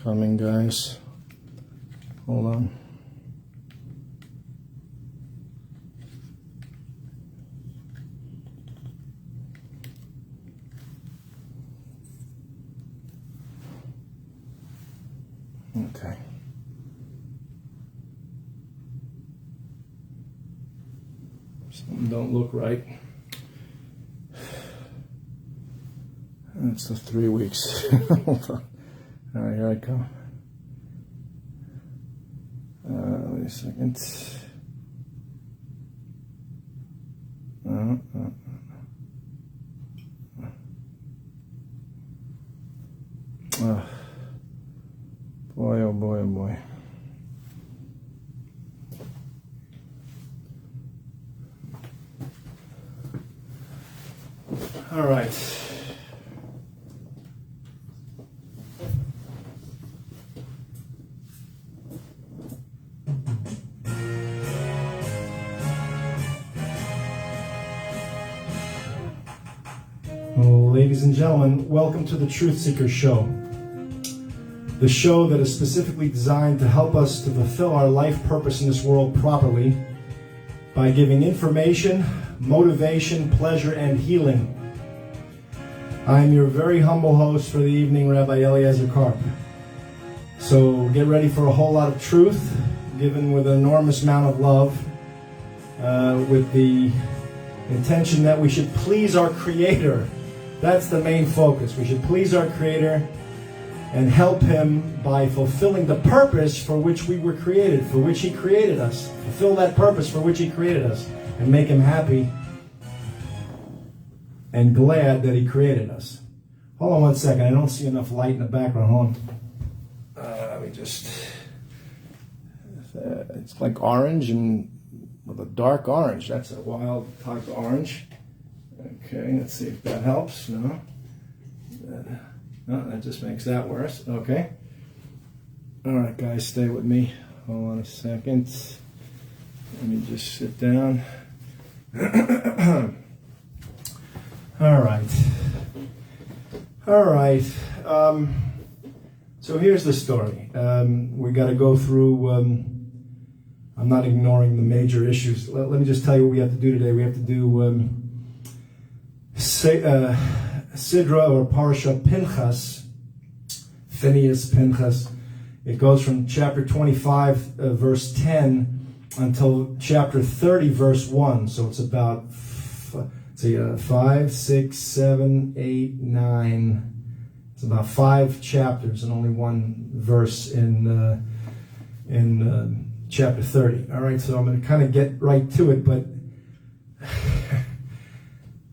coming, guys. Hold on. Okay. Something don't look right. That's the 3 weeks. Hold on. All right, here I come. Wait a second. Boy, oh boy, oh boy. All right. Ladies and gentlemen, welcome to the Truth Seeker Show. The show that is specifically designed to help us to fulfill our life purpose in this world properly by giving information, motivation, pleasure, and healing. I am your very humble host for the evening, Rabbi Eliezer Karp. So get ready for a whole lot of truth, given with an enormous amount of love, with the intention that we should please our Creator. That's the main focus. We should please our Creator and help Him by fulfilling the purpose for which we were created, for which He created us. Fulfill that purpose for which He created us and make Him happy and glad that He created us. Hold on one second. I don't see enough light in the background. Hold on. Let me just... it's like orange and with a dark orange. That's a wild type of orange. Okay, let's see if that helps. No, that just makes that worse. Okay. All right, guys, stay with me. Hold on a second. Let me just sit down. All right. So here's the story. We got to go through. I'm not ignoring the major issues. Let me just tell you what we have to do today. We have to do. Sidra or Parsha Pinchas, Phineas Pinchas. It goes from chapter 25, verse 10, until chapter 30, verse 1. So it's about 5, 6, 7, 8, 9. It's about 5 chapters and only one verse in chapter 30. All right, so I'm going to kind of get right to it, but.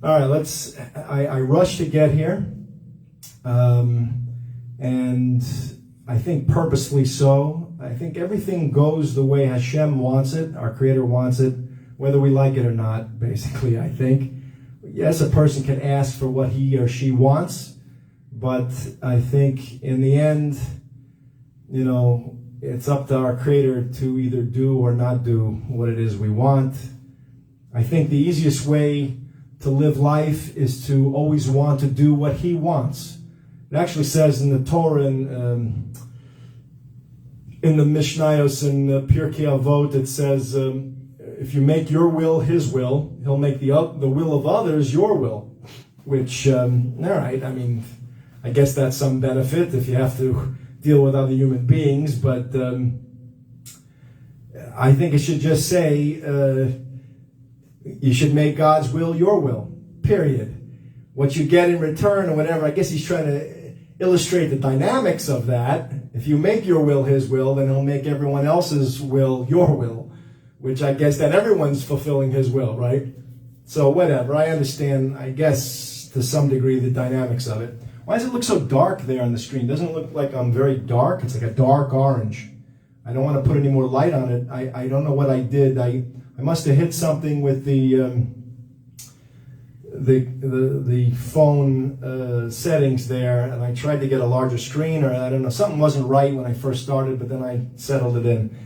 All right, I rushed to get here, and I think purposely so. I think everything goes the way Hashem wants it, our Creator wants it, whether we like it or not, basically, I think. Yes, a person can ask for what he or she wants, but I think in the end, it's up to our Creator to either do or not do what it is we want. I think the easiest way to live life is to always want to do what He wants. It actually says in the Torah, in the Mishnayos and Pirkei Avot, it says, if you make your will His will, He'll make the will of others your will. Which, all right, I mean, I guess that's some benefit if you have to deal with other human beings, but I think it should just say, you should make God's will your will, period. What you get in return or whatever, I guess he's trying to illustrate the dynamics of that. If you make your will His will, then He'll make everyone else's will your will, which I guess that everyone's fulfilling His will, right? So whatever, I understand, I guess, to some degree, the dynamics of it. Why does it look so dark there on the screen? Doesn't it look like I'm very dark? It's like a dark orange. I don't want to put any more light on it. I don't know what I did. I must have hit something with the phone settings there, and I tried to get a larger screen, or I don't know, something wasn't right when I first started, but then I settled it in,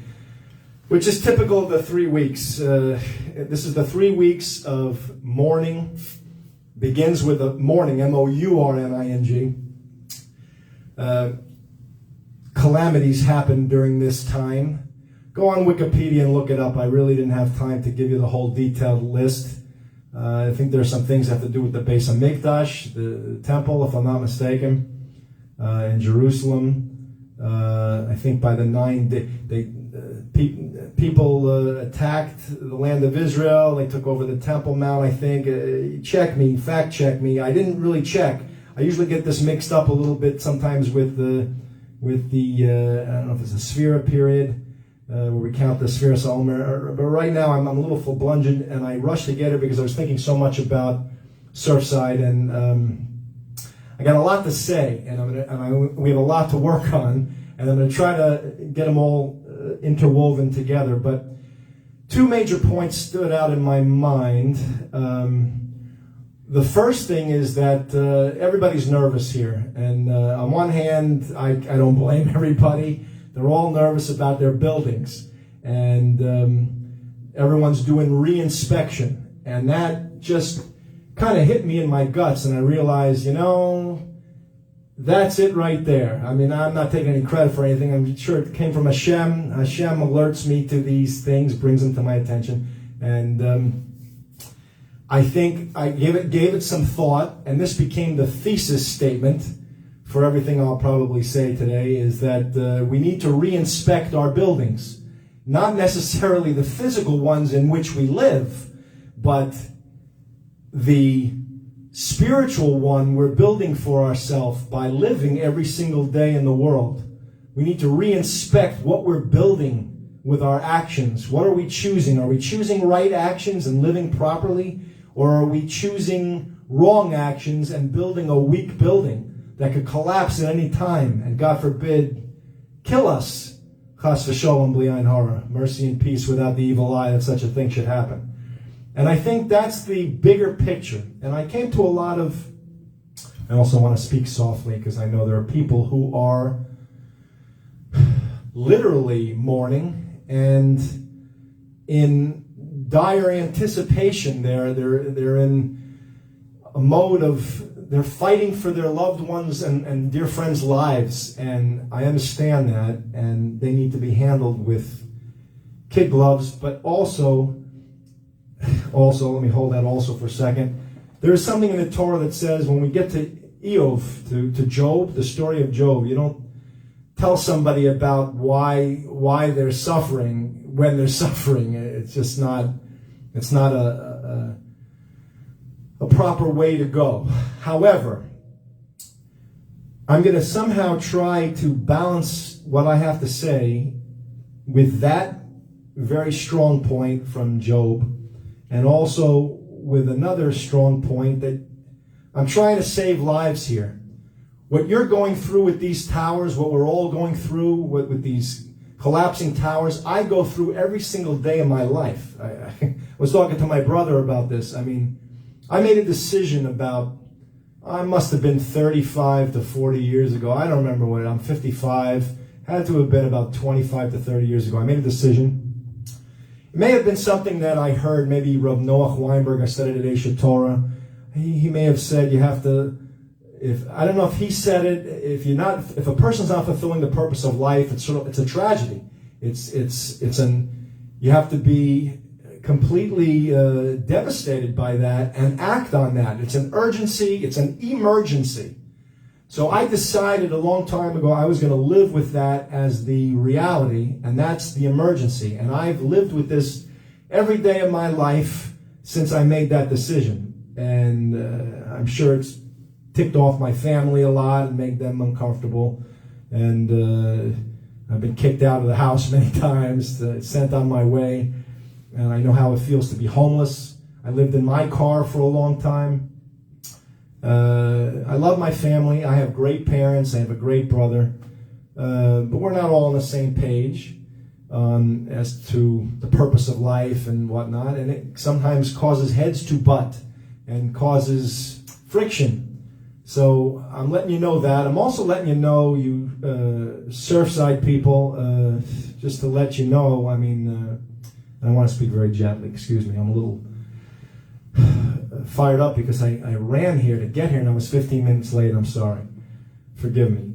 which is typical of the 3 weeks. This is the 3 weeks of mourning. Begins with a mourning, M-O-U-R-N-I-G. calamities happened during this time. Go on Wikipedia and look it up. I really didn't have time to give you the whole detailed list. I think there's some things that have to do with the Beis Hamikdash, the temple, if I'm not mistaken, in Jerusalem. I think by the people attacked the land of Israel. They took over the Temple Mount, I think. Check me, fact check me. I didn't really check. I usually get this mixed up a little bit sometimes with the I don't know if it's a Sphira period, where we count the Sphira Omer. But right now I'm a little full-blunged, and I rushed to get it because I was thinking so much about Surfside, and I got a lot to say, and we have a lot to work on, and I'm going to try to get them all interwoven together. But two major points stood out in my mind. The first thing is that everybody's nervous here, and on one hand, I don't blame everybody. They're all nervous about their buildings, and everyone's doing re-inspection, and that just kind of hit me in my guts, and I realized, that's it right there. I mean, I'm not taking any credit for anything. I'm sure it came from Hashem. Hashem alerts me to these things, brings them to my attention, and I think I gave it some thought, and this became the thesis statement for everything I'll probably say today, is that we need to re-inspect our buildings. Not necessarily the physical ones in which we live, but the spiritual one we're building for ourselves by living every single day in the world. We need to re-inspect what we're building with our actions. What are we choosing? Are we choosing right actions and living properly? Or are we choosing wrong actions and building a weak building that could collapse at any time and, God forbid, kill us? Chas v'sholom b'li ayin hara. Mercy and peace without the evil eye that such a thing should happen. And I think that's the bigger picture. And I came to a lot of... I also want to speak softly because I know there are people who are literally mourning and in dire anticipation. They're in a mode of... They're fighting for their loved ones and dear friends' lives. And I understand that. And they need to be handled with kid gloves. But also, let me hold that also for a second. There is something in the Torah that says when we get to Eov, to Job, the story of Job, you don't tell somebody about why they're suffering when they're suffering. It's just not, it's not a proper way to go. However, I'm going to somehow try to balance what I have to say with that very strong point from Job, and also with another strong point that I'm trying to save lives here. What you're going through with these towers, what we're all going through with these collapsing towers, I go through every single day of my life. I was talking to my brother about this. I mean, I made a decision about, I must have been 35 to 40 years ago. I don't remember when. I'm 55. Had to have been about 25 to 30 years ago. I made a decision. It may have been something that I heard, maybe Rav Noach Weinberg, I studied at Eshet Torah. He may have said you have to, I don't know if he said it, if a person's not fulfilling the purpose of life, it's a tragedy. You have to be completely devastated by that and act on that. It's an urgency, it's an emergency. So I decided a long time ago I was going to live with that as the reality, and that's the emergency. And I've lived with this every day of my life since I made that decision. And I'm sure it's ticked off my family a lot and made them uncomfortable. And I've been kicked out of the house many times, sent on my way. And I know how it feels to be homeless. I lived in my car for a long time. I love my family. I have great parents. I have a great brother. But we're not all on the same page as to the purpose of life and whatnot. And it sometimes causes heads to butt and causes friction. So I'm letting you know that. I'm also letting you know, you Surfside people, just to let you know, I mean... I want to speak very gently, excuse me. I'm a little fired up because I ran here to get here and I was 15 minutes late. I'm sorry. Forgive me.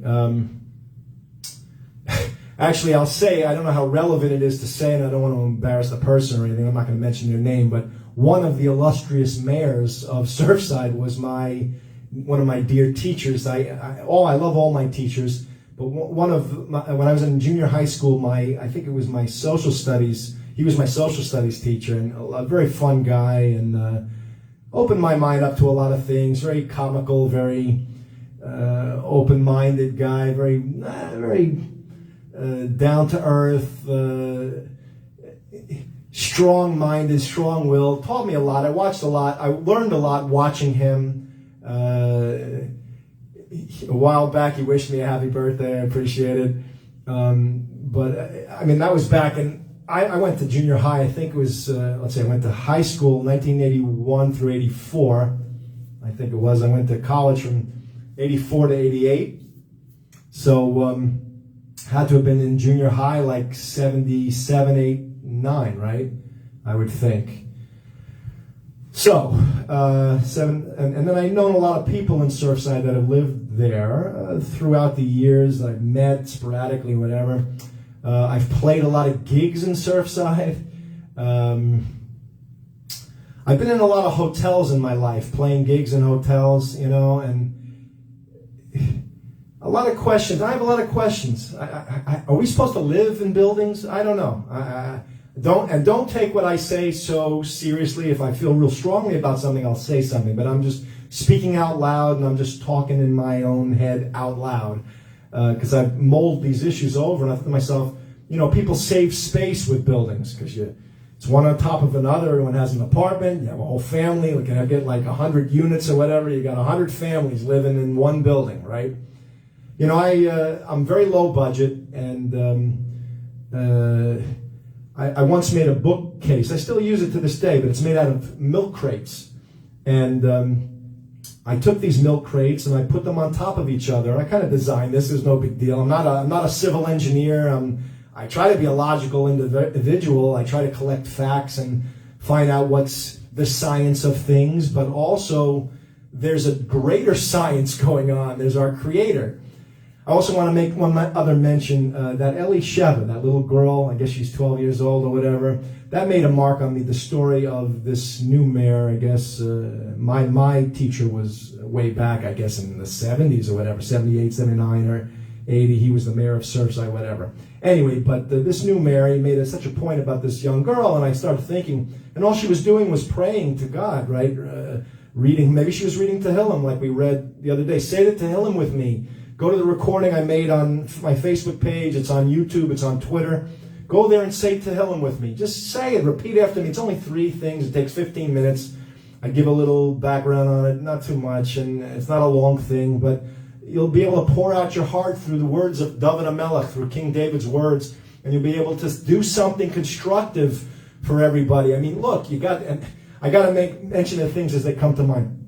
Actually, I'll say, I don't know how relevant it is to say, and I don't want to embarrass the person or anything. I'm not going to mention their name, but one of the illustrious mayors of Surfside was one of my dear teachers. I love all my teachers, but when I was in junior high school, I think it was my social studies. He was my social studies teacher, and a very fun guy, and opened my mind up to a lot of things. Very comical, very open-minded guy, very down to earth, strong-minded, strong-willed. Taught me a lot. I watched a lot. I learned a lot watching him. A while back, he wished me a happy birthday. I appreciate it. But I mean, that was back in. I went to junior high. I think it was. I went to high school 1981 through 84. I think it was. I went to college from 84 to 88. So had to have been in junior high like 77, 8, 9, right? I would think. So, and then I've known a lot of people in Surfside that have lived there throughout the years. I've met sporadically, whatever. I've played a lot of gigs in Surfside. I've been in a lot of hotels in my life, playing gigs in hotels, and a lot of questions. I have a lot of questions. Are we supposed to live in buildings? I don't know. Don't take what I say so seriously. If I feel real strongly about something, I'll say something. But I'm just speaking out loud, and I'm just talking in my own head out loud because I've mulled these issues over, and I thought to myself, people save space with buildings because it's one on top of another. Everyone has an apartment. You have a whole family. You can get like 100 units or whatever. You got 100 families living in one building, right? I'm very low budget, and I once made a bookcase. I still use it to this day, but it's made out of milk crates. And I took these milk crates and I put them on top of each other. I kind of designed this. It's no big deal. I'm not a civil engineer. I try to be a logical individual. I try to collect facts and find out what's the science of things, but also there's a greater science going on. There's our Creator. I also want to make one other mention, that Eliezer, that little girl, I guess she's 12 years old or whatever, that made a mark on me. The story of this new mayor, I guess, my teacher was way back, I guess, in the 70s or whatever, 78, 79 or 80. He was the mayor of Surfside, whatever. Anyway, but this new mayor, he made such a point about this young girl, and I started thinking, and all she was doing was praying to God, right? Reading, maybe she was reading Tehillim like we read the other day. Say the Tehillim with me. Go to the recording I made on my Facebook page. It's on YouTube. It's on Twitter. Go there and say Tehillim with me. Just say it. Repeat after me. It's only 3 things. It takes 15 minutes. I give a little background on it. Not too much. And it's not a long thing. But you'll be able to pour out your heart through the words of David HaMelech, through King David's words. And you'll be able to do something constructive for everybody. I mean, look, I got to mention the things as they come to mind.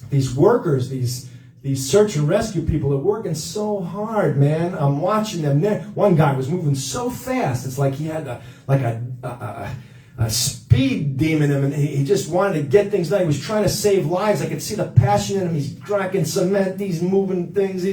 These workers, these search and rescue people are working so hard, man. I'm watching them. One guy was moving so fast. It's like he had a speed demon in him, and he just wanted to get things done. He was trying to save lives. I could see the passion in him. He's cracking cement. He's moving things.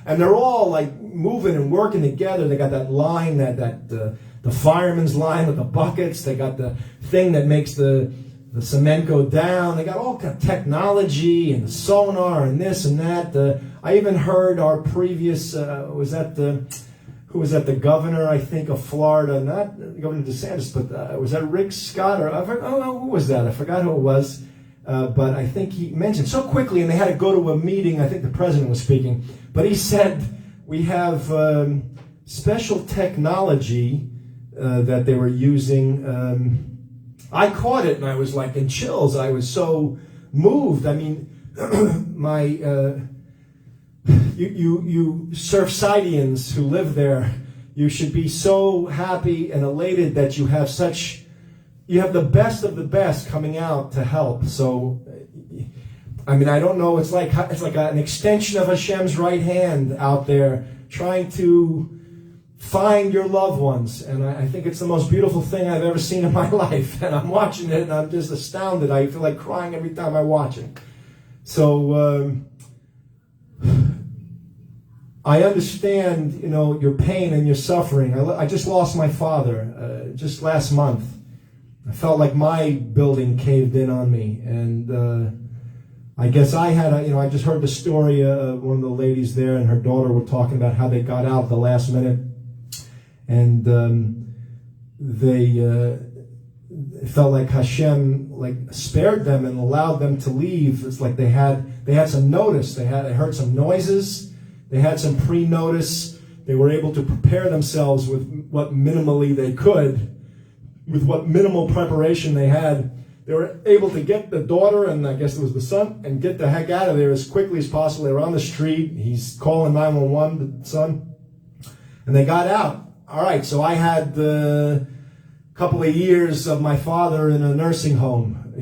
And they're all like moving and working together. They got that line, the fireman's line with the buckets. They got the thing that makes the cement go down. They got all kind of technology and sonar and this and that. I even heard our previous, who was that, the governor, I think, of Florida, not Governor DeSantis, but was that Rick Scott? Who was that? I forgot who it was. But I think he mentioned so quickly, and they had to go to a meeting. I think the president was speaking. But he said, we have special technology that they were using. I caught it and I was like in chills. I was so moved. I mean, you Surfsidians who live there, you should be so happy and elated that you have the best of the best coming out to help. So, I mean, I don't know. It's like an extension of Hashem's right hand out there trying to find your loved ones, and I think it's the most beautiful thing I've ever seen in my life. And I'm watching it, and I'm just astounded. I feel like crying every time I watch it. So I understand, your pain and your suffering. I just lost my father just last month. I felt like my building caved in on me, and I guess I had I just heard the story of one of the ladies there and her daughter were talking about how they got out at the last minute, and they felt like Hashem spared them and allowed them to leave. It's like they had some notice. They heard some noises. They had some pre-notice. They were able to prepare themselves with what minimally they could, with what minimal preparation they had. They were able to get the daughter, and I guess it was the son, and get the heck out of there as quickly as possible. They were on the street. He's calling 911, the son. And they got out. All right, so I had a couple of years of my father in a nursing home,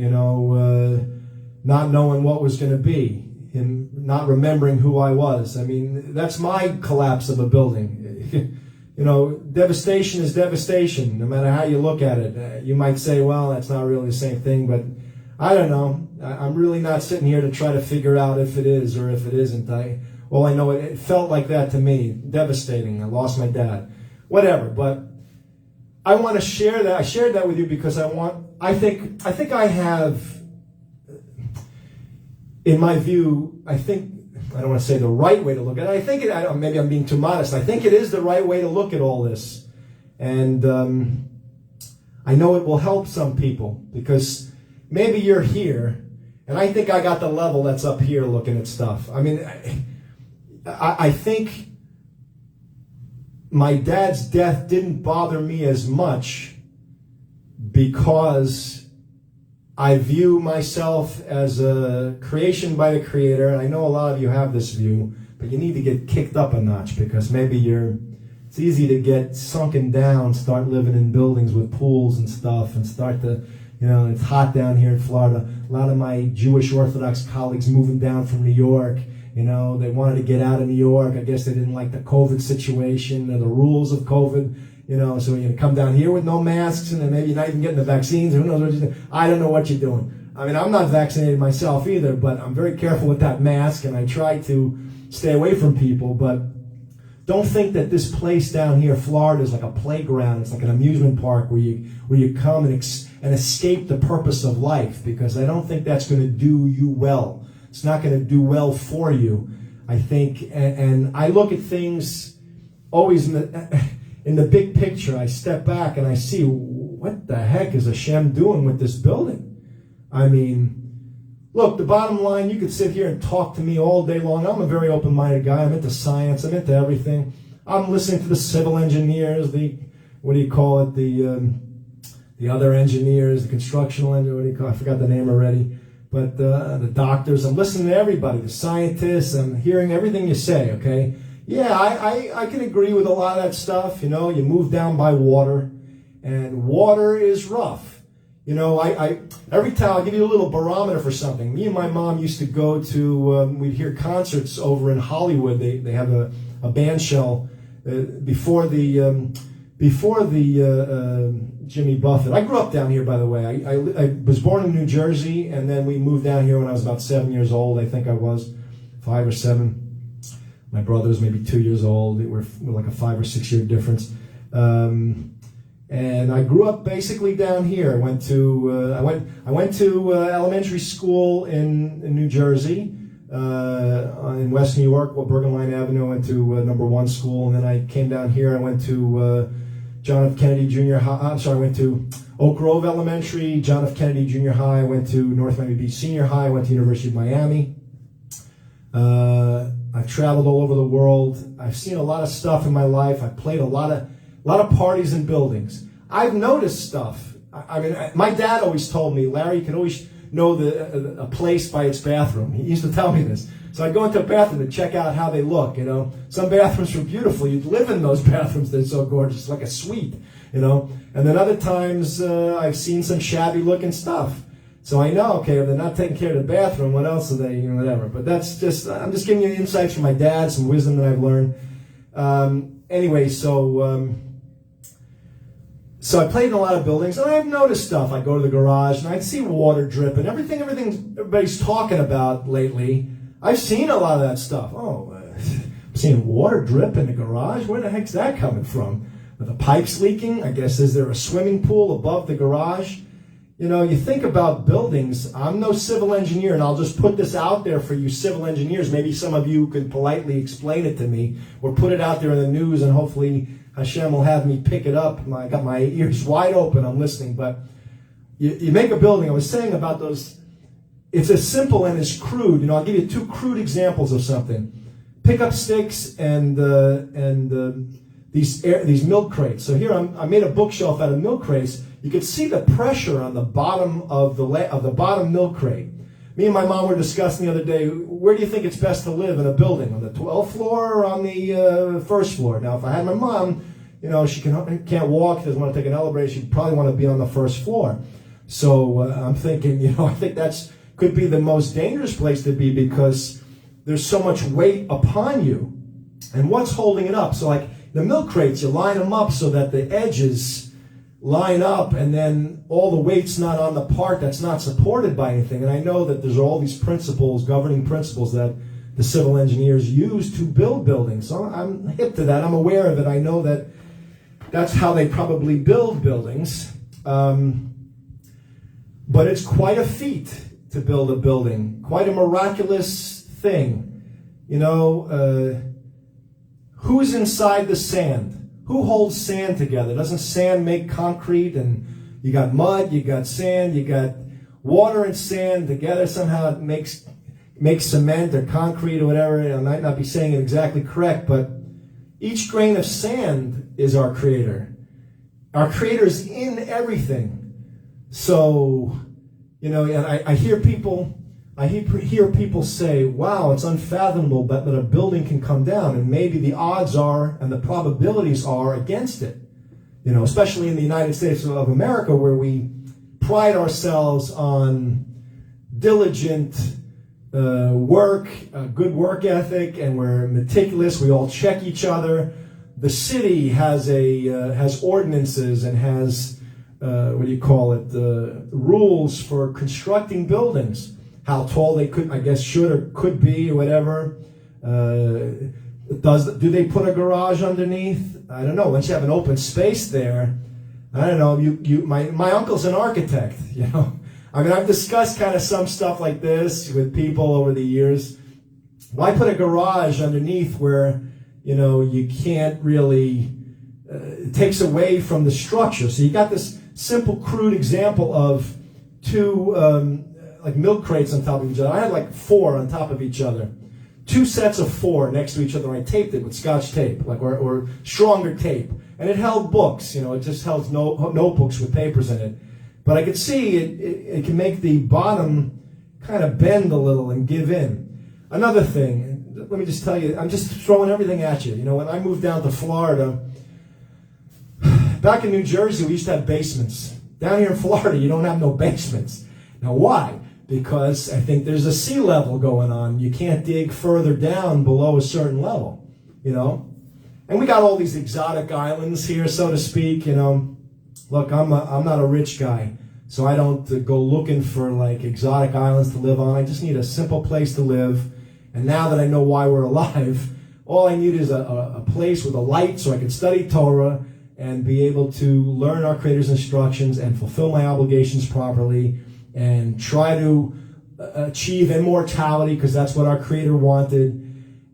not knowing what was going to be. Him not remembering who I was. I mean, that's my collapse of a building. Devastation is devastation, no matter how you look at it. You might say, well, that's not really the same thing, but I don't know. I'm really not sitting here to try to figure out if it is or if it isn't. All I know, it felt like that to me. Devastating. I lost my dad. Whatever, but I want to share that. I shared that with you because I think I have, in my view, I don't want to say the right way to look at it. Maybe I'm being too modest. I think it is the right way to look at all this. And I know it will help some people because maybe you're here, and I think I got the level that's up here looking at stuff. I mean, I think my dad's death didn't bother me as much because I view myself as a creation by the Creator, and I know a lot of you have this view, but you need to get kicked up a notch because maybe it's easy to get sunken down, start living in buildings with pools and stuff, and start to, it's hot down here in Florida. A lot of my Jewish Orthodox colleagues moving down from New York, they wanted to get out of New York. I guess they didn't like the COVID situation or the rules of COVID. So you come down here with no masks, and then maybe you're not even getting the vaccines. Who knows what you're doing? I don't know what you're doing. I mean, I'm not vaccinated myself either, but I'm very careful with that mask, and I try to stay away from people. But don't think that this place down here, Florida, is like a playground. It's like an amusement park where you come and escape the purpose of life, because I don't think that's going to do you well. It's not going to do well for you, I think. And I look at things always in the big picture. I step back and I see, what the heck is Hashem doing with this building? I mean, look, the bottom line, you could sit here and talk to me all day long. I'm a very open-minded guy. I'm into science. I'm into everything. I'm listening to the civil engineers, the other engineers, the constructional engineers, I forgot the name already. But the doctors, I'm listening to everybody, the scientists. I'm hearing everything you say, okay? Yeah, I can agree with a lot of that stuff. You move down by water, and water is rough. Every time I'll give you a little barometer for something. Me and my mom used to go to, we'd hear concerts over in Hollywood. They have a band shell before the Jimmy Buffett. I grew up down here, by the way. I was born in New Jersey, and then we moved down here when I was about 7 years old. I think I was 5 or 7. My brother was maybe 2 years old. We're like a 5 or 6 year difference. And I grew up basically down here. I went to elementary school in New Jersey, in West New York, Bergen Line Avenue. I went to number 1 school, and then I came down here. I went to John F. Kennedy Junior High. I went to Oak Grove Elementary, John F. Kennedy Junior High. I went to North Miami Beach Senior High. I went to University of Miami. I've traveled all over the world. I've seen a lot of stuff in my life. I've played a lot of parties and buildings. I've noticed stuff. I mean, my dad always told me, Larry, you can always know a place by its bathroom. He used to tell me this. So I'd go into a bathroom to check out how they look, Some bathrooms were beautiful. You'd live in those bathrooms. They're so gorgeous, like a suite, And then other times I've seen some shabby looking stuff. So I know, okay, if they're not taking care of the bathroom, what else are they, whatever. But that's just, I'm just giving you insights from my dad, some wisdom that I've learned. Anyway, so I played in a lot of buildings, and I've noticed stuff. I go to the garage, and I see water dripping. Everything everybody's talking about lately, I've seen a lot of that stuff. seeing water drip in the garage. Where the heck's that coming from? Are the pipes leaking? I guess, is there a swimming pool above the garage? You know, you think about buildings. I'm no civil engineer, and I'll just put this out there for you civil engineers. Maybe some of you could politely explain it to me, or put it out there in the news, and hopefully Hashem will have me pick it up. I got my ears wide open. I'm listening. But you make a building. I was saying about those. It's as simple and as crude. You know, I'll give you two crude examples of something. Pickup sticks and these milk crates. So here I made a bookshelf out of milk crates. You could see the pressure on the bottom of the bottom milk crate. Me and my mom were discussing the other day, where do you think it's best to live in a building, on the 12th floor or on the first floor? Now, if I had my mom, you know, she can't walk, doesn't want to take an elevator, she'd probably want to be on the first floor. So I'm thinking, you know, I think that's could be the most dangerous place to be because there's so much weight upon you. And what's holding it up? So like the milk crates, you line them up so that the edges line up and then all the weight's not on the part that's not supported by anything. And I know that there's all these principles, governing principles that the civil engineers use to build buildings. So I'm hip to that. I'm aware of it. I know that that's how they probably build buildings. But it's quite a feat to build a building, quite a miraculous thing. You know, who's inside the sand? Who holds sand together? Doesn't sand make concrete? And you got mud, you got sand, you got water and sand together. Somehow it makes cement or concrete or whatever. I might not be saying it exactly correct, but each grain of sand is our creator. Our creator is in everything. So, you know, and I hear people say, wow, it's unfathomable that a building can come down, and maybe the odds are and the probabilities are against it. You know, especially in the United States of America, where we pride ourselves on diligent work, good work ethic, and we're meticulous. We all check each other. The city has ordinances and has rules for constructing buildings. How tall they should or could be or whatever. Do they put a garage underneath? I don't know. Once you have an open space there, I don't know. My uncle's an architect. You know, I mean, I've discussed kind of some stuff like this with people over the years. Why put a garage underneath where, you know, you can't really? It takes away from the structure. So you got this simple, crude example of two. Like milk crates on top of each other. I had like 4 on top of each other. 2 sets of 4 next to each other. I taped it with Scotch tape, or stronger tape. And it held books, you know, it just held notebooks with papers in it. But I could see it can make the bottom kind of bend a little and give in. Another thing, let me just tell you, I'm just throwing everything at you. You know, when I moved down to Florida, back in New Jersey, we used to have basements. Down here in Florida, you don't have no basements. Now, why? Because I think there's a sea level going on. You can't dig further down below a certain level, you know. And we got all these exotic islands here, so to speak, you know. Look, I'm not a rich guy, so I don't go looking for like exotic islands to live on. I just need a simple place to live. And now that I know why we're alive, all I need is a place with a light so I can study Torah and be able to learn our Creator's instructions and fulfill my obligations properly, and try to achieve immortality, because that's what our Creator wanted.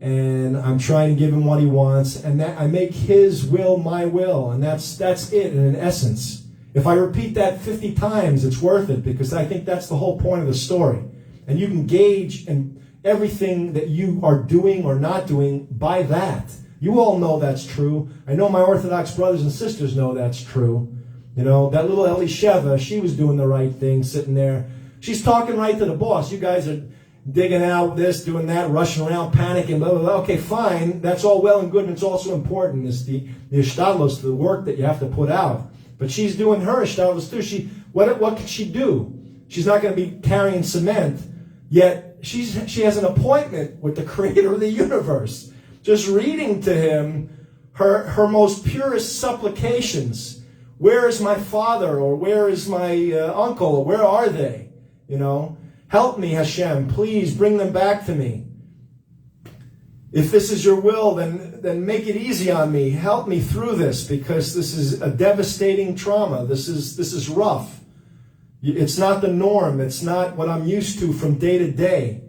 And I'm trying to give Him what He wants, and that I make His will my will, and that's it in essence. If I repeat that 50 times, it's worth it, because I think that's the whole point of the story. And you can gauge in everything that you are doing or not doing by that. You all know that's true. I know my Orthodox brothers and sisters know that's true. You know, that little Eliezer, she was doing the right thing, sitting there. She's talking right to the boss. You guys are digging out this, doing that, rushing around, panicking, blah, blah, blah. Okay, fine. That's all well and good, and it's also important. It's the ishtadlos, the work that you have to put out. But she's doing her ishtadlos too. What can she do? She's not going to be carrying cement, yet she has an appointment with the Creator of the universe. Just reading to Him her most purest supplications. Where is my father, or where is my uncle, or where are they? You know, help me, Hashem, please bring them back to me. If this is your will, then make it easy on me. Help me through this, because this is a devastating trauma. This is rough. It's not the norm. It's not what I'm used to from day to day.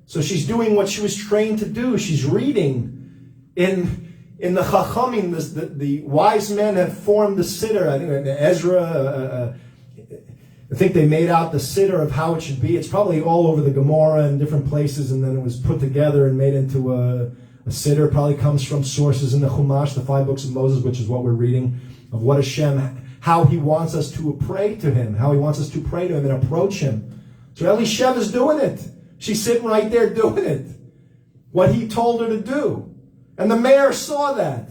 So she's doing what she was trained to do. She's reading in the Chachamim. The wise men have formed the siddur. I think Ezra. I think they made out the siddur of how it should be. It's probably all over the Gemara and different places, and then it was put together and made into a siddur. It probably comes from sources in the Chumash, the 5 books of Moses, which is what we're reading, of what Hashem, how He wants us to pray to Him, how He wants us to pray to Him and approach Him. So Eliezer is doing it. She's sitting right there doing it. What He told her to do. And the mayor saw that.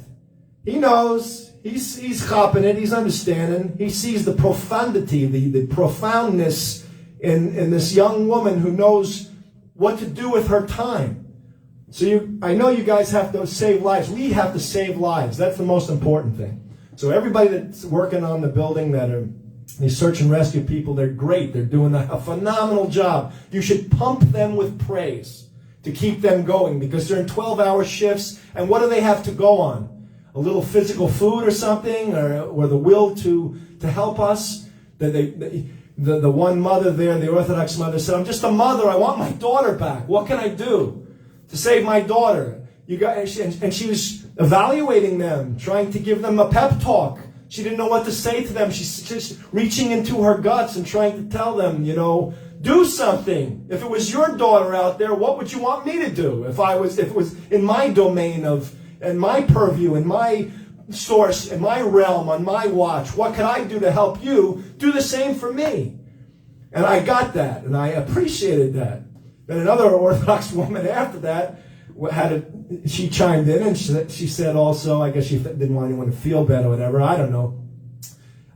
He knows. He's chopping it. He's understanding. He sees the profundity, the profoundness in this young woman who knows what to do with her time. So I know you guys have to save lives. We have to save lives. That's the most important thing. So everybody that's working on the building, that are these search and rescue people, they're great. They're doing a phenomenal job. You should pump them with praise to keep them going, because they're in 12-hour shifts. And what do they have to go on? A little physical food or something, or the will to help us. The one mother there, the Orthodox mother, said, "I'm just a mother. I want my daughter back. What can I do to save my daughter?" And she was evaluating them, trying to give them a pep talk. She didn't know what to say to them. She's just reaching into her guts and trying to tell them, do something. If it was your daughter out there, what would you want me to do? If it was in my domain in my purview, in my source, in my realm, on my watch, what can I do to help you? Do the same for me. And I got that, and I appreciated that. Then another Orthodox woman after that she chimed in, and she said also, I guess she didn't want anyone to feel bad or whatever. I don't know.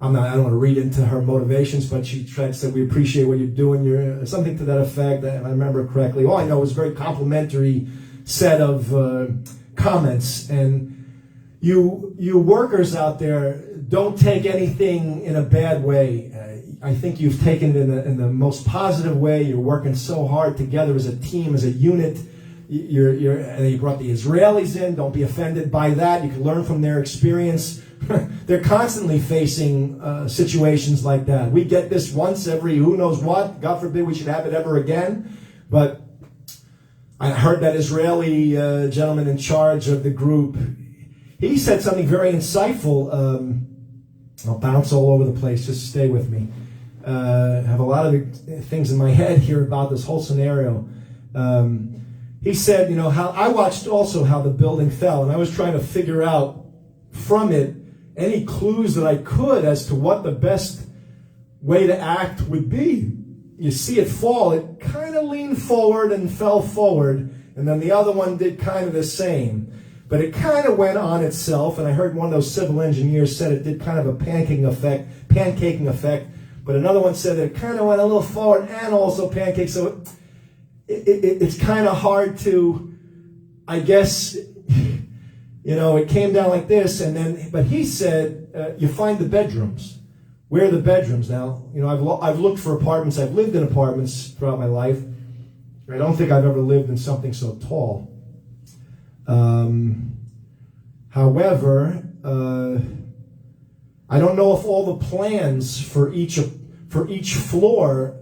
I don't want to read into her motivations, but she tried to say, "We appreciate what you're doing." You're something to that effect, and I remember correctly. All I know was a very complimentary set of comments. And you workers out there, don't take anything in a bad way. I think you've taken it in the most positive way. You're working so hard together as a team, as a unit. And you brought the Israelis in. Don't be offended by that. You can learn from their experience. They're constantly facing situations like that. We get this once every who knows what. God forbid we should have it ever again. But I heard that Israeli gentleman in charge of the group. He said something very insightful. I'll bounce all over the place. Just stay with me. I have a lot of things in my head here about this whole scenario. He said, how I watched also how the building fell, and I was trying to figure out from it any clues that I could as to what the best way to act would be. You see it fall, it kind of leaned forward and fell forward, and then the other one did kind of the same. But it kind of went on itself, and I heard one of those civil engineers said it did kind of a pancaking effect, but another one said that it kind of went a little forward and also pancake, so it's kind of hard to, I guess, it came down like this, but he said, you find the bedrooms. Where are the bedrooms? Now, I've looked for apartments. I've lived in apartments throughout my life. I don't think I've ever lived in something so tall. However, I don't know if all the plans for each floor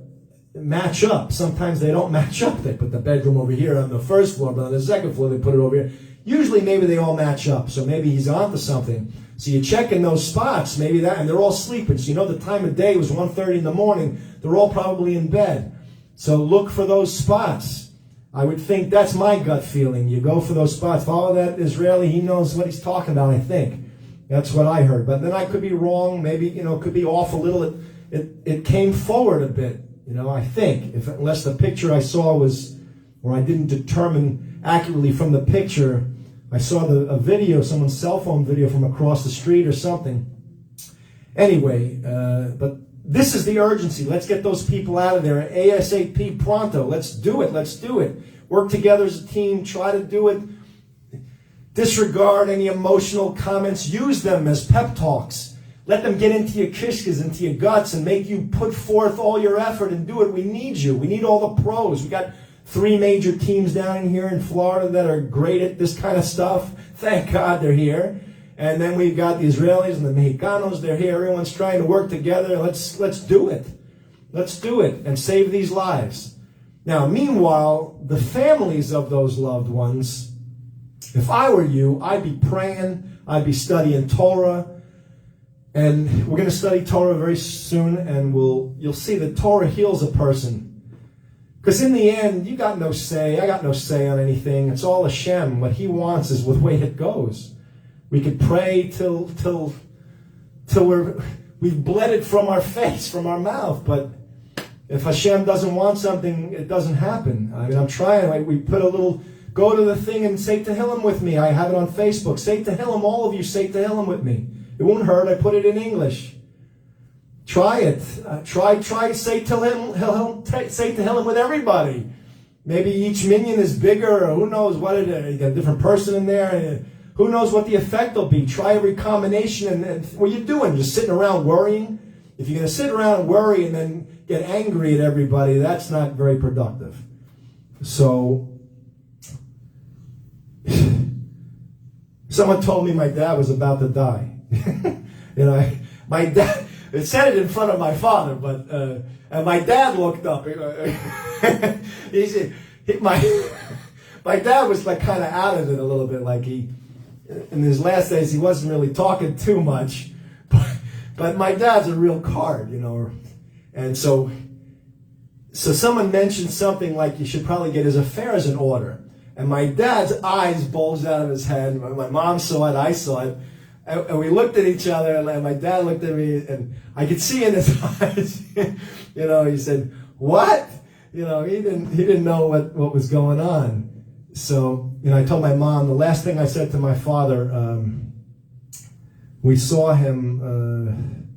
match up. Sometimes they don't match up. They put the bedroom over here on the first floor, but on the second floor they put it over here. Usually maybe they all match up, so maybe he's onto something. So you check in those spots, maybe that, and they're all sleeping. So the time of day was 1:30 in the morning. They're all probably in bed. So look for those spots. I would think that's my gut feeling. You go for those spots. Follow that Israeli. He knows what he's talking about, I think. That's what I heard. But then I could be wrong. Maybe, it could be off a little. It came forward a bit. I think, unless the picture I saw or I didn't determine accurately from the picture, I saw a video, someone's cell phone video from across the street or something. Anyway, but this is the urgency. Let's get those people out of there ASAP, pronto. Let's do it. Work together as a team. Try to do it. Disregard any emotional comments. Use them as pep talks. Let them get into your kishkas, into your guts, and make you put forth all your effort and do it. We need you. We need all the pros. We got 3 major teams down here in Florida that are great at this kind of stuff. Thank God they're here. And then we've got the Israelis and the Mexicanos. They're here. Everyone's trying to work together. Let's do it. Let's do it and save these lives. Now, meanwhile, the families of those loved ones, if I were you, I'd be praying, I'd be studying Torah, and we're going to study Torah very soon, and you'll see that Torah heals a person. Because in the end, you got no say, I got no say on anything. It's all Hashem. What He wants is the way it goes. We could pray till we've bled it from our face, from our mouth, but if Hashem doesn't want something, it doesn't happen. I mean, I'm trying. We put a little, go to the thing and say Tehillim with me. I have it on Facebook. Say Tehillim, all of you say Tehillim with me. It won't hurt. I put it in English. Try it. Try say Tehillim with everybody. Maybe each minion is bigger, or who knows what it is. You got a different person in there. Who knows what the effect will be. Try every combination. And what are you doing? Just sitting around worrying? If you're going to sit around and worry and then get angry at everybody, that's not very productive. So, someone told me my dad was about to die. My dad, it said it in front of my father, but, and my dad looked up. He said, my dad was like kind of out of it a little bit, like in his last days, he wasn't really talking too much. But my dad's a real card, and so someone mentioned something like you should probably get his affairs in order. And my dad's eyes bulged out of his head. My mom saw it, I saw it. And we looked at each other, and my dad looked at me, and I could see in his eyes, he said, "What?" He didn't know what was going on. So, I told my mom, the last thing I said to my father, we saw him,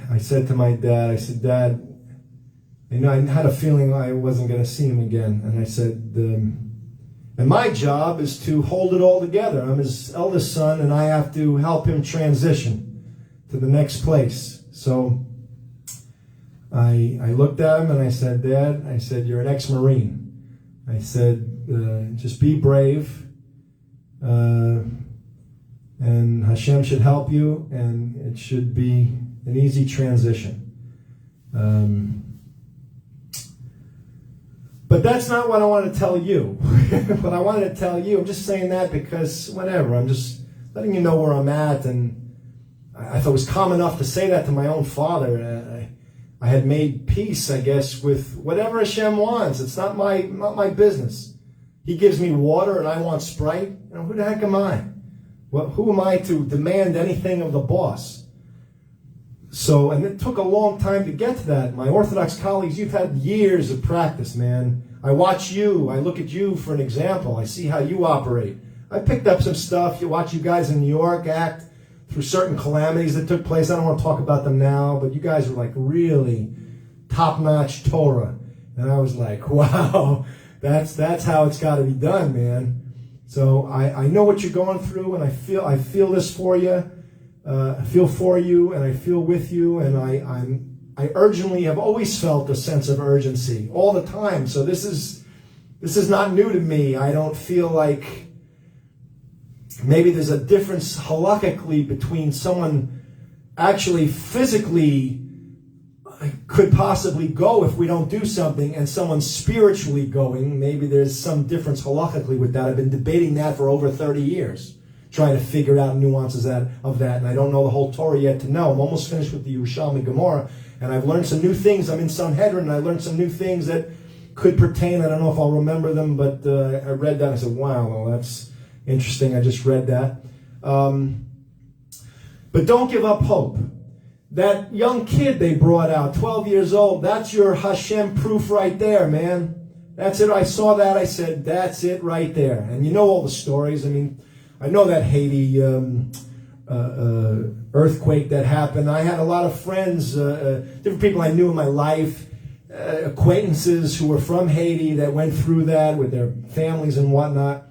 I said to my dad, Dad, I had a feeling I wasn't going to see him again. And I said, and my job is to hold it all together. I'm his eldest son, and I have to help him transition to the next place. So I looked at him and I said, Dad, you're an ex-Marine. I said, just be brave. And Hashem should help you, and it should be an easy transition. But that's not what I want to tell you. What I wanted to tell you, I'm just saying that because whatever, I'm just letting you know where I'm at, and I thought it was calm enough to say that to my own father. I had made peace, I guess, with whatever Hashem wants. It's not my business. He gives me water and I want Sprite. Who the heck am I? Who am I to demand anything of the boss? So, and it took a long time to get to that. My Orthodox colleagues, you've had years of practice, man. I watch you. I look at you for an example. I see how you operate. I picked up some stuff. You watch you guys in New York act through certain calamities that took place. I don't want to talk about them now, but you guys were like really top-notch Torah. And I was like, wow, that's how it's got to be done, man. So I know what you're going through, and I feel this for you. I feel for you, and I feel with you, and I urgently have always felt a sense of urgency all the time. So this is not new to me. I don't feel like maybe there's a difference halakhically between someone actually physically could possibly go if we don't do something, and someone spiritually going. Maybe there's some difference halakhically with that. I've been debating that for over 30 years, trying to figure out nuances of that, and I don't know the whole Torah yet to know. I'm almost finished with the Yerushalmi Gemara, and I've learned some new things. I'm in Sanhedrin, and I learned some new things that could pertain. I don't know if I'll remember them, but I read that and I said, wow, well, that's interesting. I just read that. But don't give up hope. That young kid they brought out, 12 years old, that's your Hashem proof right there, man. That's it. I saw that. I said, that's it right there. And you know all the stories. I mean, I know that Haiti earthquake that happened. I had a lot of friends, different people I knew in my life, acquaintances who were from Haiti that went through that with their families and whatnot.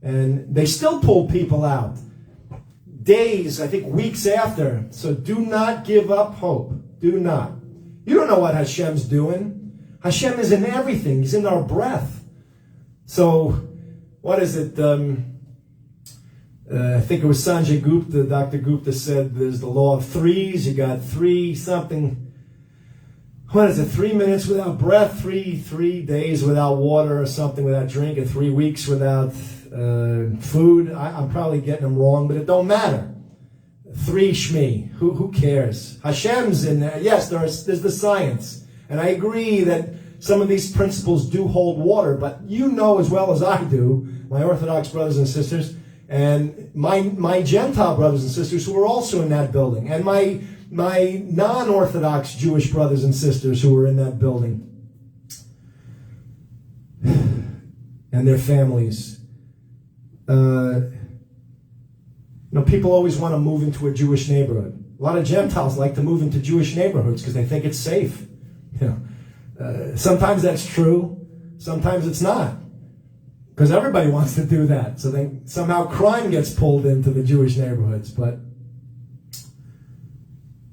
And they still pulled people out. Days, I think weeks after. So do not give up hope. Do not. You don't know what Hashem's doing. Hashem is in everything. He's in our breath. So, what is it? I think it was Sanjay Gupta, Dr. Gupta said there's the law of threes. You got three something. What is it? 3 minutes without breath, three days without water or something, without drink, and 3 weeks without food. I'm probably getting them wrong, but it don't matter. 3 Shmi. Who cares? Hashem's in there. Yes, there's the science. And I agree that some of these principles do hold water, but you know as well as I do, my Orthodox brothers and sisters, and my Gentile brothers and sisters who were also in that building, and my non-Orthodox Jewish brothers and sisters who were in that building, and their families. People always want to move into a Jewish neighborhood. A lot of Gentiles like to move into Jewish neighborhoods because they think it's safe. Sometimes that's true, sometimes it's not. Because everybody wants to do that. So then somehow crime gets pulled into the Jewish neighborhoods. But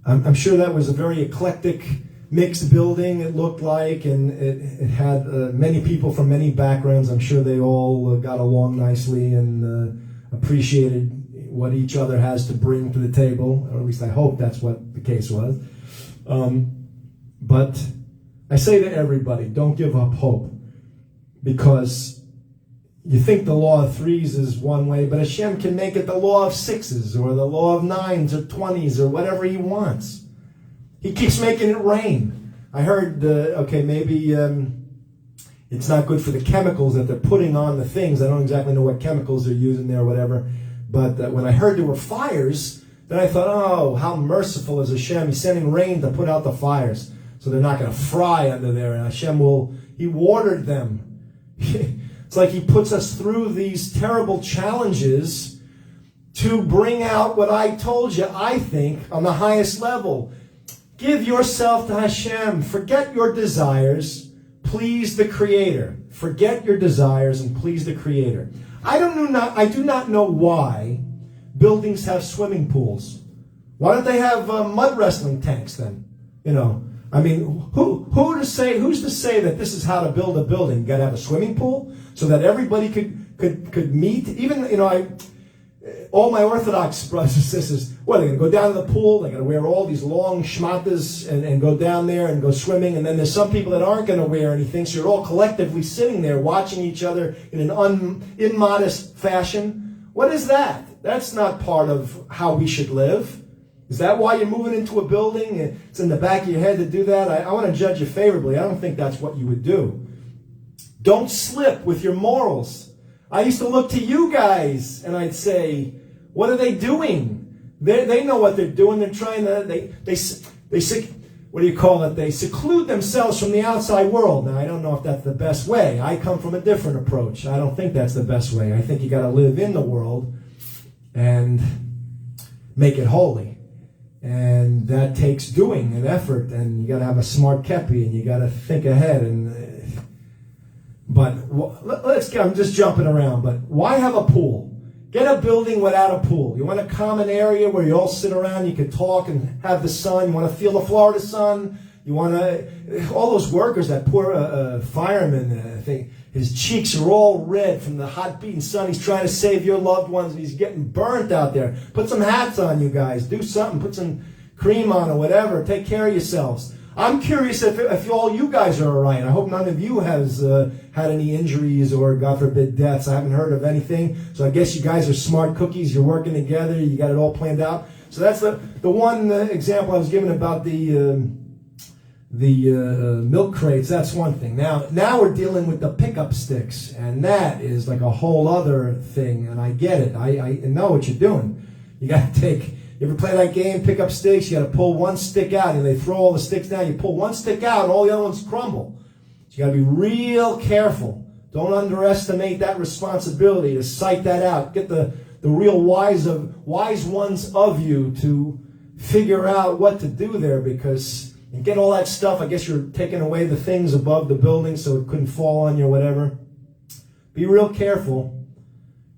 I'm sure that was a very eclectic, mixed building, it looked like, and it had many people from many backgrounds. I'm sure they all got along nicely and appreciated what each other has to bring to the table, or at least I hope that's what the case was. But I say to everybody, don't give up hope, because you think the law of threes is one way, but Hashem can make it the law of sixes, or the law of nines, or 20s, or whatever He wants. He keeps making it rain. I heard, maybe it's not good for the chemicals that they're putting on the things. I don't exactly know what chemicals they're using there or whatever. But when I heard there were fires, then I thought, oh, how merciful is Hashem. He's sending rain to put out the fires. So they're not going to fry under there. And Hashem He watered them. It's like He puts us through these terrible challenges to bring out what I told you, I think, on the highest level. Give yourself to Hashem. Forget your desires. Please the Creator. Forget your desires and please the Creator. I do not know why buildings have swimming pools. Why don't they have mud wrestling tanks then? Who's to say that this is how to build a building? You got to have a swimming pool so that everybody could meet. Even all my Orthodox brothers and sisters, they're going to go down to the pool. They're going to wear all these long shmatas and go down there and go swimming. And then there's some people that aren't going to wear anything. So you're all collectively sitting there watching each other in an immodest fashion. What is that? That's not part of how we should live. Is that why you're moving into a building? It's in the back of your head to do that? I want to judge you favorably. I don't think that's what you would do. Don't slip with your morals. I used to look to you guys and I'd say, what are they doing? They know what they're doing. They're trying to, they seclude themselves from the outside world. Now, I don't know if that's the best way. I come from a different approach. I don't think that's the best way. I think you got to live in the world and make it holy. And that takes doing and effort, and you got to have a smart kepi, and you got to think ahead. I'm just jumping around, but why have a pool? Get a building without a pool. You want a common area where you all sit around, you can talk and have the sun. You want to feel the Florida sun. You want to, all those workers, that poor fireman, I think his cheeks are all red from the hot beating sun. He's trying to save your loved ones, and he's getting burnt out there. Put some hats on, you guys. Do something. Put some cream on or whatever. Take care of yourselves. I'm curious if all you guys are all right. I hope none of you has had any injuries or, God forbid, deaths. I haven't heard of anything. So I guess you guys are smart cookies. You're working together. You got it all planned out. So that's the one example I was given about the milk crates. That's one thing. Now we're dealing with the pickup sticks, and that is like a whole other thing. And I get it. I know what you're doing. You got to take. You ever play that game, pick up sticks? You got to pull one stick out, and they throw all the sticks down. You pull one stick out, and all the other ones crumble. So you got to be real careful. Don't underestimate that responsibility to sight that out. Get the real wise ones of you to figure out what to do there, because and get all that stuff. I guess you're taking away the things above the building so it couldn't fall on you or whatever. Be real careful.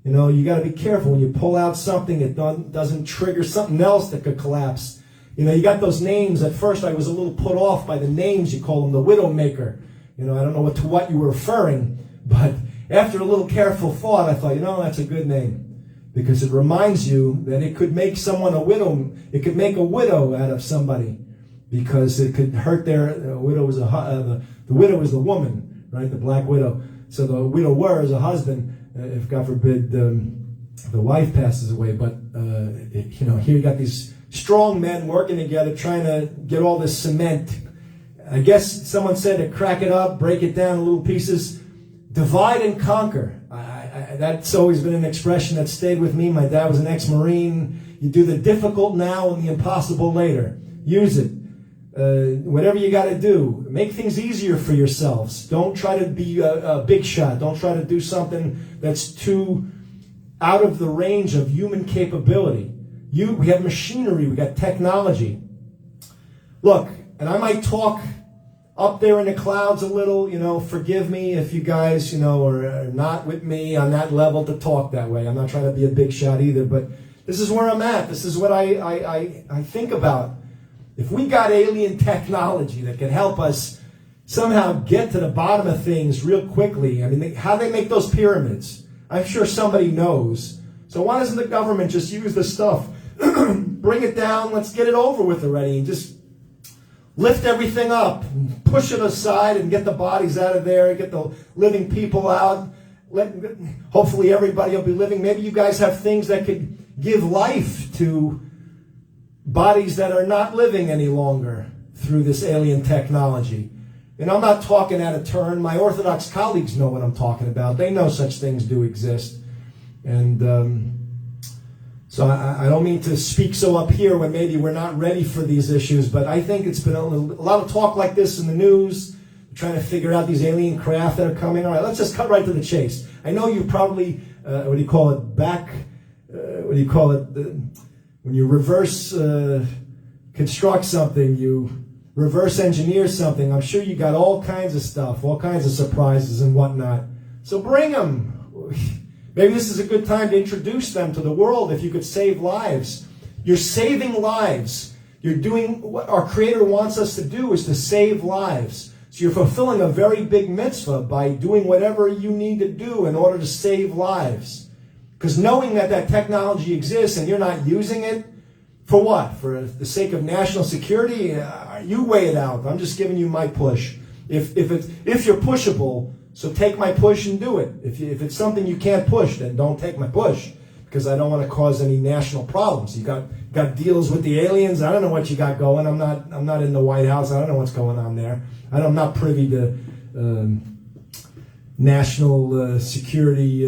You got to be careful when you pull out something. It doesn't trigger something else that could collapse. You got those names. At first, I was a little put off by the names. You call them the Widowmaker. I don't know to what you were referring, but after a little careful thought, I thought, that's a good name. Because it reminds you that it could make someone a widow. It could make a widow out of somebody, because it could hurt the widow is the widow is the woman, right? The black widow. So the widower is a husband, if God forbid the wife passes away. But here you got these strong men working together, trying to get all this cement. I guess someone said to crack it up, break it down in little pieces, divide and conquer. That's always been an expression that stayed with me. My dad was an ex-Marine. You do the difficult now and the impossible later. Use it. Whatever you got to do. Make things easier for yourselves. Don't try to be a big shot. Don't try to do something that's too out of the range of human capability. We have machinery. We got technology. Look, and I might talk up there in the clouds a little, forgive me if you guys, are not with me on that level to talk that way. I'm not trying to be a big shot either, but this is where I'm at. This is what I think about. If we got alien technology that can help us somehow get to the bottom of things real quickly, how they make those pyramids, I'm sure somebody knows. So why doesn't the government just use the stuff, bring it down, let's get it over with already, and just lift everything up, push it aside, and get the bodies out of there, get the living people out. Hopefully everybody will be living. Maybe you guys have things that could give life to bodies that are not living any longer through this alien technology. And I'm not talking out of turn. My Orthodox colleagues know what I'm talking about. They know such things do exist. And so I don't mean to speak so up here when maybe we're not ready for these issues, but I think it's been a lot of talk like this in the news, trying to figure out these alien craft that are coming. All right, let's just cut right to the chase. I know you probably, when you reverse construct something, you reverse engineer something. I'm sure you got all kinds of stuff, all kinds of surprises and whatnot. So bring them. Maybe this is a good time to introduce them to the world. If you could save lives, you're saving lives. You're doing what our Creator wants us to do, is to save lives. So you're fulfilling a very big mitzvah by doing whatever you need to do in order to save lives. Because knowing that technology exists and you're not using it, for what? For the sake of national security? You weigh it out. I'm just giving you my push. If you're pushable, so take my push and do it. If it's something you can't push, then don't take my push, because I don't want to cause any national problems. You got deals with the aliens. I don't know what you got going. I'm not in the White House. I don't know what's going on there. I'm not privy to national security.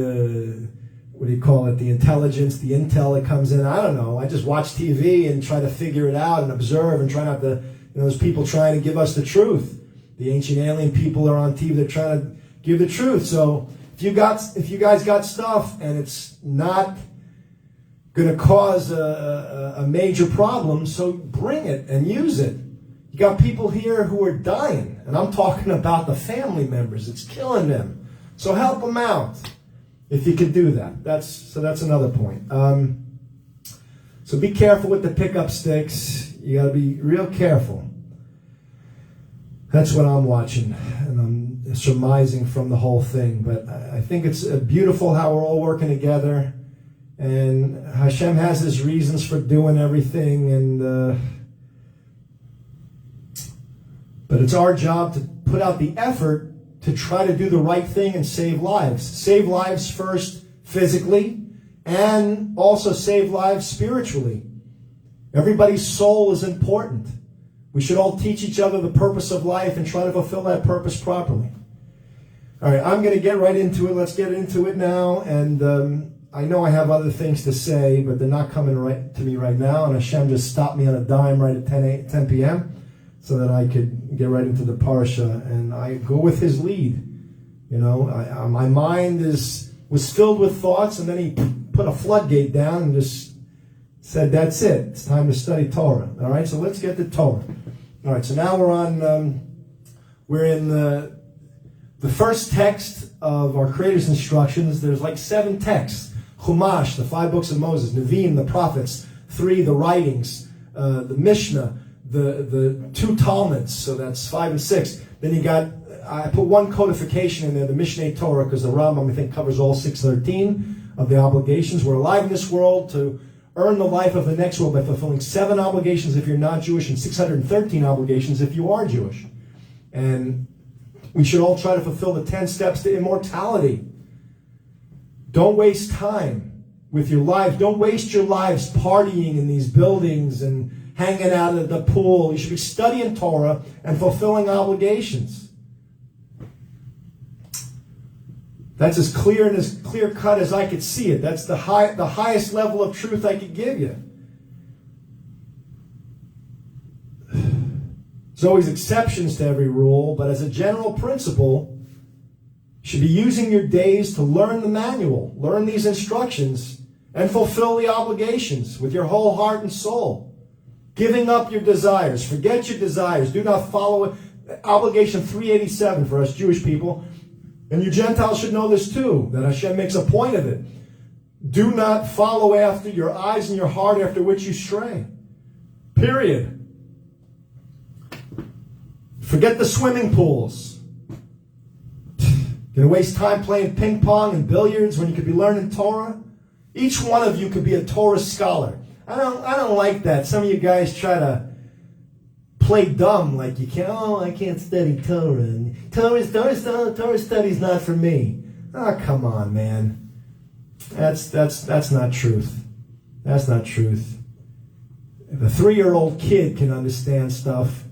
The intelligence, the intel that comes in. I don't know. I just watch TV and try to figure it out and observe and try not to. There's people trying to give us the truth. The ancient alien people are on TV. They're trying to give the truth. So if you guys got stuff and it's not going to cause a major problem, so bring it and use it. You got people here who are dying, and I'm talking about the family members. It's killing them. So help them out if you could do that. That's another point. So be careful with the pickup sticks. You got to be real careful. That's what I'm watching, and I'm surmising from the whole thing. But I think it's beautiful how we're all working together, and Hashem has His reasons for doing everything. And but it's our job to put out the effort to try to do the right thing and save lives. Save lives first physically, and also save lives spiritually. Everybody's soul is important. We should all teach each other the purpose of life and try to fulfill that purpose properly. All right, I'm going to get right into it. Let's get into it now. And I know I have other things to say, but they're not coming right to me right now. And Hashem just stopped me on a dime right at 10 p.m. so that I could get right into the parsha. And I go with His lead. My mind was filled with thoughts, and then He put a floodgate down and just said, that's it. It's time to study Torah. All right, so let's get to Torah. All right, so now we're in the first text of our Creator's instructions. There's like 7 texts. Chumash, the 5 books of Moses. Nevi'im, the prophets. 3, the writings. The Mishnah. The 2 Talmuds. So that's 5 and 6. Then you got I put one codification in there, the Mishneh Torah, because the Rambam, I think, covers all 613 of the obligations. We're alive in this world to earn the life of the next world by fulfilling 7 obligations if you're not Jewish and 613 obligations if you are Jewish. And we should all try to fulfill the 10 steps to immortality. Don't waste time with your lives. Don't waste your lives partying in these buildings and hanging out at the pool. You should be studying Torah and fulfilling obligations. That's as clear and as clear cut as I could see it. That's the highest level of truth I could give you. There's always exceptions to every rule, but as a general principle, you should be using your days to learn the manual, learn these instructions, and fulfill the obligations with your whole heart and soul. Giving up your desires. Forget your desires. Do not follow it. Obligation 387 for us Jewish people. And you Gentiles should know this too, that Hashem makes a point of it. Do not follow after your eyes and your heart after which you stray. Period. Forget the swimming pools. Gonna waste time playing ping pong and billiards when you could be learning Torah? Each one of you could be a Torah scholar. I don't like that. Some of you guys try to play dumb, like you can't. Oh, I can't study Torah. Torah study's not for me. Oh, come on, man. That's not truth. That's not truth. If a 3-year-old kid can understand stuff,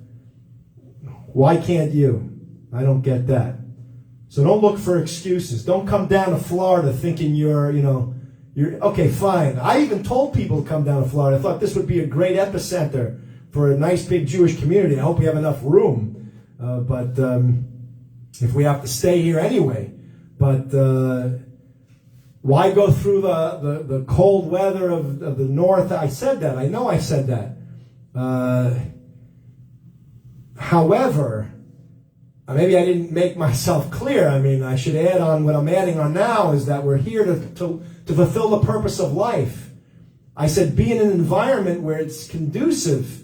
why can't you? I don't get that. So don't look for excuses. Don't come down to Florida thinking you're okay, fine. I even told people to come down to Florida. I thought this would be a great epicenter for a nice big Jewish community. I hope we have enough room. But if we have to stay here anyway. But why go through the cold weather of the north? I said that. I know I said that. However, maybe I didn't make myself clear. I mean, I should add on what I'm adding on now is that we're here to fulfill the purpose of life. I said be in an environment where it's conducive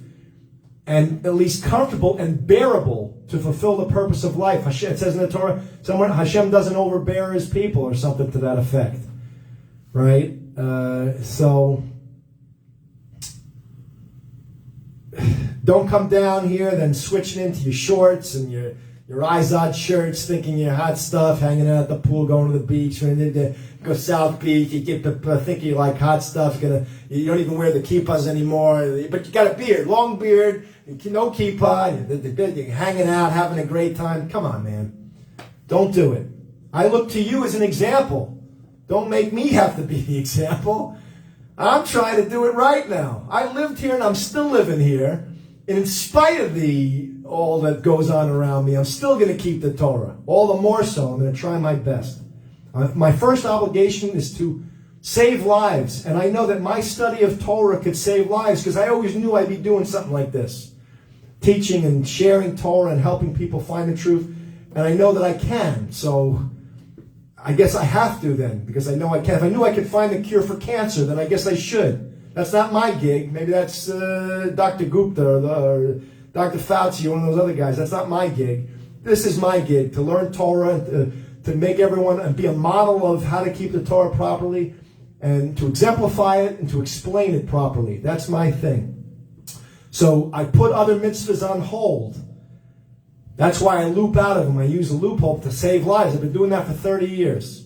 and at least comfortable and bearable to fulfill the purpose of life. Hashem, it says in the Torah somewhere, Hashem doesn't overbear his people or something to that effect. Right? So don't come down here then switching into your shorts and your Izod shirts, thinking you're hot stuff, hanging out at the pool, going to the beach, go South Beach, you get thinking you like hot stuff, you don't even wear the kippahs anymore, but you got a beard, long beard, no kippah, you're hanging out, having a great time. Come on, man. Don't do it. I look to you as an example. Don't make me have to be the example. I'm trying to do it right now. I lived here and I'm still living here. And in spite of all that goes on around me, I'm still going to keep the Torah. All the more so, I'm going to try my best. My first obligation is to save lives. And I know that my study of Torah could save lives because I always knew I'd be doing something like this. Teaching and sharing Torah and helping people find the truth. And I know that I can. So I guess I have to then because I know I can. If I knew I could find a cure for cancer, then I guess I should. That's not my gig. Maybe that's Dr. Gupta or Dr. Fauci or one of those other guys. That's not my gig. This is my gig, to learn Torah, to make everyone and be a model of how to keep the Torah properly and to exemplify it and to explain it properly. That's my thing. So I put other mitzvahs on hold. That's why I loop out of them. I use a loophole to save lives. I've been doing that for 30 years.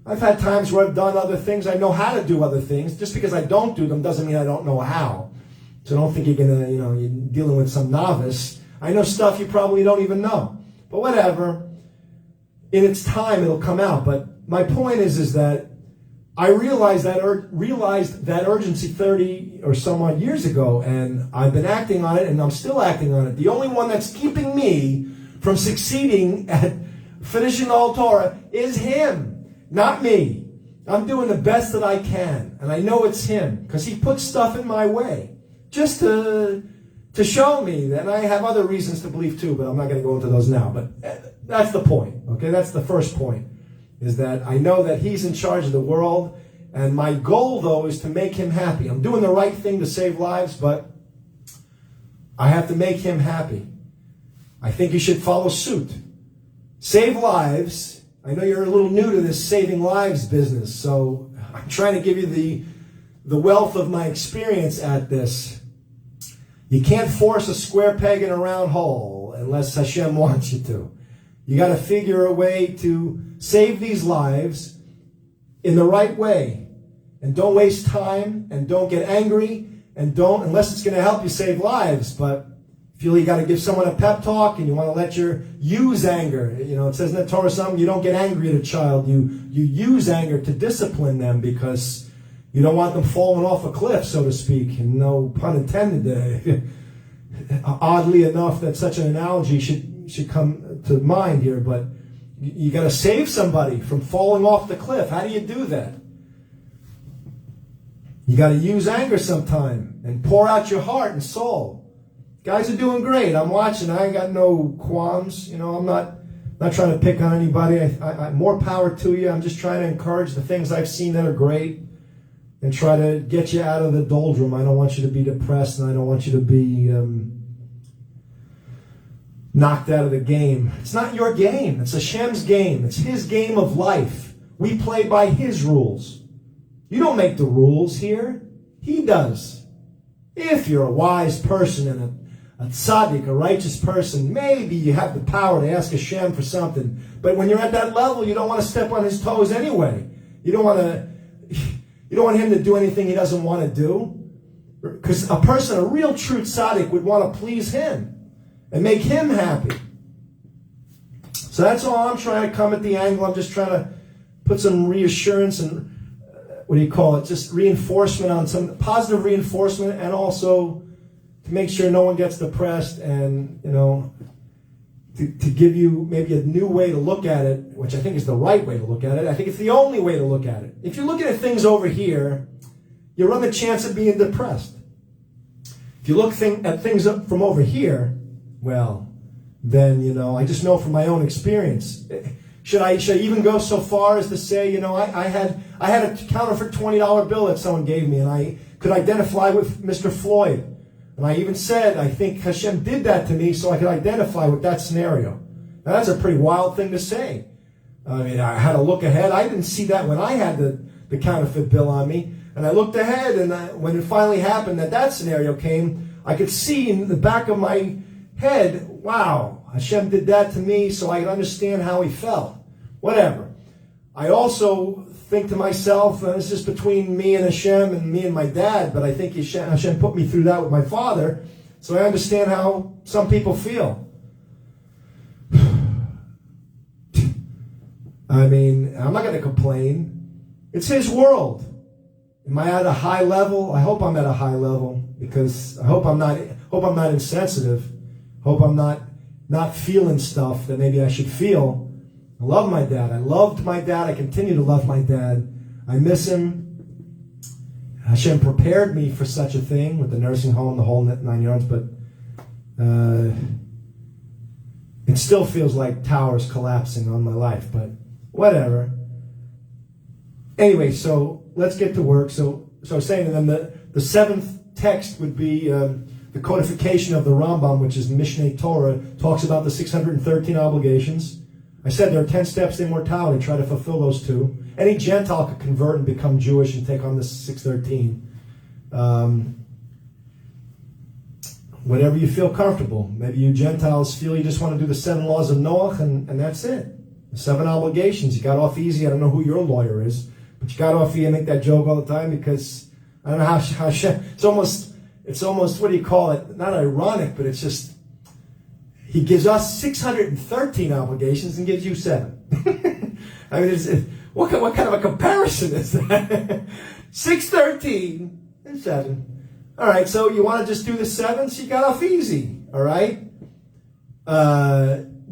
I've had times where I've done other things. I know how to do other things. Just because I don't do them doesn't mean I don't know how. So don't think you're going to, you're dealing with some novice. I know stuff you probably don't even know. But whatever. In its time, it'll come out. But my point is that I realized that urgency 30 or some odd years ago, and I've been acting on it, and I'm still acting on it. The only one that's keeping me from succeeding at finishing all Torah is him. Not me. I'm doing the best that I can. And I know it's him. Because he puts stuff in my way. Just to show me that I have other reasons to believe too. But I'm not going to go into those now. But that's the point. Okay, that's the first point. Is that I know that he's in charge of the world. And my goal, though, is to make him happy. I'm doing the right thing to save lives. But I have to make him happy. I think he should follow suit. Save lives. I know you're a little new to this saving lives business, so I'm trying to give you the wealth of my experience at this. You can't force a square peg in a round hole unless Hashem wants you to. You got to figure a way to save these lives in the right way. And don't waste time, and don't get angry, and don't, unless it's going to help you save lives. But if you got to give someone a pep talk and you want to use anger. You know, it says in the Torah something, you don't get angry at a child. You use anger to discipline them because you don't want them falling off a cliff, so to speak. And no pun intended. Oddly enough, that such an analogy should come to mind here. But you got to save somebody from falling off the cliff. How do you do that? You got to use anger sometime and pour out your heart and soul. Guys are doing great. I'm watching. I ain't got no qualms. You know, I'm not trying to pick on anybody. I more power to you. I'm just trying to encourage the things I've seen that are great and try to get you out of the doldrum. I don't want you to be depressed, and I don't want you to be knocked out of the game. It's not your game. It's Hashem's game. It's His game of life. We play by His rules. You don't make the rules here. He does. If you're a wise person and a tzaddik, a righteous person, maybe you have the power to ask Hashem for something. But when you're at that level, you don't want to step on His toes anyway. You don't want Him to do anything He doesn't want to do. Because a real true tzaddik would want to please Him and make Him happy. So that's all I'm trying to come at the angle. I'm just trying to put some reassurance and just reinforcement on some positive reinforcement, and also to make sure no one gets depressed, and, you know, to give you maybe a new way to look at it, which I think is the right way to look at it. I think it's the only way to look at it. If you're looking at things over here, you run the chance of being depressed. If you look at things up from over here, well, then, you know, I just know from my own experience. Should I even go so far as to say, you know, I had a counterfeit $20 bill that someone gave me, and I could identify with Mr. Floyd. And I even said, I think Hashem did that to me so I could identify with that scenario. Now, that's a pretty wild thing to say. I mean, I had to look ahead. I didn't see that when I had the counterfeit bill on me. And I looked ahead, and when it finally happened that scenario came, I could see in the back of my head, wow, Hashem did that to me so I could understand how He felt. Whatever. I also think to myself, it's just between me and Hashem and me and my dad, but I think Hashem put me through that with my father, so I understand how some people feel. I mean, I'm not going to complain. It's His world. Am I at a high level? I hope I'm at a high level, because I hope I'm not insensitive. Hope I'm not feeling stuff that maybe I should feel. I love my dad. I loved my dad. I continue to love my dad. I miss him. Hashem prepared me for such a thing with the nursing home, the whole 9 yards, but it still feels like towers collapsing on my life, but whatever. Anyway, so let's get to work. So I was saying, and then the seventh text would be the codification of the Rambam, which is Mishneh Torah, talks about the 613 obligations. I said there are 10 steps to immortality. Try to fulfill those 2. Any Gentile could convert and become Jewish and take on the 613. Whatever you feel comfortable. Maybe you Gentiles feel you just want to do the 7 laws of Noah, and that's it. The 7 obligations. You got off easy. I don't know who your lawyer is, but you got off easy. I make that joke all the time because I don't know how it's almost, what do you call it? Not ironic, but it's just, He gives us 613 obligations and gives you 7. I mean, what kind of a comparison is that? 613 and 7. All right, so you want to just do the 7, so you got off easy. All right?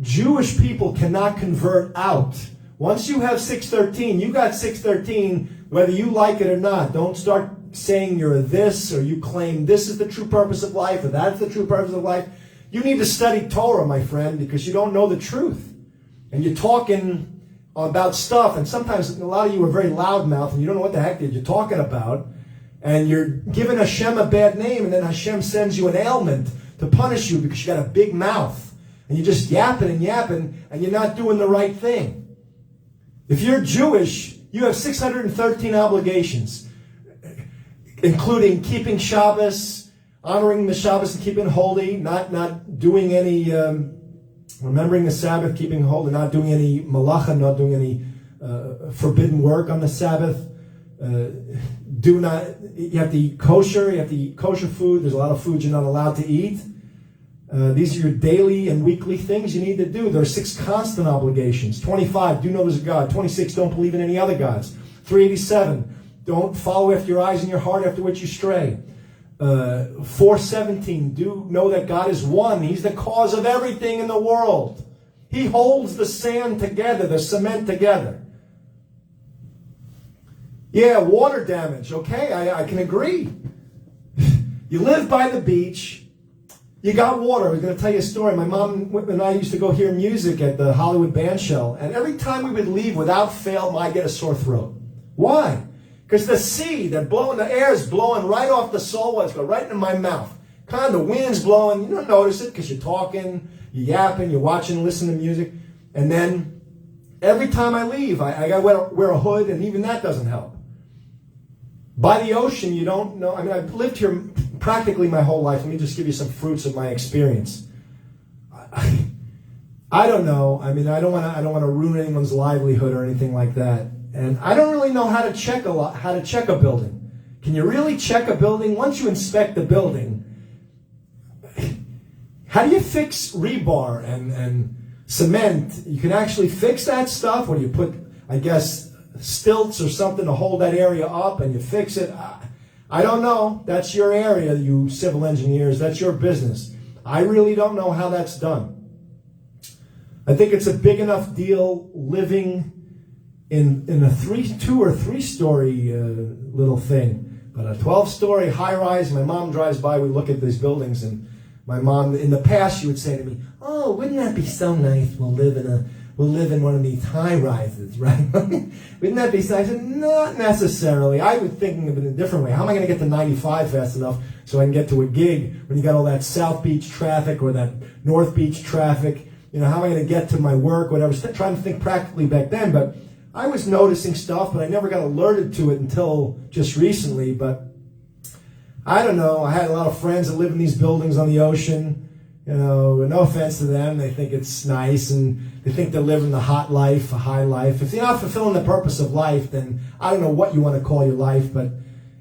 Jewish people cannot convert out. Once you have 613, you got 613, whether you like it or not. Don't start saying you're this, or you claim this is the true purpose of life, or that's the true purpose of life. You need to study Torah, my friend, because you don't know the truth. And you're talking about stuff, and sometimes a lot of you are very loudmouth, and you don't know what the heck you're talking about. And you're giving Hashem a bad name, and then Hashem sends you an ailment to punish you because you got a big mouth. and you're just yapping and yapping, and you're not doing the right thing. If you're Jewish, you have 613 obligations, including keeping Shabbos, honoring the Shabbos and keeping it holy, not doing any, remembering the Sabbath, keeping it holy, not doing any malacha, not doing any forbidden work on the Sabbath. You have to eat kosher, you have to eat kosher food. There's a lot of food you're not allowed to eat. These are your daily and weekly things you need to do. There are 6 constant obligations. 25, do know there's a God. 26, don't believe in any other gods. 387, don't follow after your eyes and your heart after which you stray. 417, do know that God is one. He's the cause of everything in the world. He holds the sand together, the cement together. Yeah, water damage. Okay, I can agree. You live by the beach. You got water. I was going to tell you a story. My mom and I used to go hear music at the Hollywood Band Shell, and every time we would leave, without fail, I get a sore throat. Why? Because the air is blowing right off the sole. It's going right into my mouth. Kind of the wind's blowing. You don't notice it because you're talking, you're yapping, you're watching, listening to music. And then every time I leave, I got to wear a hood, and even that doesn't help. By the ocean, you don't know. I mean, I've lived here practically my whole life. Let me just give you some fruits of my experience. I don't know. I mean, I don't want to ruin anyone's livelihood or anything like that. And I don't really know how to check a building. Can you really check a building? Once you inspect the building, how do you fix rebar and cement? You can actually fix that stuff, or you put, I guess, stilts or something to hold that area up and you fix it. I don't know. That's your area, you civil engineers. That's your business. I really don't know how that's done. I think it's a big enough deal living in a 2 or 3 story little thing. But a 12-story high-rise, my mom drives by, we look at these buildings, and my mom, in the past, she would say to me, "Oh, wouldn't that be so nice? We'll live in one of these high-rises, right?" Wouldn't that be so? I said, not necessarily. I was thinking of it in a different way. How am I going to get to 95 fast enough so I can get to a gig when you got all that South Beach traffic or that North Beach traffic? You know, how am I going to get to my work, whatever? I was trying to think practically back then, but I was noticing stuff, but I never got alerted to it until just recently. But I don't know. I had a lot of friends that live in these buildings on the ocean. You know, no offense to them. They think it's nice, and they think they're living the hot life, a high life. If you're not fulfilling the purpose of life, then I don't know what you want to call your life, but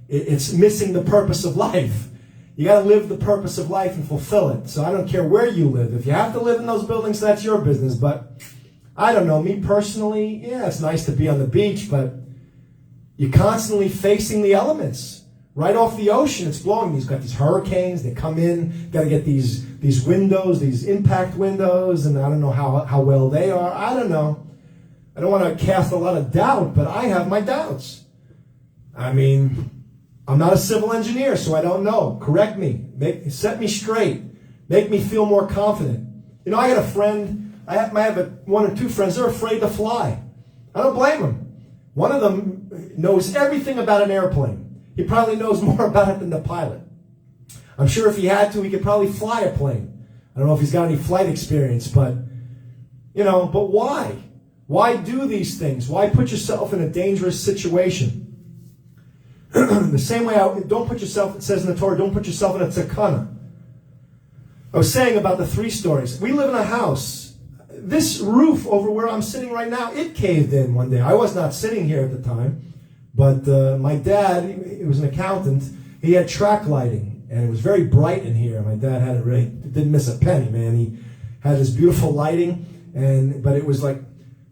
it's missing the purpose of life. You got to live the purpose of life and fulfill it. So I don't care where you live. If you have to live in those buildings, that's your business. But I don't know. Me personally, yeah, it's nice to be on the beach, but you're constantly facing the elements. Right off the ocean, it's blowing. You've got these hurricanes. They come in. Got to get these windows, these impact windows, and I don't know how well they are. I don't know. I don't want to cast a lot of doubt, but I have my doubts. I mean, I'm not a civil engineer, so I don't know. Correct me. Set me straight. Make me feel more confident. You know, I got a friend. I have 1 or 2 friends. They're afraid to fly. I don't blame them. One of them knows everything about an airplane. He probably knows more about it than the pilot. I'm sure if he had to, he could probably fly a plane. I don't know if he's got any flight experience, but, you know, but why? Why do these things? Why put yourself in a dangerous situation? The same way, don't put yourself, it says in the Torah, don't put yourself in a tzakana. I was saying about the 3 stories. We live in a house. This roof over where I'm sitting right now, it caved in one day. I was not sitting here at the time. But my dad, he was an accountant, he had track lighting, and it was very bright in here. My dad had it really, didn't miss a penny, man. He had this beautiful lighting, but it was like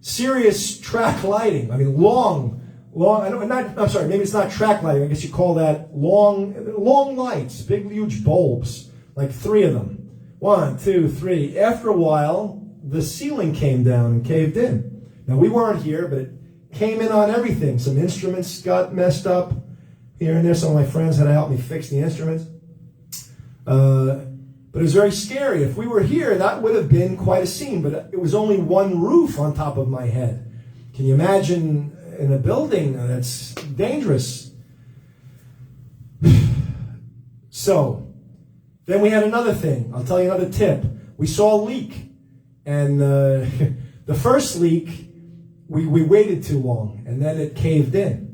serious track lighting. I mean, long, I'm sorry, maybe it's not track lighting. I guess you call that long lights, big, huge bulbs, like 3 of them. 1, 2, 3. After a while, the ceiling came down and caved in. Now, we weren't here, but it came in on everything. Some instruments got messed up here and there. Some of my friends had to help me fix the instruments. But it was very scary. If we were here, that would have been quite a scene. But it was only 1 roof on top of my head. Can you imagine in a building that's dangerous? So, then we had another thing. I'll tell you another tip. We saw a leak. And the first leak, we waited too long, and then it caved in.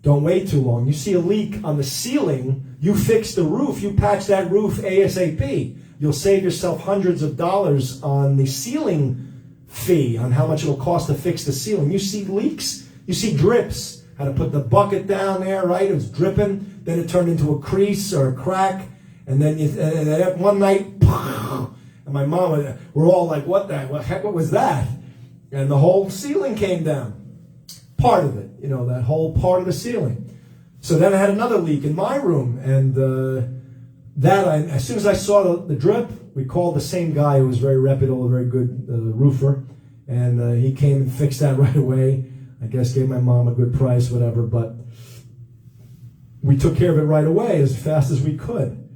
Don't wait too long. You see a leak on the ceiling, you fix the roof, you patch that roof ASAP. You'll save yourself hundreds of dollars on the ceiling fee, on how much it'll cost to fix the ceiling. You see leaks, you see drips. Had to put the bucket down there, right? It was dripping. Then it turned into a crease or a crack. And then one night, and my mom, we're all like, what was that? And the whole ceiling came down. Part of it, that whole part of the ceiling. So then I had another leak in my room. And as soon as I saw the drip, we called the same guy who was very reputable, a very good roofer. And he came and fixed that right away. I guess gave my mom a good price, whatever. But we took care of it right away as fast as we could.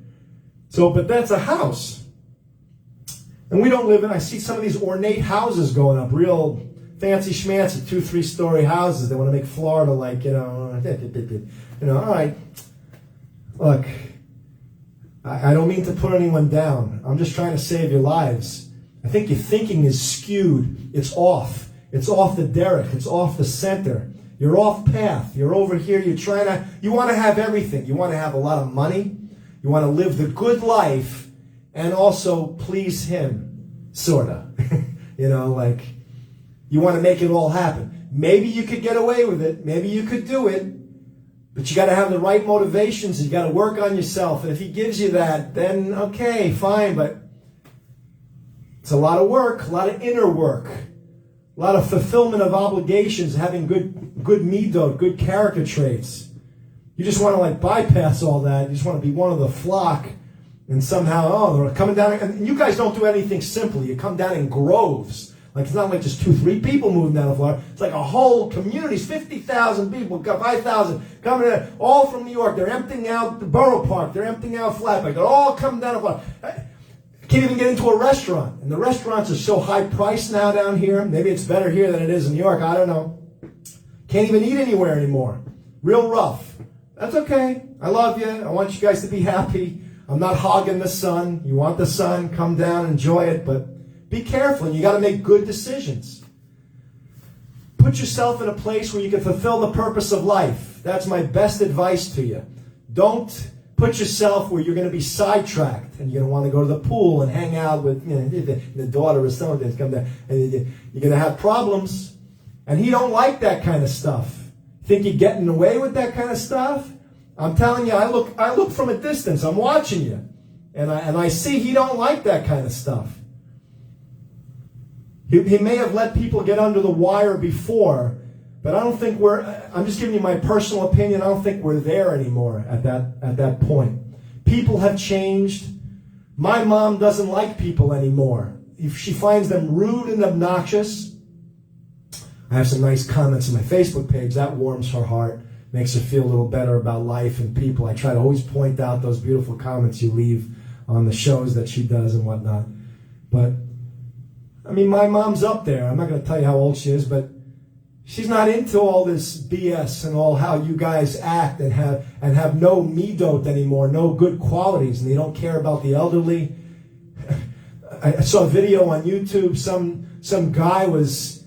But that's a house. And we don't live in, I see some of these ornate houses going up, real fancy schmancy, 2-3 story houses. They want to make Florida like, all right. Look, I don't mean to put anyone down. I'm just trying to save your lives. I think your thinking is skewed. It's off. It's off the derrick. It's off the center. You're off path. You're over here. You want to have everything. You want to have a lot of money. You want to live the good life and also please him, sort of. You want to make it all happen. Maybe you could get away with it. Maybe you could do it. But you got to have the right motivations. You got to work on yourself. And if he gives you that, then okay, fine. But it's a lot of work, a lot of inner work, a lot of fulfillment of obligations, having good midot, good character traits. You just want to bypass all that. You just want to be one of the flock. And somehow, they're coming down. And you guys don't do anything simply. You come down in groves. It's not like just 2-3 people moving down the floor. It's like a whole community, 50,000 people, 5,000 coming in, all from New York. They're emptying out the Borough Park. They're emptying out Flatbush. They're all coming down the floor. Can't even get into a restaurant. And the restaurants are so high priced now down here. Maybe it's better here than it is in New York. I don't know. Can't even eat anywhere anymore. Real rough. That's okay. I love you. I want you guys to be happy. I'm not hogging the sun. You want the sun, come down, enjoy it, but be careful, and you got to make good decisions. Put yourself in a place where you can fulfill the purpose of life. That's my best advice to you. Don't put yourself where you're going to be sidetracked, and you're going to want to go to the pool and hang out with the daughter or someone. Come down, and you're going to have problems, and he don't like that kind of stuff. Think you're getting away with that kind of stuff? I'm telling you, I look from a distance. I'm watching you, and I see he don't like that kind of stuff. He may have let people get under the wire before, but I don't think I'm just giving you my personal opinion, I don't think we're there anymore at that point. People have changed. My mom doesn't like people anymore. If she finds them rude and obnoxious, I have some nice comments on my Facebook page. That warms her heart, makes her feel a little better about life and people. I try to always point out those beautiful comments you leave on the shows that she does and whatnot. But my mom's up there. I'm not going to tell you how old she is, but she's not into all this BS and all how you guys act and have no midot anymore, no good qualities, and they don't care about the elderly. I saw a video on YouTube. Some guy was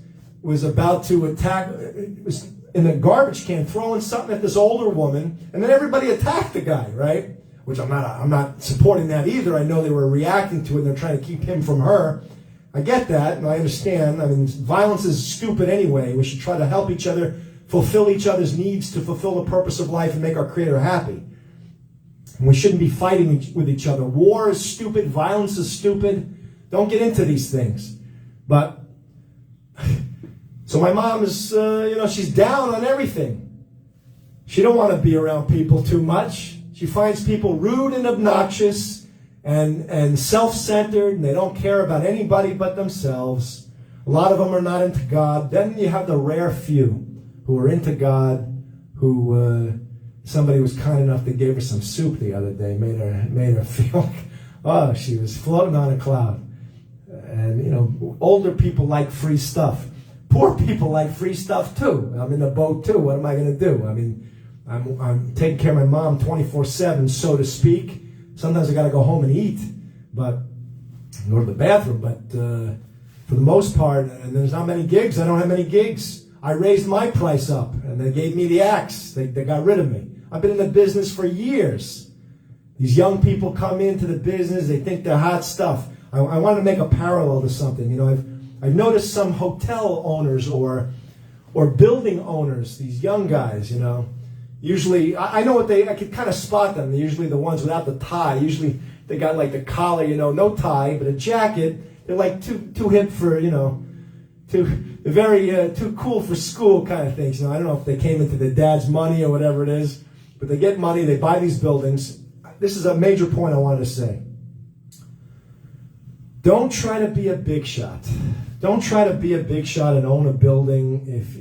about to attack. It was in a garbage can throwing something at this older woman, and then everybody attacked the guy, right? Which I'm not supporting that either. I know they were reacting to it, and they're trying to keep him from her. I get that, and I understand. Violence is stupid anyway. We should try to help each other, fulfill each other's needs to fulfill the purpose of life and make our Creator happy. And we shouldn't be fighting with each other. War is stupid. Violence is stupid. Don't get into these things. But, so my mom is, she's down on everything. She don't want to be around people too much. She finds people rude and obnoxious and self-centered, and they don't care about anybody but themselves. A lot of them are not into God. Then you have the rare few who are into God, who somebody was kind enough to give her some soup the other day, made her feel like, she was floating on a cloud. And, older people like free stuff. Poor people like free stuff too. I'm in the boat too. What am I going to do? I'm taking care of my mom 24/7, so to speak. Sometimes I got to go home and eat, but go to the bathroom. But for the most part, and there's not many gigs, I don't have many gigs. I raised my price up, and they gave me the axe. They got rid of me. I've been in the business for years. These young people come into the business, they think they're hot stuff. I want to make a parallel to something. You know, I've noticed some hotel owners or building owners, these young guys, you know. Usually, I know I can kind of spot them. They're usually the ones without the tie. Usually, they got like the collar, you know, no tie, but a jacket. They're like too hip for, you know, they're very too cool for school kind of things. You know, I don't know if they came into their dad's money or whatever it is, but they get money, they buy these buildings. This is a major point I wanted to say. Don't try to be a big shot. Don't try to be a big shot and own a building. If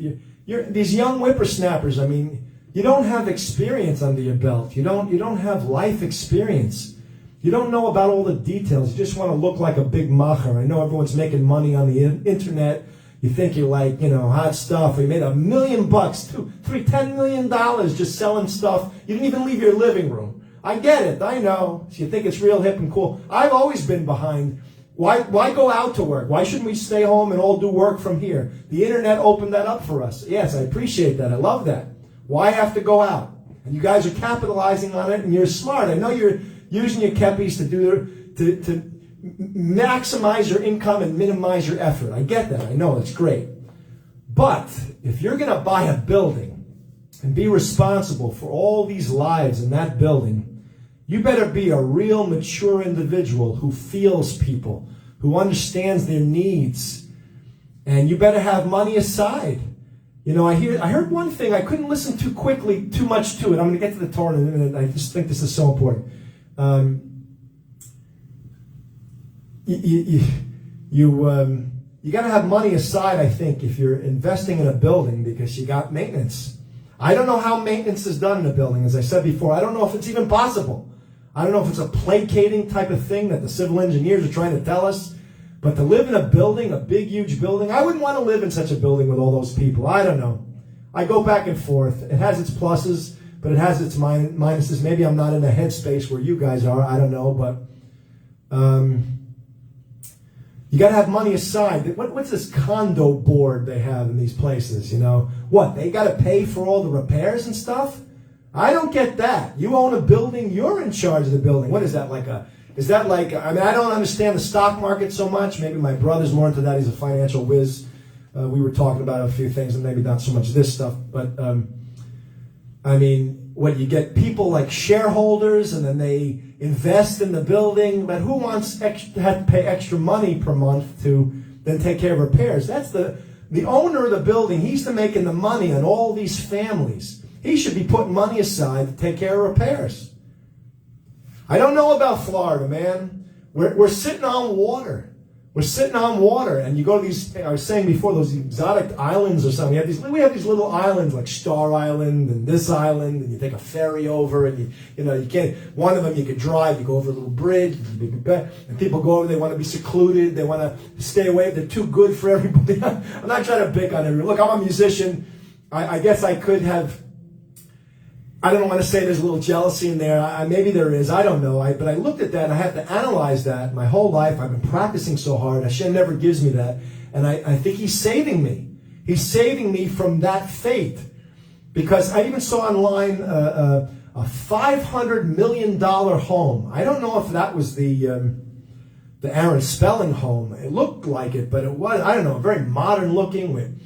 you're these young whippersnappers, I mean, you don't have experience under your belt. You don't have life experience. You don't know about all the details. You just want to look like a big macher. I know everyone's making money on the internet. You think you're like, you know, hot stuff. You made $1 million, $10 million just selling stuff. You didn't even leave your living room. I get it. I know. So you think it's real hip and cool. I've always been behind. Why go out to work? Why shouldn't we stay home and all do work from here? The internet opened that up for us. Yes, I appreciate that. I love that. Why have to go out? And you guys are capitalizing on it, and you're smart. I know you're using your keppies to maximize your income and minimize your effort. I get that. I know it's great. But if you're going to buy a building and be responsible for all these lives in that building, you better be a real mature individual who feels people, who understands their needs, and you better have money aside. You know, I heard one thing. I couldn't listen too much to it. I'm going to get to the Torah in a minute. I just think this is so important. You got to have money aside, I think, if you're investing in a building, because you got maintenance. I don't know how maintenance is done in a building. As I said before, I don't know if it's even possible. I don't know if it's a placating type of thing that the civil engineers are trying to tell us. But to live in a building, a big, huge building, I wouldn't want to live in such a building with all those people. I don't know. I go back and forth. It has its pluses, but it has its minuses. Maybe I'm not in a headspace where you guys are. I don't know. But you got to have money aside. What's this condo board they have in these places? You know, what? They got to pay for all the repairs and stuff? I don't get that. You own a building. You're in charge of the building. What is that like I don't understand the stock market so much. Maybe my brother's more into that. He's a financial whiz. We were talking about a few things, and maybe not so much this stuff. But, I mean, what, you get people like shareholders, and then they invest in the building. But who wants to have to pay extra money per month to then take care of repairs? That's the owner of the building. He's making the money on all these families. He should be putting money aside to take care of repairs. I don't know about Florida, man. We're sitting on water. We're sitting on water, and you go to these, I was saying before, those exotic islands or something. We have these little islands like Star Island and this island, and you take a ferry over, and you can't, one of them you could drive, you go over a little bridge, and people go over, they want to be secluded, they want to stay away, they're too good for everybody. I'm not trying to pick on everyone. Look, I'm a musician. I guess I could have, I don't want to say there's a little jealousy in there. Maybe there is. I don't know. But I looked at that, and I had to analyze that. My whole life, I've been practicing so hard. Hashem never gives me that. And I think He's saving me. He's saving me from that fate. Because I even saw online a $500 million home. I don't know if that was the Aaron Spelling home. It looked like it, but it was, I don't know, very modern looking with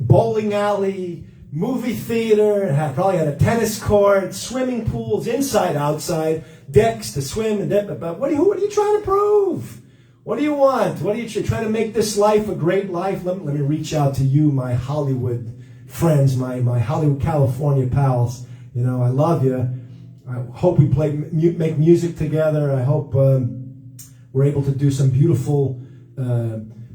bowling alley, movie theater, probably had a tennis court, swimming pools, inside, outside, decks to swim. But what are you trying to prove? What do you want? What are you trying to make this life a great life? Let me reach out to you, my Hollywood friends, my Hollywood, California pals. You know, I love you. I hope we make music together. I hope we're able to do some beautiful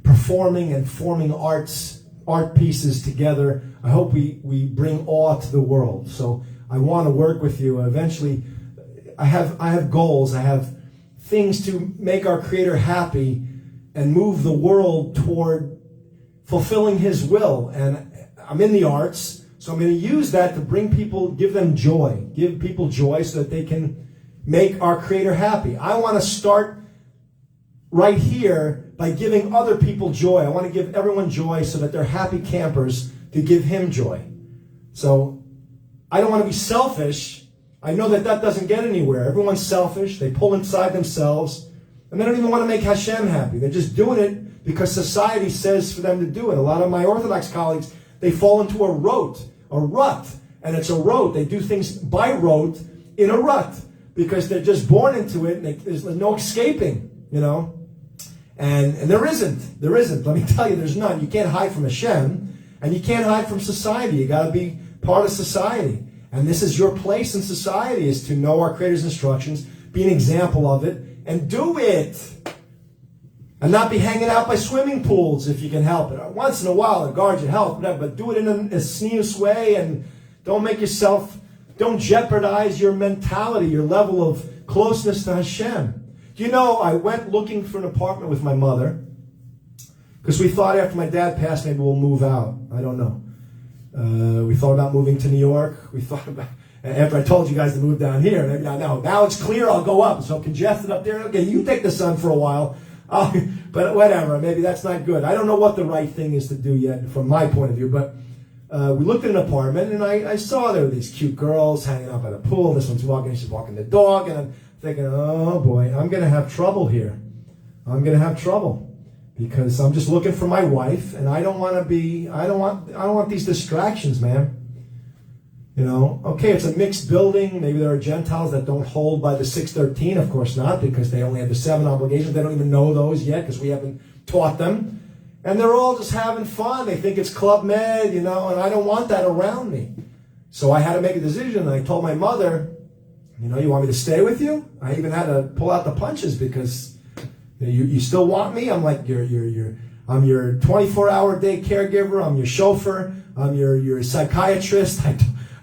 performing and forming art pieces together. I hope we bring awe to the world. So I want to work with you. Eventually, I have goals. I have things to make our Creator happy and move the world toward fulfilling His will. And I'm in the arts, so I'm going to use that to bring people, give people joy so that they can make our Creator happy. I want to start right here by giving other people joy. I want to give everyone joy so that they're happy campers to give him joy. So I don't want to be selfish. I know that doesn't get anywhere. Everyone's selfish. They pull inside themselves. And they don't even want to make Hashem happy. They're just doing it because society says for them to do it. A lot of my Orthodox colleagues, they fall into a rut. And it's a rote. They do things by rote in a rut because they're just born into it and there's no escaping, And there isn't. Let me tell you, there's none. You can't hide from Hashem and you can't hide from society. You got to be part of society. And this is your place in society, is to know our Creator's instructions, be an example of it, and do it. And not be hanging out by swimming pools if you can help it. Once in a while, a guard you help, but do it in a sneeze way, and don't jeopardize your mentality, your level of closeness to Hashem. I went looking for an apartment with my mother, because we thought after my dad passed, maybe we'll move out. I don't know. We thought about moving to New York. We thought about, after I told you guys to move down here, maybe now it's clear, I'll go up. It's so congested up there. Okay, you take the sun for a while. But whatever, maybe that's not good. I don't know what the right thing is to do yet from my point of view, but we looked at an apartment, and I saw there were these cute girls hanging out by the pool. This one's walking, she's walking the dog, and I'm thinking, oh boy, I'm going to have trouble here. I'm going to have trouble. Because I'm just looking for my wife, and I don't want these distractions, man. Okay, it's a mixed building. Maybe there are Gentiles that don't hold by the 613. Of course not, because they only have the 7 obligations. They don't even know those yet, because we haven't taught them. And they're all just having fun. They think it's Club Med, and I don't want that around me. So I had to make a decision. I told my mother, you want me to stay with you? I even had to pull out the punches, because you still want me? I'm like, I'm your 24-hour day caregiver. I'm your chauffeur. I'm your psychiatrist.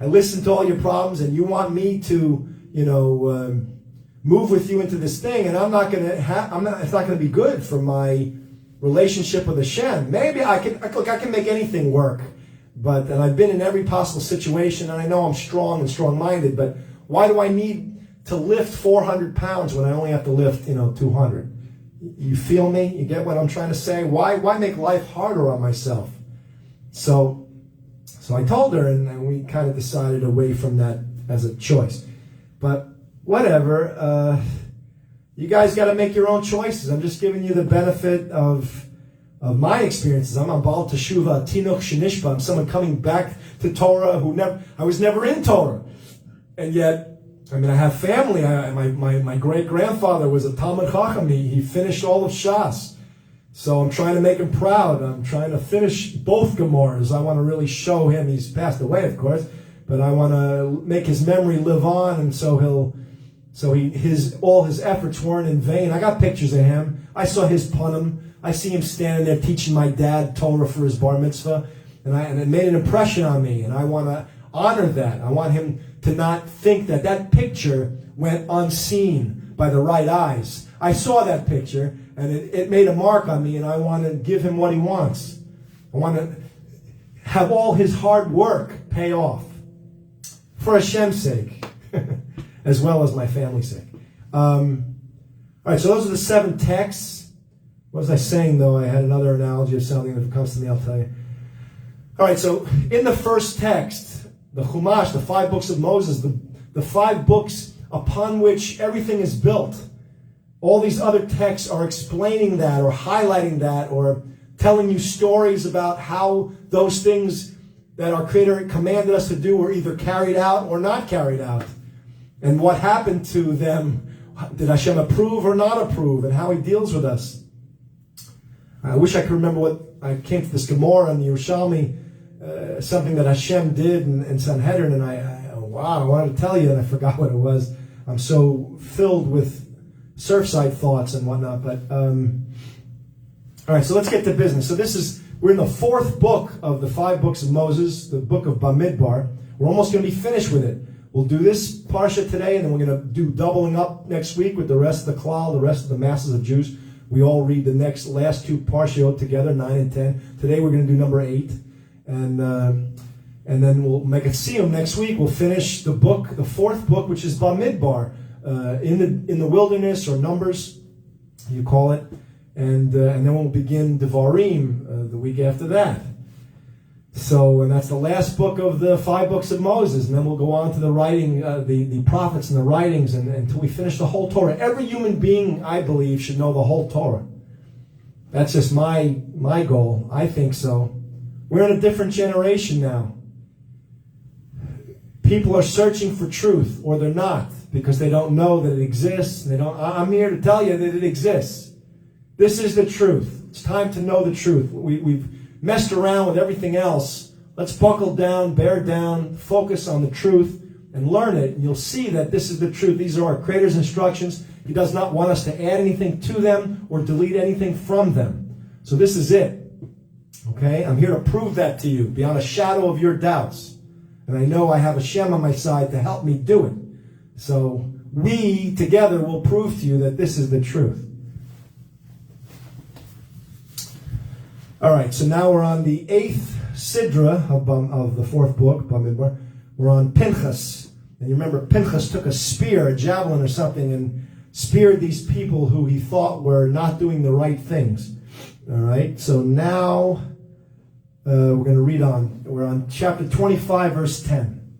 I listen to all your problems, and you want me to, move with you into this thing, and it's not going to be good for my relationship with Hashem. Maybe I can make anything work, and I've been in every possible situation, and I know I'm strong and strong-minded, but why do I need to lift 400 pounds when I only have to lift, 200? You feel me? You get what I'm trying to say? Why make life harder on myself? So I told her, and we kind of decided away from that as a choice. But whatever. You guys got to make your own choices. I'm just giving you the benefit of my experiences. I'm on Baal Teshuvah, Tinoch Shenishba. I'm someone coming back to Torah I was never in Torah. And yet, I have family. My great-grandfather was a Talmud Chacham. He finished all of Shas. So I'm trying to make him proud. I'm trying to finish both Gemaras. I want to really show him. He's passed away, of course. But I want to make his memory live on, and all his efforts weren't in vain. I got pictures of him. I saw his punim. I see him standing there teaching my dad Torah for his bar mitzvah. And it made an impression on me. And I want to honor that. I want him to not think that picture went unseen by the right eyes. I saw that picture, and it made a mark on me, and I want to give him what he wants. I want to have all his hard work pay off for Hashem's sake, as well as my family's sake. All right, so those are the 7 texts. What was I saying, though? I had another analogy of something. If it comes to me, I'll tell you. All right, so in the first text, the Chumash, the 5 books of Moses, the 5 books upon which everything is built. All these other texts are explaining that or highlighting that or telling you stories about how those things that our Creator commanded us to do were either carried out or not carried out. And what happened to them. Did Hashem approve or not approve? And how He deals with us. I wish I could remember what I came to this Gemara in the Yerushalmi, something that Hashem did in Sanhedrin, and I wanted to tell you, and I forgot what it was. I'm so filled with Surfside thoughts and whatnot, but all right, so let's get to business. So we're in the 4th book of the 5 books of Moses, the book of Bamidbar. We're almost going to be finished with it. We'll do this parsha today, and then we're going to do doubling up next week with the rest of the klal, the rest of the masses of Jews. We all read the last 2 parshiot together, 9 and 10. Today we're going to do number 8, and then we'll make a siyum next week. We'll finish the book, the 4th book, which is Bamidbar, in the wilderness or Numbers. you call it, and then we'll begin Devarim the week after that. So, and that's the last book of the 5 books of Moses, and then we'll go on to the writing, the prophets and the writings, and until we finish the whole Torah. Every human being, I believe, should know the whole Torah. That's just my goal. I think so. We're in a different generation now. People are searching for truth, or they're not, because they don't know that it exists. And I'm here to tell you that it exists. This is the truth. It's time to know the truth. We've messed around with everything else. Let's buckle down, bear down, focus on the truth, and learn it. And you'll see that this is the truth. These are our Creator's instructions. He does not want us to add anything to them or delete anything from them. So this is it. Okay? I'm here to prove that to you, beyond a shadow of your doubts. And I know I have Hashem on my side to help me do it. So we together will prove to you that this is the truth. All right, so now we're on the 8th Sidra of the 4th book, Bamidbar. We're on Pinchas. And you remember Pinchas took a spear, a javelin or something, and speared these people who he thought were not doing the right things. All right, so now we're going to read on. We're on chapter 25, verse 10.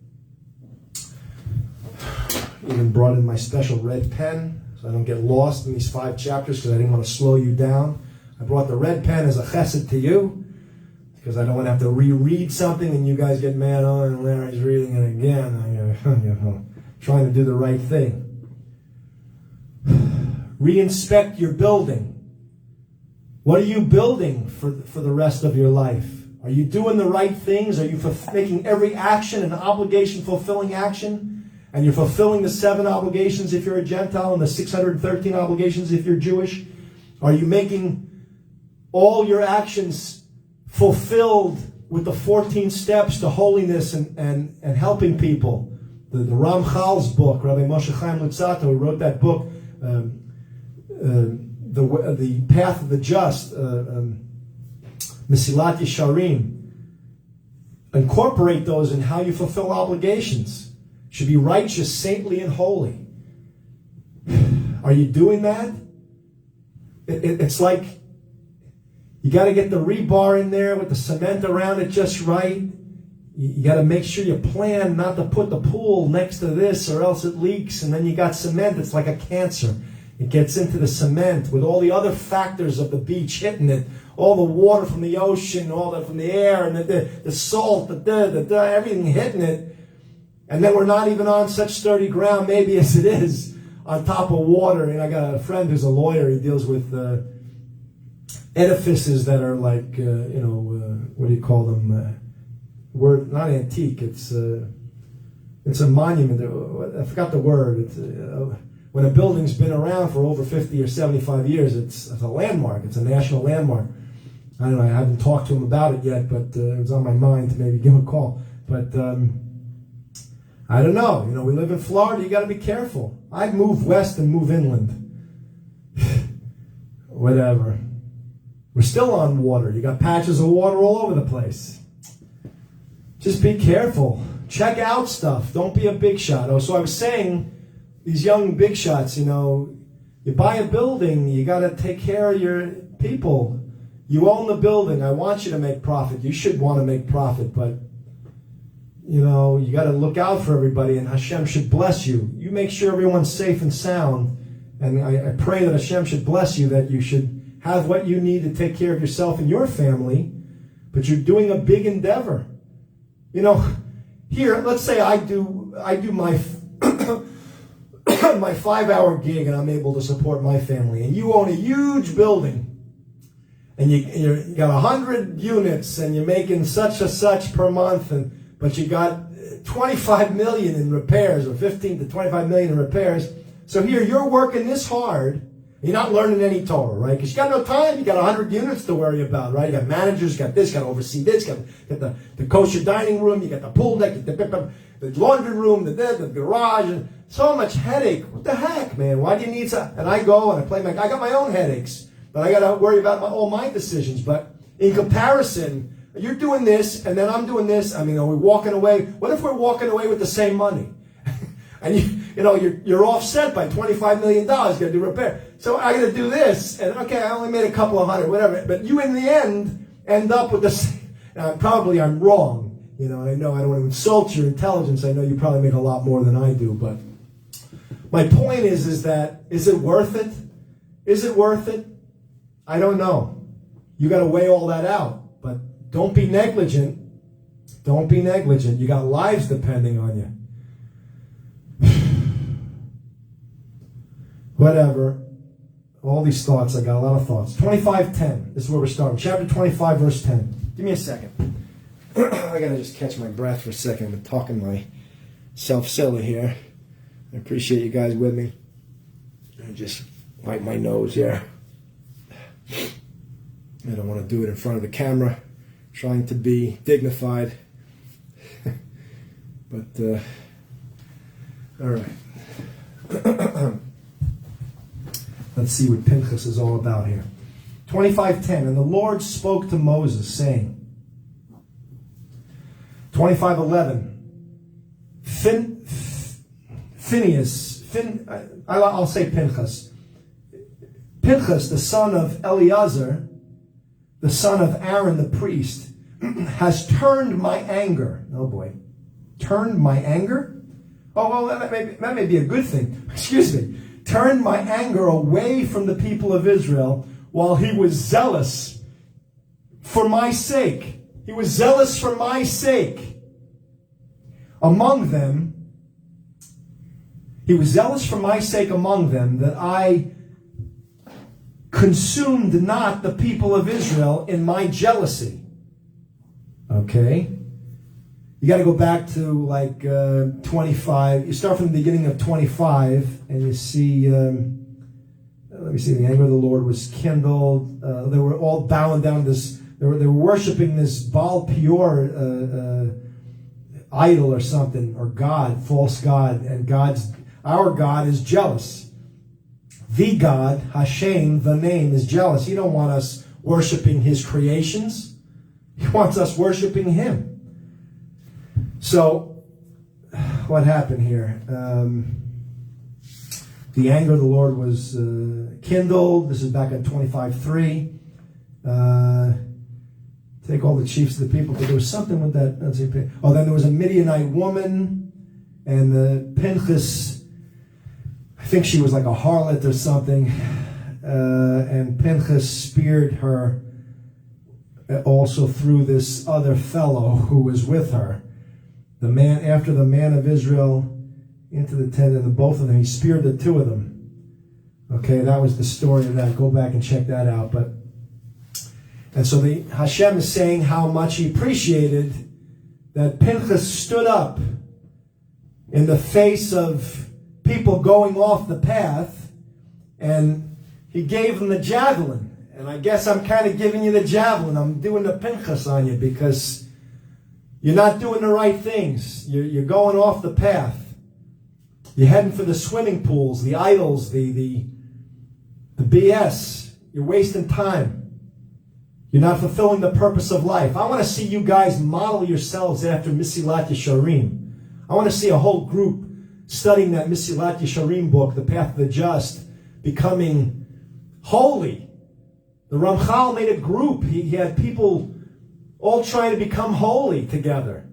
Even brought in my special red pen so I don't get lost in these 5 chapters because I didn't want to slow you down. I brought the red pen as a chesed to you because I don't want to have to reread something and you guys get mad on and Larry's reading it again. I'm trying to do the right thing. Reinspect your building. What are you building for the rest of your life? Are you doing the right things? Are you making every action an obligation fulfilling action? And you're fulfilling the 7 obligations if you're a Gentile and the 613 obligations if you're Jewish? Are you making all your actions fulfilled with the 14 steps to holiness and helping people? The Ramchal's book, Rabbi Moshe Chaim Luzzatto, who wrote that book, the Path of the Just, Mesilat Yesharim. Incorporate those in how you fulfill obligations. Should be righteous, saintly, and holy. Are you doing that? It's like you got to get the rebar in there with the cement around it just right. You got to make sure you plan not to put the pool next to this or else it leaks, and then you got cement. It's like a cancer. It gets into the cement with all the other factors of the beach hitting it, all the water from the ocean, all that from the air, and the salt, everything hitting it. And then we're not even on such sturdy ground, maybe as it is, on top of water. And I got a friend who's a lawyer. He deals with edifices that are like, what do you call them? Word, not antique. It's a monument. I forgot the word. It's when a building's been around for over 50 or 75 years, it's a landmark. It's a national landmark. I don't know. I haven't talked to him about it yet, but it was on my mind to maybe give him a call. But I don't know. We live in Florida. You got to be careful. I'd move west and move inland. Whatever. We're still on water. You got patches of water all over the place. Just be careful. Check out stuff. Don't be a big shot. Oh, so I was saying, these young big shots, you buy a building, you got to take care of your people. You own the building. I want you to make profit. You should want to make profit, but you got to look out for everybody, and Hashem should bless you. You make sure everyone's safe and sound, and I pray that Hashem should bless you, that you should have what you need to take care of yourself and your family, but you're doing a big endeavor. Here, let's say I do my my 5-hour gig, and I'm able to support my family, and you own a huge building, and you got 100 units, and you're making such a such per month, but you got 25 million in repairs, or 15 to 25 million in repairs. So here, you're working this hard. You're not learning any Torah, right? Because you got no time. You got 100 units to worry about, right? You got managers, you got this, you got to oversee this, you got the kosher dining room, you got the pool deck, the laundry room, the garage, and so much headache. What the heck, man? Why do you need some? And I go and I got my own headaches, but I got to worry about all my decisions. But in comparison, you're doing this, and then I'm doing this. Are we walking away? What if we're walking away with the same money? And you're offset by $25 million. You got to do repair. So I got to do this, and okay, I only made a couple of hundred, whatever. But you, in the end up with this. Now, probably I'm wrong, and I know I don't want to insult your intelligence. I know you probably make a lot more than I do, but my point is that is it worth it? Is it worth it? I don't know. You got to weigh all that out, but don't be negligent. Don't be negligent. You got lives depending on you. Whatever. All these thoughts, I got a lot of thoughts. 25:10. This is where we're starting. Chapter 25, verse 10. Give me a second. I gotta just catch my breath for a second. I've been talking myself silly here. I appreciate you guys with me. I just wipe my nose here. I don't want to do it in front of the camera. Trying to be dignified. But, all right. Let's see what Pinchas is all about here. 25:10. And the Lord spoke to Moses, saying, 25:11. I'll say Pinchas. Pinchas, the son of Eliezer, the son of Aaron the priest, has turned my anger. Oh boy. Turned my anger? Oh, well, that may be a good thing. Excuse me. Turned my anger away from the people of Israel while he was zealous for my sake. He was zealous for my sake. Among them, he was zealous for my sake among them, that I consumed not the people of Israel in my jealousy. Okay? You got to go back to 25. You start from the beginning of 25, and you see, let me see, the anger of the Lord was kindled. They were all bowing down this, they were worshiping this Baal Peor idol or something, or God, false God, and our God is jealous. The God, Hashem, the name, is jealous. He don't want us worshiping his creations. He wants us worshiping him. So, what happened here? The anger of the Lord was kindled. This is back on 25:3. Take all the chiefs of the people. But there was something with that. Then there was a Midianite woman, and the Pinchas, I think she was like a harlot or something, and Pinchas speared her also through this other fellow who was with her. After the man of Israel into the tent, and both of them, he speared the two of them. Okay, that was the story of that. Go back and check that out. And so Hashem is saying how much he appreciated that Pinchas stood up in the face of people going off the path, and he gave them the javelin. And I guess I'm kind of giving you the javelin. I'm doing the Pinchas on you because you're not doing the right things. You're going off the path. You're heading for the swimming pools, the idols, the BS. You're wasting time. You're not fulfilling the purpose of life. I want to see you guys model yourselves after Mesilat Yesharim. I want to see a whole group studying that Mesilat Yesharim book, The Path of the Just, becoming holy. The Ramchal made a group. He had people all trying to become holy together.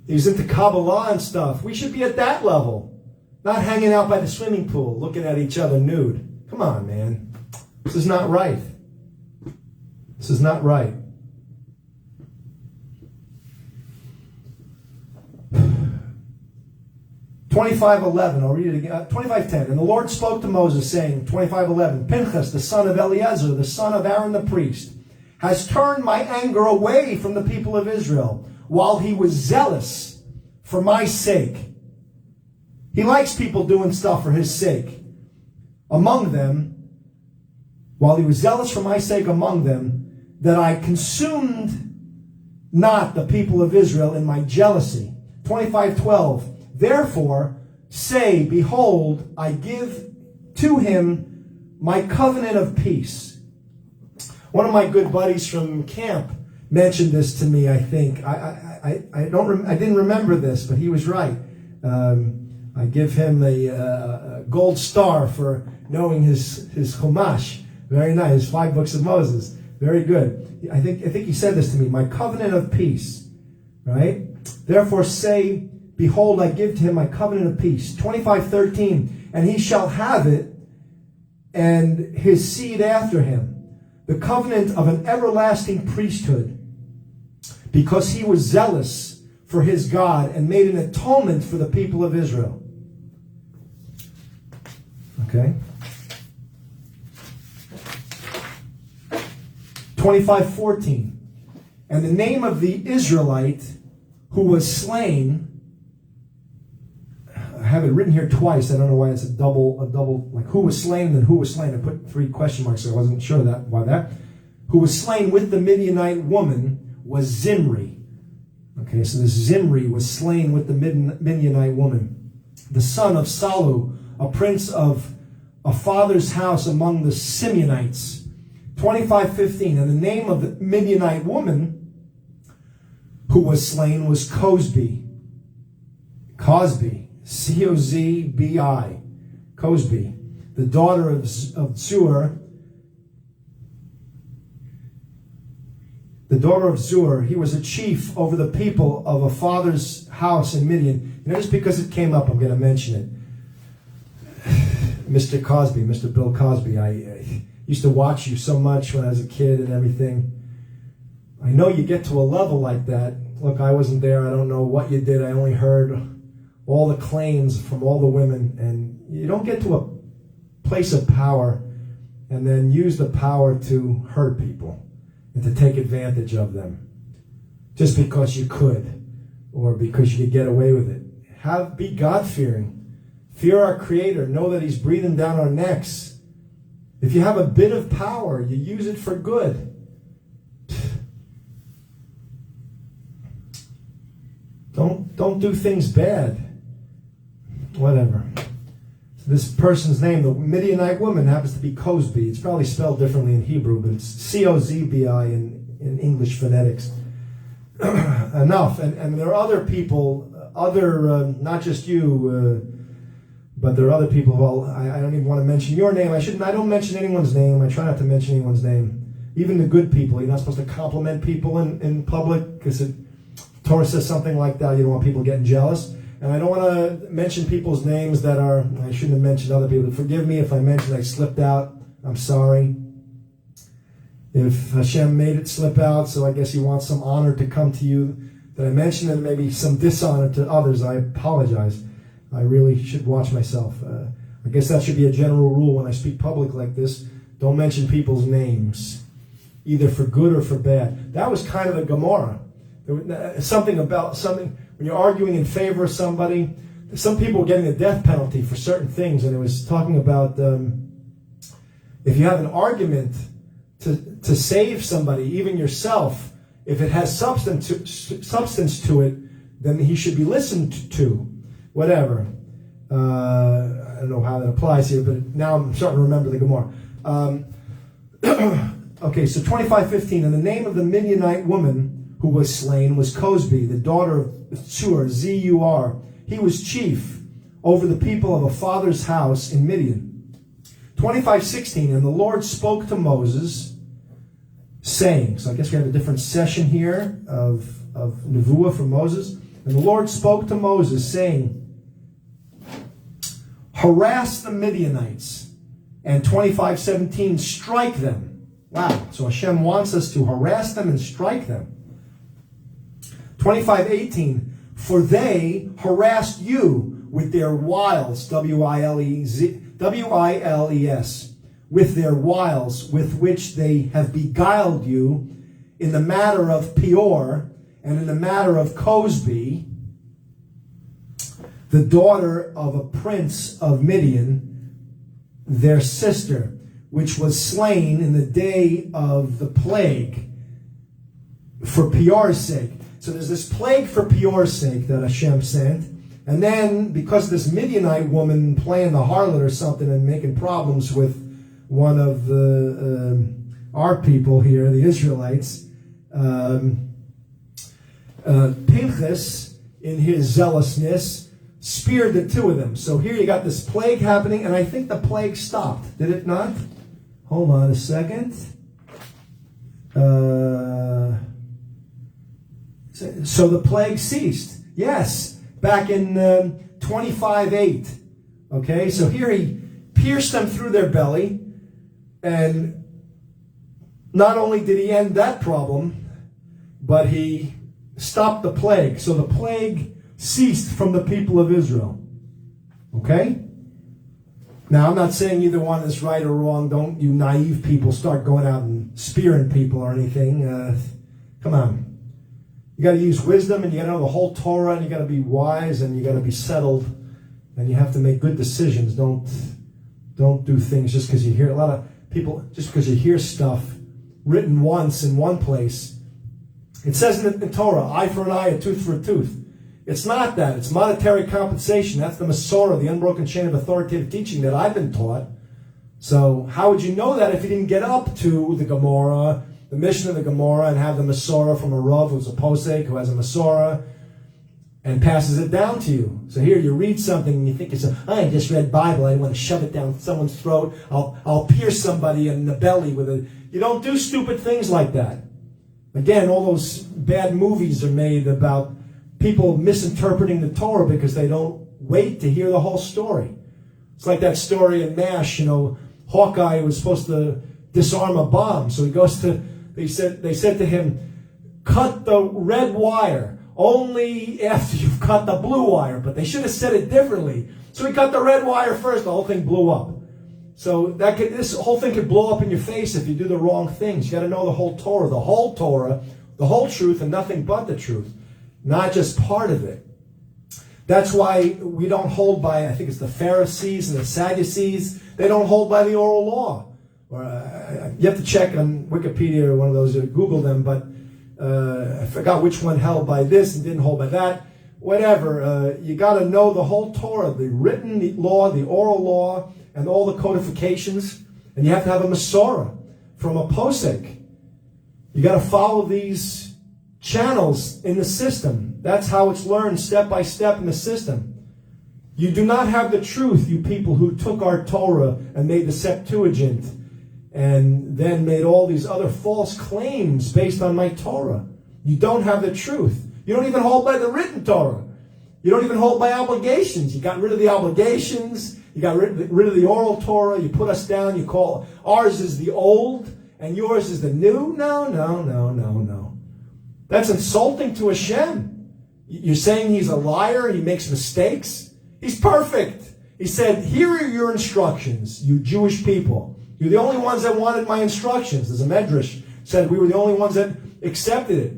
He was into Kabbalah and stuff. We should be at that level. Not hanging out by the swimming pool, looking at each other nude. Come on, man. This is not right. This is not right. $25:11. I'll read it again. $25:10. And the Lord spoke to Moses, saying, $25:11. Pinchas, the son of Eliezer, the son of Aaron the priest, has turned my anger away from the people of Israel, while he was zealous for my sake. He likes people doing stuff for his sake. Among them, while he was zealous for my sake among them, that I consumed not the people of Israel in my jealousy. 25:12. Therefore, say, behold, I give to him my covenant of peace. One of my good buddies from camp mentioned this to me, I think. I didn't remember this, but he was right. I give him a gold star for knowing his Chumash. Very nice. 5 books of Moses. Very good. I think he said this to me. My covenant of peace. Right? Therefore say, behold, I give to him my covenant of peace. 25:13. And he shall have it, and his seed after him, the covenant of an everlasting priesthood, because he was zealous for his God and made an atonement for the people of Israel. Okay? 25:14. And the name of the Israelite who was slain, I have it written here twice. I don't know why it's a double, like who was slain and then who was slain. I put 3 question marks, so I wasn't sure why that. Who was slain with the Midianite woman was Zimri. Okay, so this Zimri was slain with the Midianite woman. The son of Salu, a prince of a father's house among the Simeonites. 25:15. And the name of the Midianite woman who was slain was Cozbi. C-O-Z-B-I. Cozbi. The daughter of Zur. The daughter of Zur. He was a chief over the people of a father's house in Midian. Just because it came up, I'm going to mention it. Mr. Cosby, Mr. Bill Cosby, I used to watch you so much when I was a kid and everything. I know you get to a level like that. Look, I wasn't there. I don't know what you did. I only heard all the claims from all the women. And you don't get to a place of power and then use the power to hurt people and to take advantage of them just because you could or because you could get away with it. Be God-fearing. Fear our Creator. Know that He's breathing down our necks. If you have a bit of power, you use it for good. Don't do things bad. Whatever. So this person's name, the Midianite woman, happens to be Cozbi. It's probably spelled differently in Hebrew, but it's C-O-Z-B-I in English phonetics. Enough. And there are other people, not just you, but there are other people. Well, I don't even want to mention your name. I don't mention anyone's name. I try not to mention anyone's name. Even the good people. You're not supposed to compliment people in public because Torah says something like that. You don't want people getting jealous. And I don't want to mention people's names I shouldn't have mentioned other people. Forgive me if I mentioned I slipped out. I'm sorry. If Hashem made it slip out, so I guess He wants some honor to come to you that I mentioned, and maybe some dishonor to others, I apologize. I really should watch myself. I guess that should be a general rule when I speak public like this. Don't mention people's names, either for good or for bad. That was kind of the Gemara. Something when you're arguing in favor of somebody, some people were getting the death penalty for certain things, and it was talking about if you have an argument to save somebody, even yourself, if it has substance to it, then he should be listened to. Whatever. I don't know how that applies here, but now I'm starting to remember the Gemara. Okay, so 25:15, and the name of the Midianite woman who was slain was Cozbi, the daughter of Zur, Z-U-R. He was chief over the people of a father's house in Midian. 25:16, and the Lord spoke to Moses, saying, so I guess we have a different session here of Nevuah from Moses. And the Lord spoke to Moses, saying, harass the Midianites. And 25:17, strike them. Wow, so Hashem wants us to harass them and strike them. 25:18, for they harassed you with their wiles, W-I-L-E-S, with their wiles with which they have beguiled you in the matter of Peor and in the matter of Cozbi, the daughter of a prince of Midian, their sister, which was slain in the day of the plague for Peor's sake. So there's this plague for Peor's sake that Hashem sent. And then, because this Midianite woman playing the harlot or something and making problems with one of our people here, the Israelites, Pinchas, in his zealousness, speared the two of them. So here you got this plague happening, and I think the plague stopped. Did it not? Hold on a second. So the plague ceased. Yes, back in 25:8. Okay, so here he pierced them through their belly, and not only did he end that problem, but he stopped the plague. So the plague ceased from the people of Israel. Okay? Now, I'm not saying either one is right or wrong. Don't you naive people start going out and spearing people or anything. Come on. You got to use wisdom, and you got to know the whole Torah, and you got to be wise, and you got to be settled, and you have to make good decisions. Don't do things just because you hear. A lot of people, just because you hear stuff written once in one place. It says in the Torah, eye for an eye, a tooth for a tooth. It's not that. It's monetary compensation. That's the Masorah, the unbroken chain of authoritative teaching that I've been taught. So how would you know that if you didn't get up to the Gemara, the mission of the Gemara, and have the Masorah from a Rav who's a posek, who has a Masorah, and passes it down to you? So here you read something and you think, I just read Bible. I want to shove it down someone's throat. I'll pierce somebody in the belly with it. You don't do stupid things like that. Again, all those bad movies are made about people misinterpreting the Torah because they don't wait to hear the whole story. It's like that story in MASH, Hawkeye was supposed to disarm a bomb. So they said to him, cut the red wire only after you've cut the blue wire. But they should have said it differently. So he cut the red wire first, the whole thing blew up. So this whole thing could blow up in your face if you do the wrong things. You got to know the whole Torah, the whole truth, and nothing but the truth, not just part of it. That's why we don't hold by, I think it's the Pharisees and the Sadducees, they don't hold by the oral law. Or you have to check on Wikipedia or one of those, or Google them, but I forgot which one held by this and didn't hold by that. Whatever, you got to know the whole Torah, the written law, the oral law, and all the codifications, and you have to have a Masorah from a posek. You got to follow these channels in the system. That's how it's learned step by step in the system. You do not have the truth, you people who took our Torah and made the Septuagint and then made all these other false claims based on my Torah. You don't have the truth. You don't even hold by the written Torah. You don't even hold by obligations. You got rid of the obligations. You got rid of the oral Torah. You put us down. You call ours is the old and yours is the new. No. That's insulting to Hashem. You're saying he's a liar. He makes mistakes. He's perfect. He said, here are your instructions, you Jewish people. You're the only ones that wanted my instructions. There's a medrash said we were the only ones that accepted it.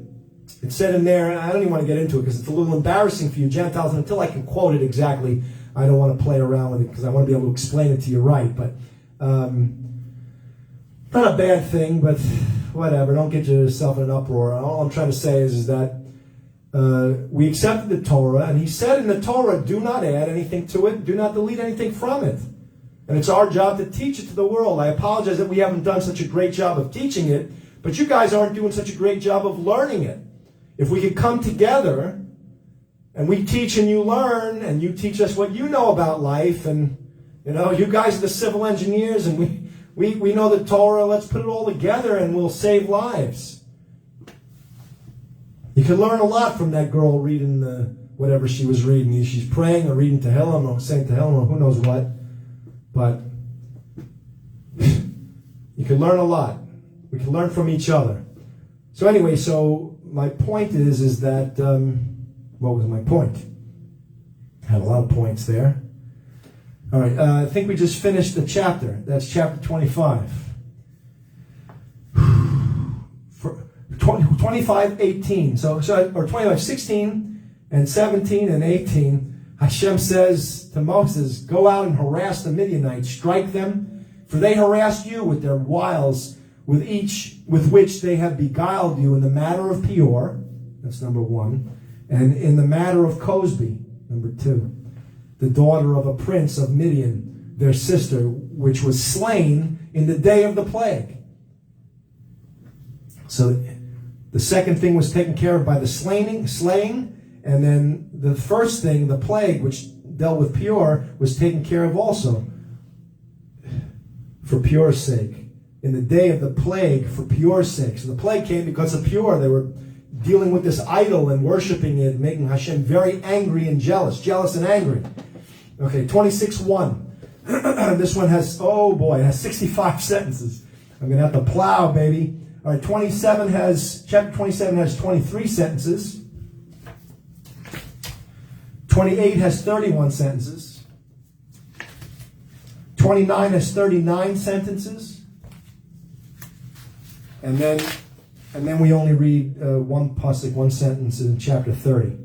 It said in there, and I don't even want to get into it because it's a little embarrassing for you Gentiles, and until I can quote it exactly, I don't want to play around with it because I want to be able to explain it to you right. But not a bad thing, but whatever. Don't get yourself in an uproar. All I'm trying to say is that we accepted the Torah, and he said in the Torah, do not add anything to it, do not delete anything from it. And it's our job to teach it to the world. I apologize that we haven't done such a great job of teaching it, but you guys aren't doing such a great job of learning it. If we could come together and we teach and you learn and you teach us what you know about life, and you guys are the civil engineers and we know the Torah, let's put it all together and we'll save lives. You can learn a lot from that girl reading whatever she was reading. She's praying or reading Tehillim or saying Tehillim or who knows what. But you can learn a lot. We can learn from each other. So anyway, my point is that, what was my point? I had a lot of points there. All right, I think we just finished the chapter. That's chapter 25. 25:18. Or 25:16 and 17 and 18. Hashem says to Moses, go out and harass the Midianites, strike them, for they harassed you with their wiles, with which they have beguiled you in the matter of Peor, that's number 1, and in the matter of Cosbi, number 2, the daughter of a prince of Midian, their sister, which was slain in the day of the plague. So the second thing was taken care of by the slaying, And then the first thing, the plague, which dealt with Peor, was taken care of also for Peor's sake. In the day of the plague, for Peor's sake. So the plague came because of Peor. They were dealing with this idol and worshiping it, making Hashem very angry and jealous and angry. Okay, 26:1. This one has, oh boy, it has 65 sentences. I'm going to have to plow, baby. All right, chapter 27 has 23 sentences. 28 has 31 sentences. 29 has 39 sentences. And then we only read one pasuk, one sentence in chapter 30.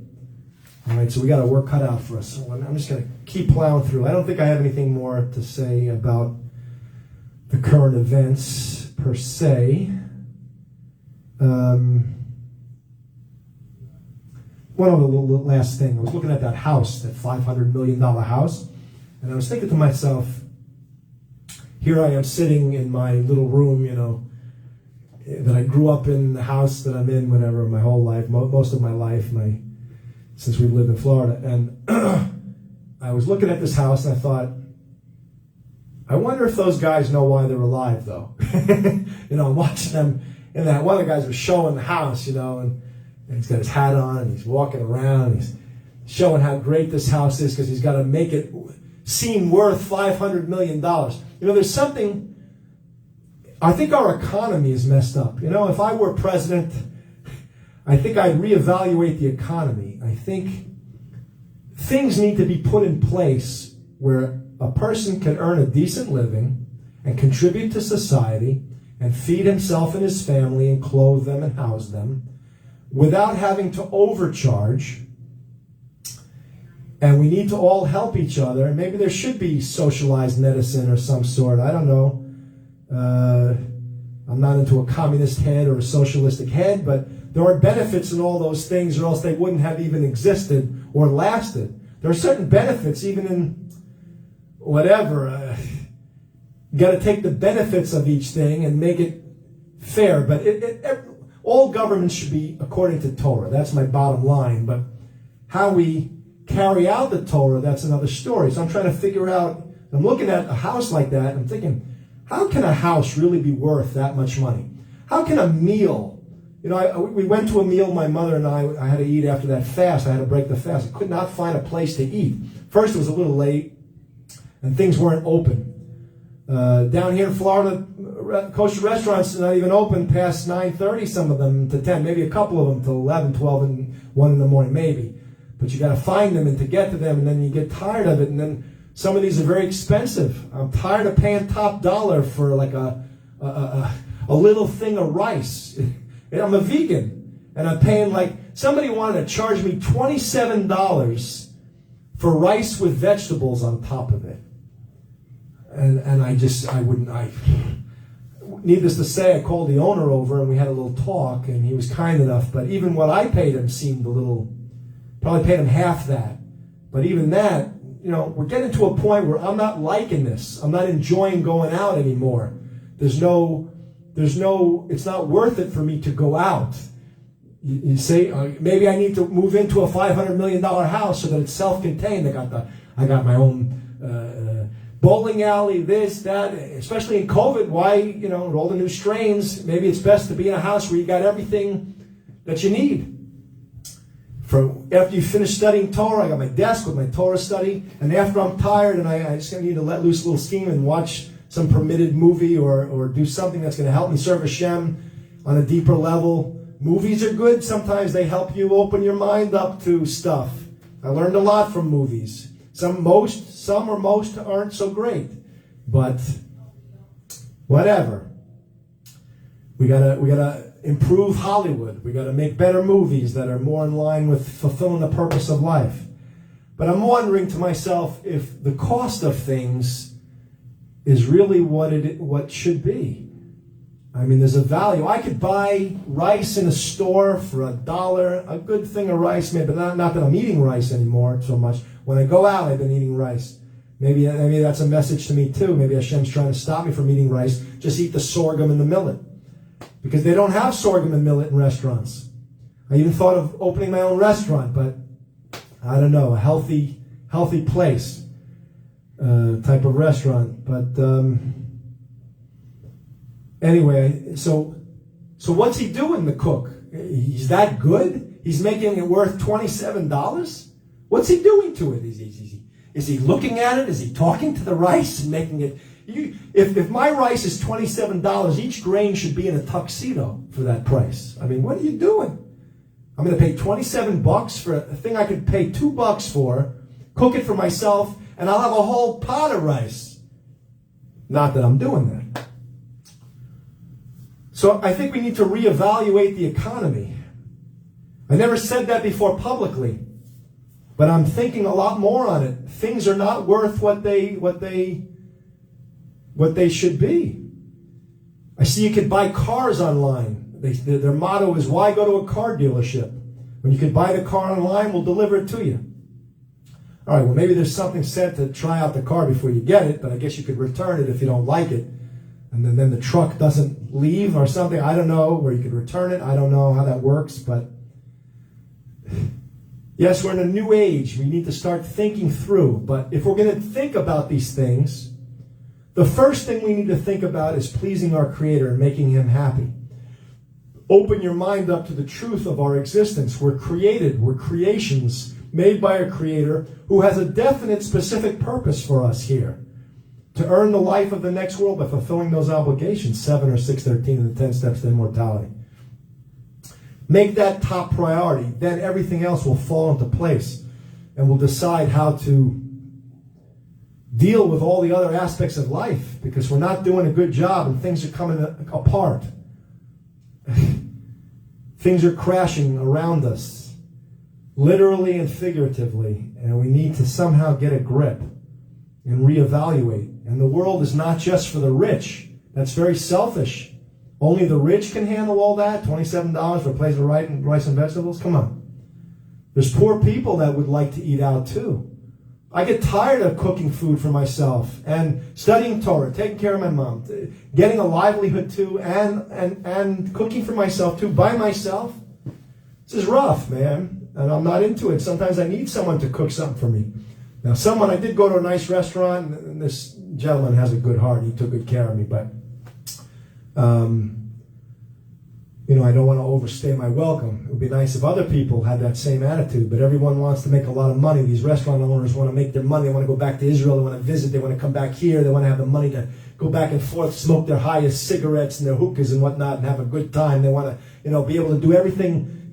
All right, so we got a work cut out for us. So I'm just going to keep plowing through. I don't think I have anything more to say about the current events per se. One other little last thing. I was looking at that house, that $500 million house, and I was thinking to myself, here I am sitting in my little room, that I grew up in, the house that I'm in, whatever, my whole life, most of my life, since we've lived in Florida. And I was looking at this house and I thought, I wonder if those guys know why they're alive, though. I'm watching them, and that one of the guys was showing the house, and he's got his hat on, and he's walking around, and he's showing how great this house is because he's got to make it seem worth $500 million. There's something, I think our economy is messed up. If I were president, I think I'd reevaluate the economy. I think things need to be put in place where a person can earn a decent living and contribute to society and feed himself and his family and clothe them and house them without having to overcharge. And we need to all help each other. And maybe there should be socialized medicine or some sort. I don't know. I'm not into a communist head or a socialistic head, but there are benefits in all those things, or else they wouldn't have even existed or lasted. There are certain benefits, even in whatever. You got to take the benefits of each thing and make it fair. But all governments should be according to Torah. That's my bottom line. But how we carry out the Torah, that's another story. So I'm trying to figure out, I'm looking at a house like that, and I'm thinking, how can a house really be worth that much money? How can a meal, we went to a meal, my mother and I had to eat after that fast. I had to break the fast. I could not find a place to eat. First, it was a little late, and things weren't open. Down here in Florida, kosher restaurants are not even open past 9:30, some of them to 10, maybe a couple of them till 11, 12, and 1 in the morning, maybe. But you got to find them and to get to them, and then you get tired of it, and then some of these are very expensive. I'm tired of paying top dollar for like a little thing of rice. I'm a vegan, and I'm paying somebody wanted to charge me $27 for rice with vegetables on top of it. And needless to say, I called the owner over and we had a little talk, and he was kind enough, but even what I paid him seemed probably paid him half that. But even that, we're getting to a point where I'm not liking this. I'm not enjoying going out anymore. It's not worth it for me to go out. You say, maybe I need to move into a $500 million house so that it's self-contained. I got my own bowling alley, this, that, especially in COVID. Why, with all the new strains, maybe it's best to be in a house where you got everything that you need. After you finish studying Torah, I got my desk with my Torah study, and after I'm tired and I just need to let loose a little steam and watch some permitted movie or do something that's going to help me serve Hashem on a deeper level. Movies are good. Sometimes they help you open your mind up to stuff. I learned a lot from movies. Some or most aren't so great, but whatever. We gotta improve Hollywood. We gotta make better movies that are more in line with fulfilling the purpose of life. But I'm wondering to myself if the cost of things is really what should be. I mean, there's a value. I could buy rice in a store for $1, a good thing of rice, maybe, but not that I'm eating rice anymore so much. When I go out, I've been eating rice. Maybe that's a message to me too. Maybe Hashem's trying to stop me from eating rice. Just eat the sorghum and the millet. Because they don't have sorghum and millet in restaurants. I even thought of opening my own restaurant, but I don't know, a healthy place type of restaurant. But anyway, so what's he doing, the cook? He's that good? He's making it worth $27? What's he doing to it? Is he looking at it? Is he talking to the rice and making it? If my rice is $27, each grain should be in a tuxedo for that price. I mean, what are you doing? I'm going to pay $27 for a thing I could pay $2 for, cook it for myself, and I'll have a whole pot of rice. Not that I'm doing that. So I think we need to reevaluate the economy. I never said that before publicly, but I'm thinking a lot more on it. Things are not worth what they should be. I see you could buy cars online. Their motto is, why go to a car dealership? When you could buy the car online, we'll deliver it to you. All right, well, maybe there's something said to try out the car before you get it, but I guess you could return it if you don't like it. And then the truck doesn't leave or something. I don't know where you could return it. I don't know how that works, but yes, we're in a new age. We need to start thinking through. But if we're going to think about these things, the first thing we need to think about is pleasing our Creator and making Him happy. Open your mind up to the truth of our existence. We're created. We're creations made by a Creator who has a definite, specific purpose for us here. To earn the life of the next world by fulfilling those obligations, 7 or 613 in the 10 Steps to Immortality. Make that top priority. Then everything else will fall into place. And we'll decide how to deal with all the other aspects of life, because we're not doing a good job and things are coming apart. Things are crashing around us, literally and figuratively, and we need to somehow get a grip and reevaluate. And the world is not just for the rich. That's very selfish. Only the rich can handle all that? $27 for a plate of rice and vegetables? Come on. There's poor people that would like to eat out too. I get tired of cooking food for myself and studying Torah, taking care of my mom, getting a livelihood too, and cooking for myself too, by myself. This is rough, man, and I'm not into it. Sometimes I need someone to cook something for me. Now, I did go to a nice restaurant, and this gentleman has a good heart. He took good care of me, but I don't want to overstay my welcome. It would be nice if other people had that same attitude, but everyone wants to make a lot of money. These restaurant owners want to make their money. They want to go back to Israel. They want to visit. They want to come back here. They want to have the money to go back and forth, smoke their highest cigarettes and their hookahs and whatnot, and have a good time. They want to, be able to do everything,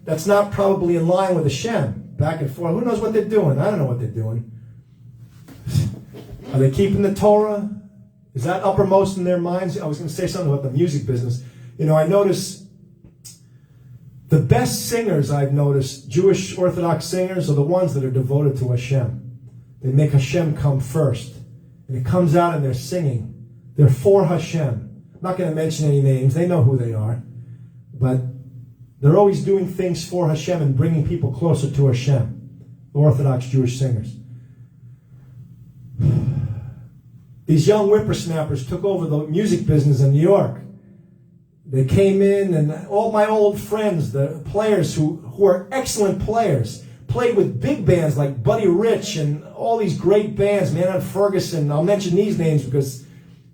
that's not probably in line with Hashem. Back and forth. Who knows what they're doing? I don't know what they're doing. Are they keeping the Torah? Is that uppermost in their minds? I was going to say something about the music business. I notice the best singers I've noticed, Jewish Orthodox singers, are the ones that are devoted to Hashem. They make Hashem come first. And it comes out in their singing. They're for Hashem. I'm not going to mention any names. They know who they are. But they're always doing things for Hashem and bringing people closer to Hashem. Orthodox Jewish singers. These young whippersnappers took over the music business in New York. They came in, and all my old friends, the players who are excellent players, played with big bands like Buddy Rich and all these great bands, Maynard Ferguson. I'll mention these names because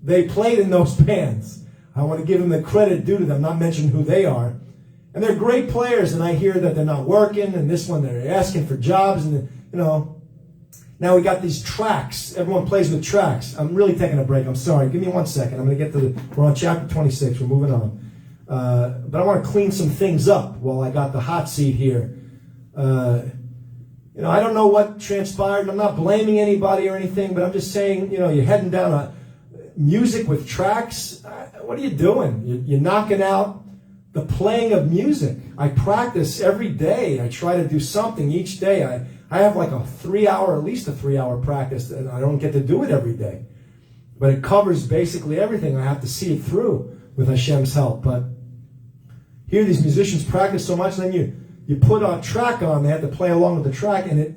they played in those bands. I want to give them the credit due to them, not mention who they are. And they're great players, and I hear that they're not working, and this one they're asking for jobs, and Now we got these tracks. Everyone plays with tracks. I'm really taking a break. I'm sorry. Give me 1 second. I'm going to get we're on chapter 26. We're moving on. But I want to clean some things up while I got the hot seat here. I don't know what transpired. I'm not blaming anybody or anything, but I'm just saying, you're heading down a music with tracks. What are you doing? You're knocking out the playing of music. I practice every day. I try to do something each day. I have like at least a 3-hour practice, and I don't get to do it every day. But it covers basically everything. I have to see it through with Hashem's help. But here these musicians practice so much, and then you put a track on, they have to play along with the track, and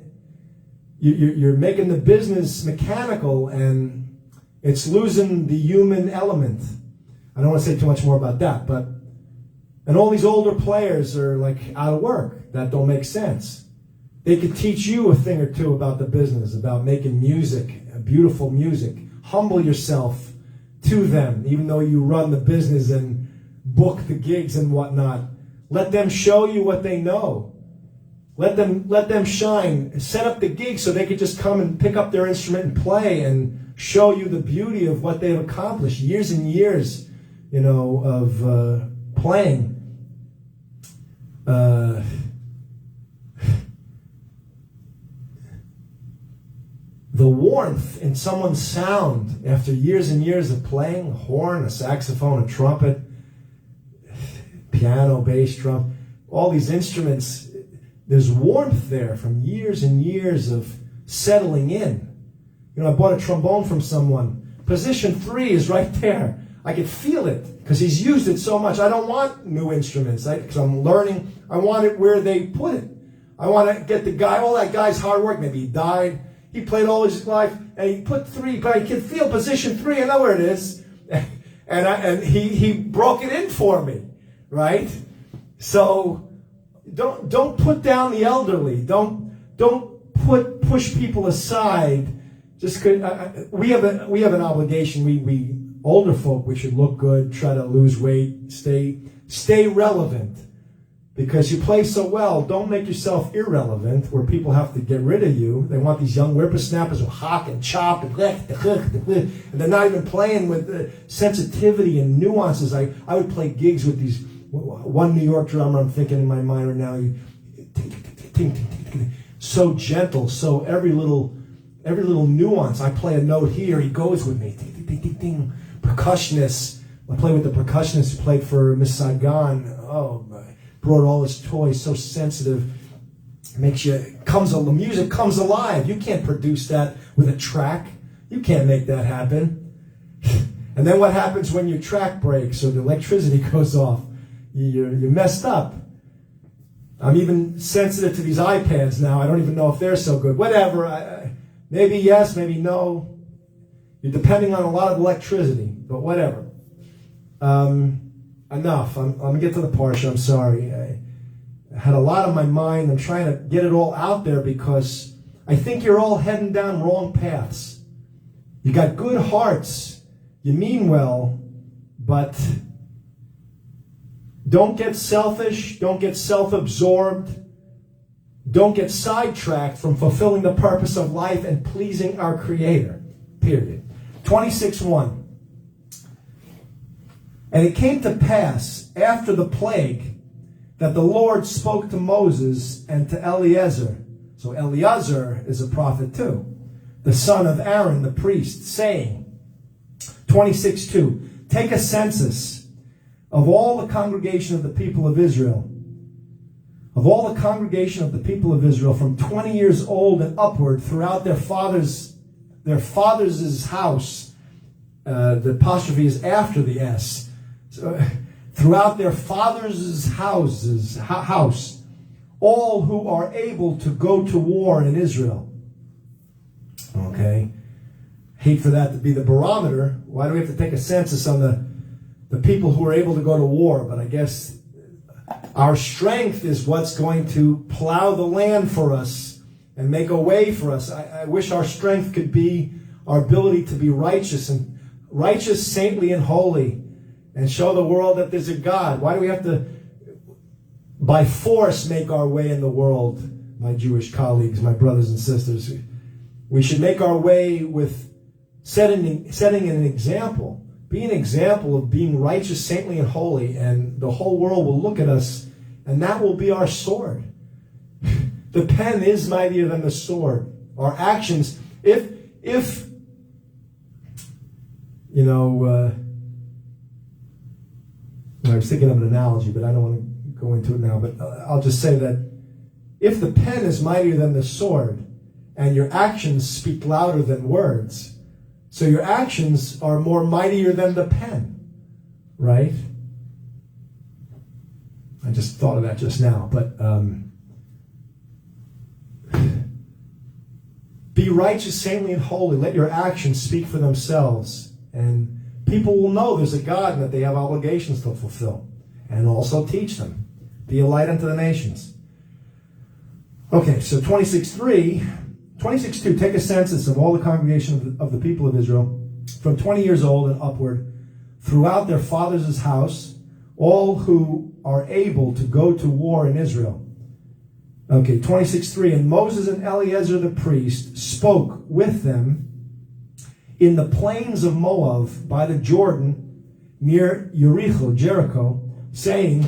you're making the business mechanical, and it's losing the human element. I don't want to say too much more about that, and all these older players are like out of work. That don't make sense. They could teach you a thing or two about the business, about making music, beautiful music. Humble yourself to them, even though you run the business and book the gigs and whatnot. Let them show you what they know. Let them shine. Set up the gig so they could just come and pick up their instrument and play and show you the beauty of what they've accomplished. Years and years, of playing. The warmth in someone's sound after years and years of playing, a horn, a saxophone, a trumpet, piano, bass, drum, all these instruments, there's warmth there from years and years of settling in. I bought a trombone from someone. Position 3 is right there. I could feel it because he's used it so much. I don't want new instruments because I'm learning. I want it where they put it. I want to get the guy, all that guy's hard work. Maybe he died. He played all his life, and he put 3, but I can feel position 3. I know where it is. And he broke it in for me, right? So don't put down the elderly. Don't push people aside. Just we have an obligation. We older folk, we should look good, try to lose weight, stay relevant. Because you play so well, don't make yourself irrelevant where people have to get rid of you. They want these young whippersnappers who hock and chop and they're not even playing with sensitivity and nuances. I would play gigs with these, one New York drummer I'm thinking in my mind right now, so gentle, so every little nuance. I play a note here, he goes with me. Percussionist. I play with the percussionist who played for Miss Saigon. Oh my. Brought all his toys, so sensitive. The music comes alive. You can't produce that with a track. You can't make that happen. And then what happens when your track breaks or the electricity goes off? You're messed up. I'm even sensitive to these iPads now. I don't even know if they're so good. Whatever. Maybe yes, maybe no. You're depending on a lot of electricity, but whatever. Enough. I'm going to get to the parsha. I'm sorry. I had a lot on my mind. I'm trying to get it all out there because I think you're all heading down wrong paths. You got good hearts. You mean well, but don't get selfish. Don't get self-absorbed. Don't get sidetracked from fulfilling the purpose of life and pleasing our Creator. Period. 26:1. And it came to pass after the plague that the Lord spoke to Moses and to Eliezer. So Eliezer is a prophet too, the son of Aaron the priest, saying, 26:2, take a census of all the congregation of the people of Israel. Of all the congregation of the people of Israel from 20 years old and upward throughout their father's house. The apostrophe is after the S. So, throughout their father's house, all who are able to go to war in Israel. Okay? Hate for that to be the barometer. Why do we have to take a census on the people who are able to go to war? But I guess our strength is what's going to plow the land for us and make a way for us. I wish our strength could be our ability to be righteous, saintly, and holy, and show the world that there's a God. Why do we have to, by force, make our way in the world, my Jewish colleagues, my brothers and sisters? We should make our way with setting an example. Be an example of being righteous, saintly, and holy, and the whole world will look at us, and that will be our sword. The pen is mightier than the sword. Our actions, if I was thinking of an analogy, but I don't want to go into it now. But I'll just say that if the pen is mightier than the sword, and your actions speak louder than words, so your actions are more mightier than the pen, right? I just thought of that just now. But be righteous, saintly, and holy. Let your actions speak for themselves, and people will know there's a God and that they have obligations to fulfill. And also teach them. Be a light unto the nations. Okay, so 26:2, take a census of all the congregation of the people of Israel from 20 years old and upward throughout their fathers' house, all who are able to go to war in Israel. Okay, 26:3, and Moses and Eliezer the priest spoke with them in the plains of Moab by the Jordan near Jericho, saying,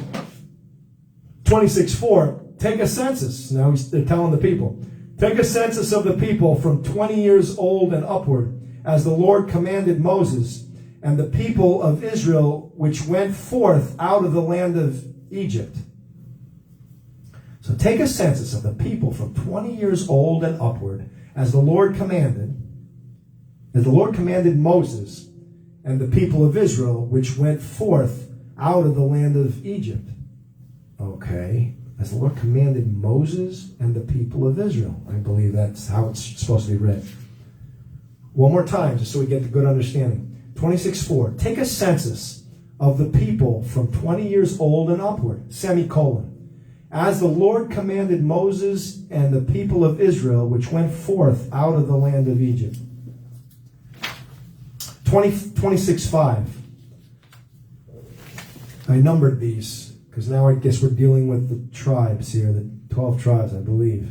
26:4, take a census. Now they're telling the people, take a census of the people from 20 years old and upward, as the Lord commanded Moses, and the people of Israel which went forth out of the land of Egypt. So take a census of the people from 20 years old and upward, as the Lord commanded Moses and the people of Israel which went forth out of the land of Egypt. Okay, as the Lord commanded Moses and the people of Israel. I believe that's how it's supposed to be read. One more time, just so we get the good understanding. 26:4, take a census of the people from 20 years old and upward, semicolon. As the Lord commanded Moses and the people of Israel, which went forth out of the land of Egypt. 26:5. I numbered these, because now I guess we're dealing with the tribes here, the 12 tribes, I believe.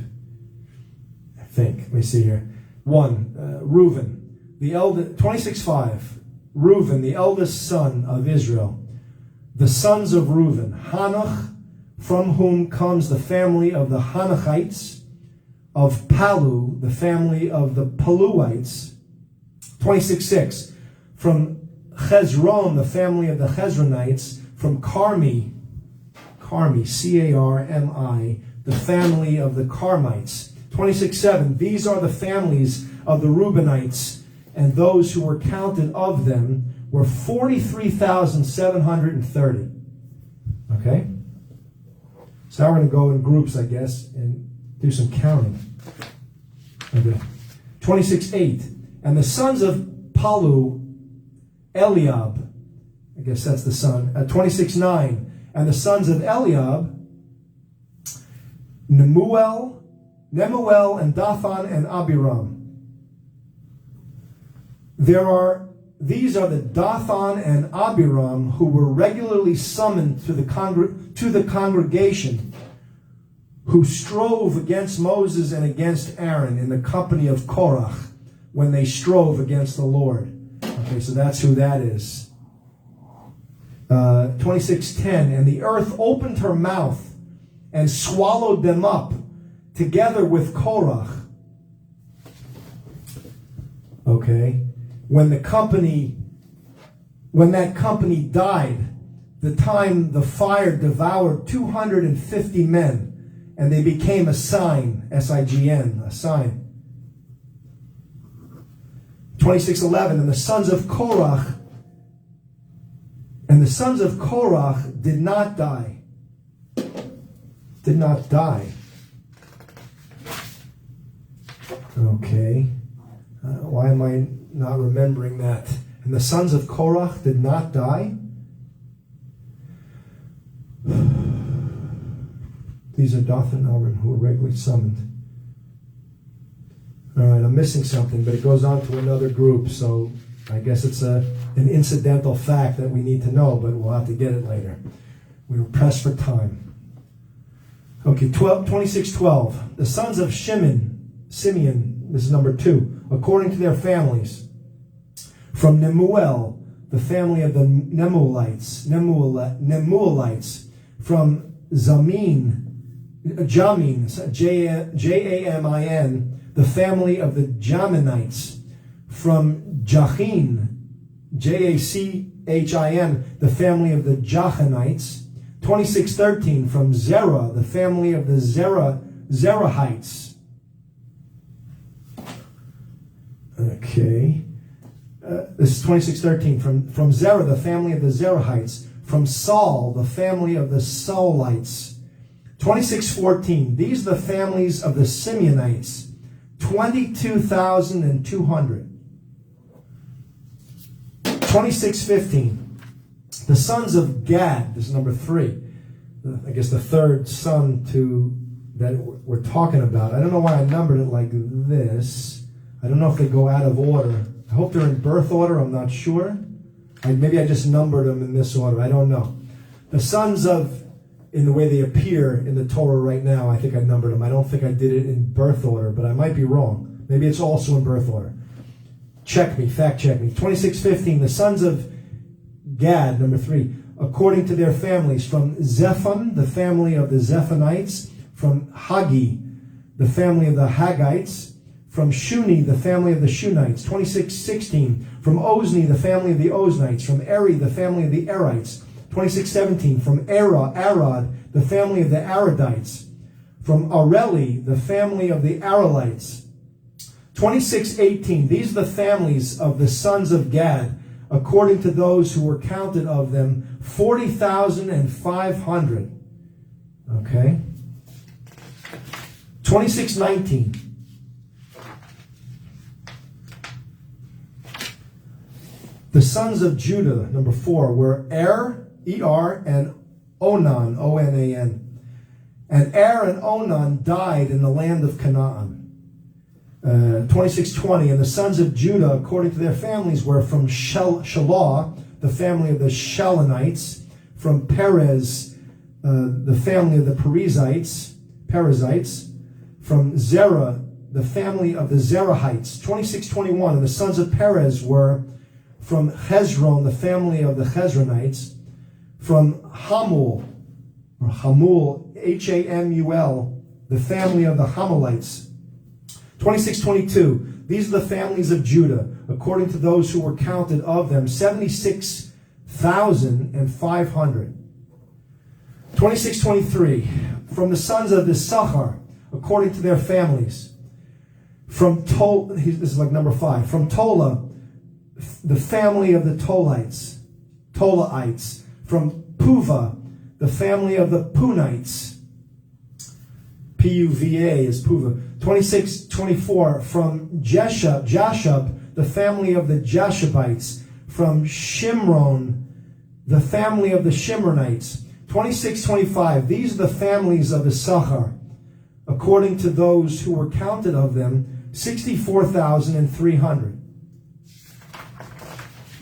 I think. Let me see here. 1, Reuben, the eldest, 26:5. Reuben, the eldest son of Israel. The sons of Reuben, Hanoch, from whom comes the family of the Hanochites, of Palu, the family of the Paluites. 26:6. From Hezron, the family of the Hezronites. From Carmi, C-A-R-M-I, the family of the Carmites. 26:7. These are the families of the Reubenites, and those who were counted of them were 43,730. Okay? So now we're going to go in groups, I guess, and do some counting. Okay. 26:8. And the sons of Palu, Eliab, I guess that's the son. 26:9. And the sons of Eliab, Nemuel, and Dathan, and Abiram. These are the Dathan and Abiram who were regularly summoned to the congregation, who strove against Moses and against Aaron in the company of Korach when they strove against the Lord. Okay, so that's who that is. 26:10, and the earth opened her mouth and swallowed them up together with Korach. Okay. When that company died, the time the fire devoured 250 men, and they became a sign, S-I-G-N, a sign. 26:11, and the sons of Korach did not die. Did not die. Okay. Why am I not remembering that? And the sons of Korach did not die? These are Dathan and Abiram who were regularly summoned. All right, I'm missing something, but it goes on to another group, so I guess it's an incidental fact that we need to know, but we'll have to get it later. We were pressed for time. Okay, 26:12. The sons of Simeon, this is number 2, according to their families. From Nemuel, the family of the Nemuelites. From Jamin, Jamin, the family of the Jaminites. From Jachin, Jachin, the family of the Jachanites. 26:13, from Zerah, the family of the Zerahites. Okay. This is 26:13. From Zerah, the family of the Zerahites. From Saul, the family of the Saulites. 26:14. These are the families of the Simeonites. 22,200. 26:15. The sons of Gad. This is number 3. I guess the third son to that we're talking about. I don't know why I numbered it like this. I don't know if they go out of order. I hope they're in birth order. I'm not sure. Maybe I just numbered them in this order. I don't know. The sons of, in the way they appear in the Torah right now, I think I numbered them. I don't think I did it in birth order, but I might be wrong. Maybe it's also in birth order. Check me, fact check me. 26:15, the sons of Gad, number 3, according to their families, from Zephon, the family of the Zephonites, from Hagi, the family of the Haggites, from Shuni, the family of the Shunites. 26:16, from Ozni, the family of the Oznites, from Eri, the family of the Erites. 26:17, from Arad, the family of the Aradites, from Areli, the family of the Arelites. 26:18, these are the families of the sons of Gad, according to those who were counted of them, 40,500. Okay. 26:19. The sons of Judah, number 4, were Er, and Onan, O-N-A-N. And and Onan died in the land of Canaan. 26:20, and the sons of Judah, according to their families, were from Shelah, the family of the Shalonites, from Perez, the family of the Perizzites, from Zerah, the family of the Zerahites. 26:21, and the sons of Perez were from Hezron, the family of the Hezronites, from Hamul, Hamul, the family of the Hamalites. 26:22, these are the families of Judah, according to those who were counted of them, 76,500. 26:23, from the sons of Issachar, according to their families, from this is like number 5, from Tola, the family of the Tolaites, from Puva, the family of the Punites, P-U-V-A is Puva. 26:24, from Jashub, the family of the Jashubites, from Shimron, the family of the Shimronites. 26:25, these are the families of Issachar, according to those who were counted of them, 64,300.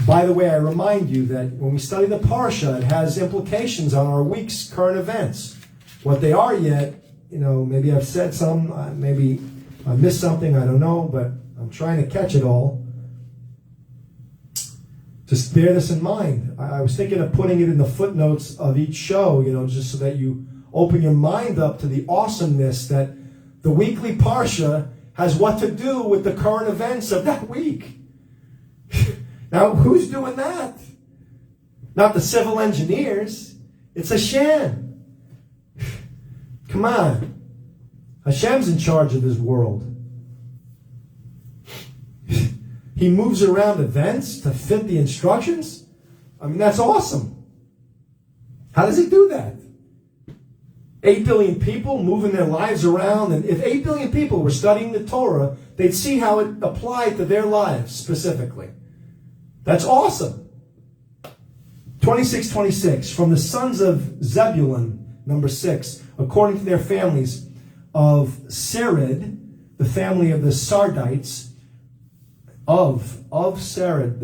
By the way, I remind you that when we study the Parsha, it has implications on our week's current events. What they are yet, maybe I've said some, maybe I missed something, I don't know, but I'm trying to catch it all. Just bear this in mind. I was thinking of putting it in the footnotes of each show, just so that you open your mind up to the awesomeness that the weekly Parsha has what to do with the current events of that week. Now, who's doing that? Not the civil engineers. It's Hashem. Come on. Hashem's in charge of this world. He moves around events to fit the instructions. I mean, that's awesome. How does he do that? 8 billion people moving their lives around. And if 8 billion people were studying the Torah, they'd see how it applied to their lives specifically. That's awesome. 26:26, from the sons of Zebulun, number 6, according to their families, of Sered, the family of the Sardites, of Sered,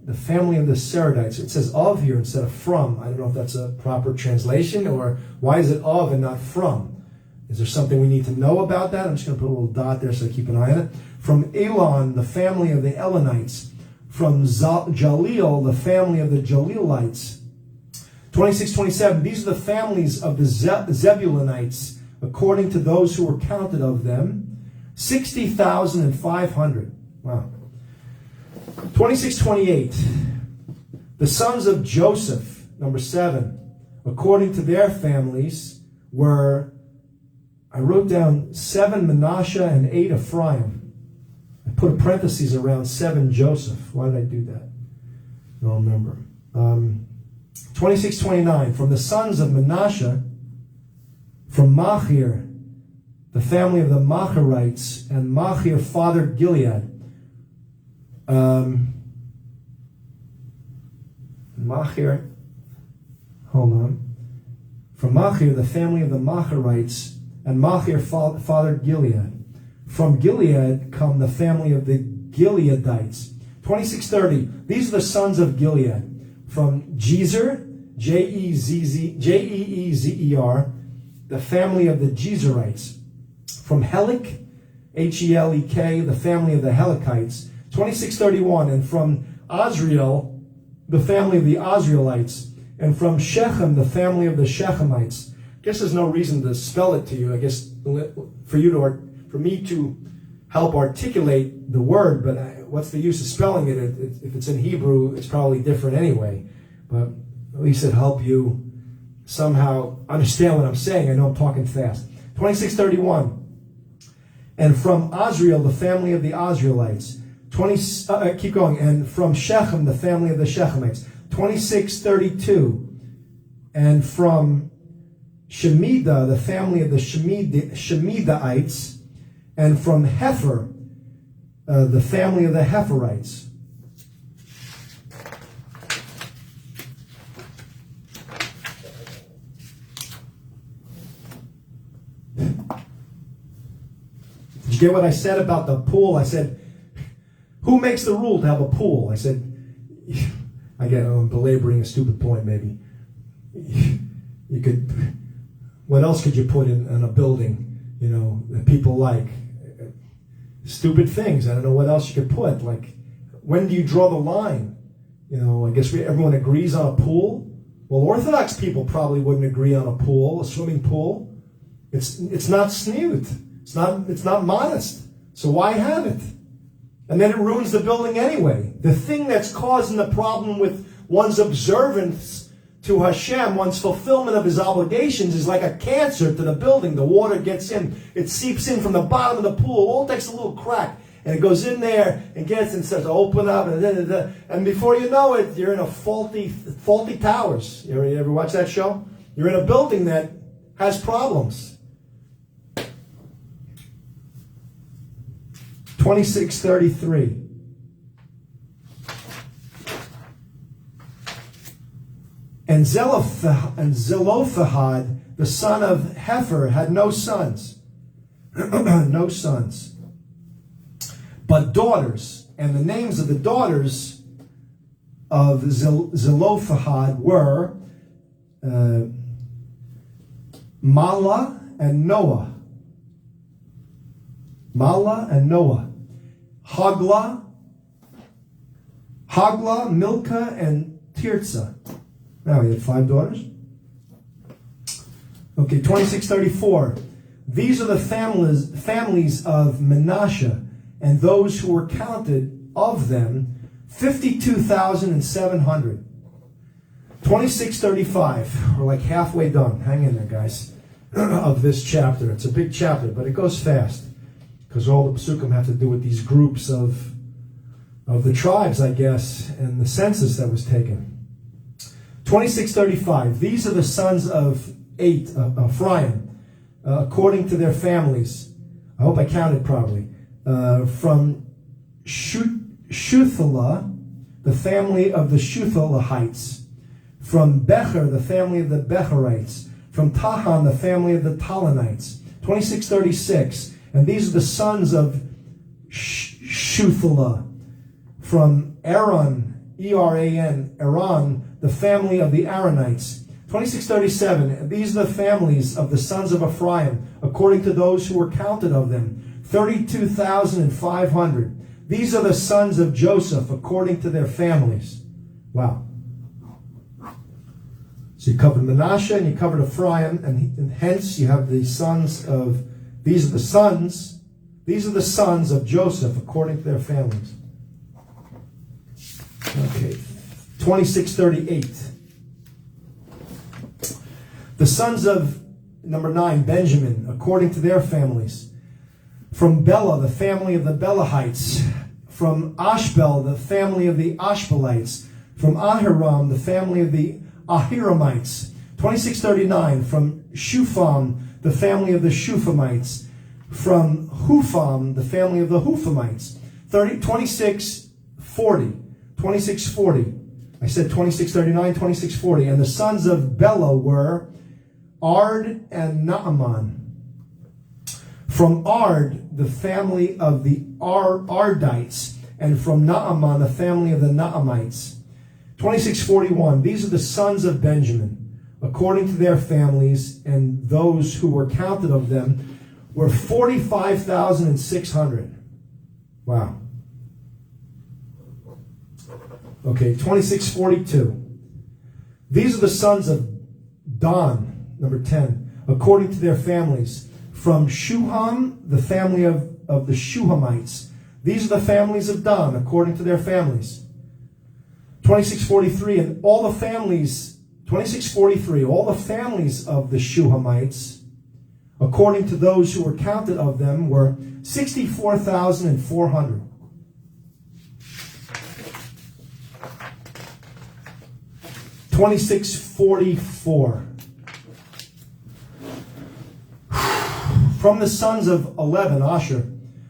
the family of the Seredites. It says of here instead of from. I don't know if that's a proper translation, or why is it of and not from? Is there something we need to know about that? I'm just going to put a little dot there so I keep an eye on it. From Elon, the family of the Elonites. From Jaleel, the family of the Jalelites. 26:27, these are the families of the Zebulunites, according to those who were counted of them, 60,500. Wow. 26:28, the sons of Joseph, number 7, according to their families, were, I wrote down 7 Manasseh and 8 Ephraim. I put a parenthesis around 7 Joseph. Why did I do that? I don't remember. 26:29, from the sons of Manasseh, from Machir, the family of the Machirites, and Machir fathered Gilead. Machir, hold on. From Machir, the family of the Machirites, and Machir fathered Gilead. From Gilead come the family of the Gileadites. 2630. These are the sons of Gilead. From Jezer, Jeezer, the family of the Jezerites. From Helik, Helek, the family of the Helekites. 2631. And from Azriel, the family of the Azrielites. And from Shechem, the family of the Shechemites. I guess there's no reason to spell it to you. I guess for me to help articulate the word, but what's the use of spelling it? If it's in Hebrew, it's probably different anyway. But at least it help you somehow understand what I'm saying. I know I'm talking fast. 2631. And from Azriel, the family of the Azrielites. Keep going. And from Shechem, the family of the Shechemites. 2632. And from Shemida, the family of the Shemidaites. And from Hefer, the family of the Heferites. Did you get what I said about the pool? I said, who makes the rule to have a pool? I said, I'm belaboring a stupid point maybe. You could, what else could you put in a building, that people like? Stupid things. I don't know what else you could put. Like, when do you draw the line? I guess everyone agrees on a pool. Well, Orthodox people probably wouldn't agree on a pool, a swimming pool. It's not sniyut. It's not modest. So why have it? And then it ruins the building anyway. The thing that's causing the problem with one's observance to Hashem, one's fulfillment of his obligations, is like a cancer to the building. The water gets in. It seeps in from the bottom of the pool. All takes a little crack. And it goes in there and gets and starts to open up. And before you know it, you're in a faulty towers. You ever watch that show? You're in a building that has problems. 2633. And Zelophehad, the son of Hefer, had no sons. No sons. But daughters. And the names of the daughters of Zelophehad were Mala and Noah. Mala and Noah. Hagla, Milcah, and Tirzah. Now, he had 5 daughters. Okay, 2634. These are the families of Manasseh, and those who were counted of them, 52,700. 2635. We're like halfway done. Hang in there, guys, of this chapter. It's a big chapter, but it goes fast, because all the psukim have to do with these groups of the tribes, I guess, and the census that was taken. 2635. These are the sons of Ephraim, according to their families. I hope I counted properly. From Shuthalah, the family of the Shuthalahites. From Becher, the family of the Becherites. From Tahan, the family of the Talanites. 2636. And these are the sons of Shuthalah. From Aaron, Eran, the family of the Aaronites. 2637. These are the families of the sons of Ephraim, according to those who were counted of them, 32,500. These are the sons of Joseph, according to their families. Wow. So you covered Manasseh and you covered Ephraim, and hence you have the sons of, these are the sons of Joseph, according to their families. Okay. 2638. The sons of, number 9, Benjamin, according to their families. From Bela, the family of the Belahites. From Ashbel, the family of the Ashbelites. From Ahiram, the family of the Ahiramites. 2639. From Shufam, the family of the Shufamites. From Hufam, the family of the Hufamites. 2640. 2640. I said 2639, 2640. And the sons of Bela were Ard and Naaman. From Ard, the family of the Ardites, and from Naaman, the family of the Naamites. 2641, these are the sons of Benjamin, according to their families, and those who were counted of them were 45,600. Wow. Okay, 2642. These are the sons of Dan, number 10, according to their families. From Shuham, the family of the Shuhamites. These are the families of Dan, according to their families. 2643, and all the families, 2643, all the families of the Shuhamites, according to those who were counted of them, were 64,400. (2644). From the sons of 11, Asher,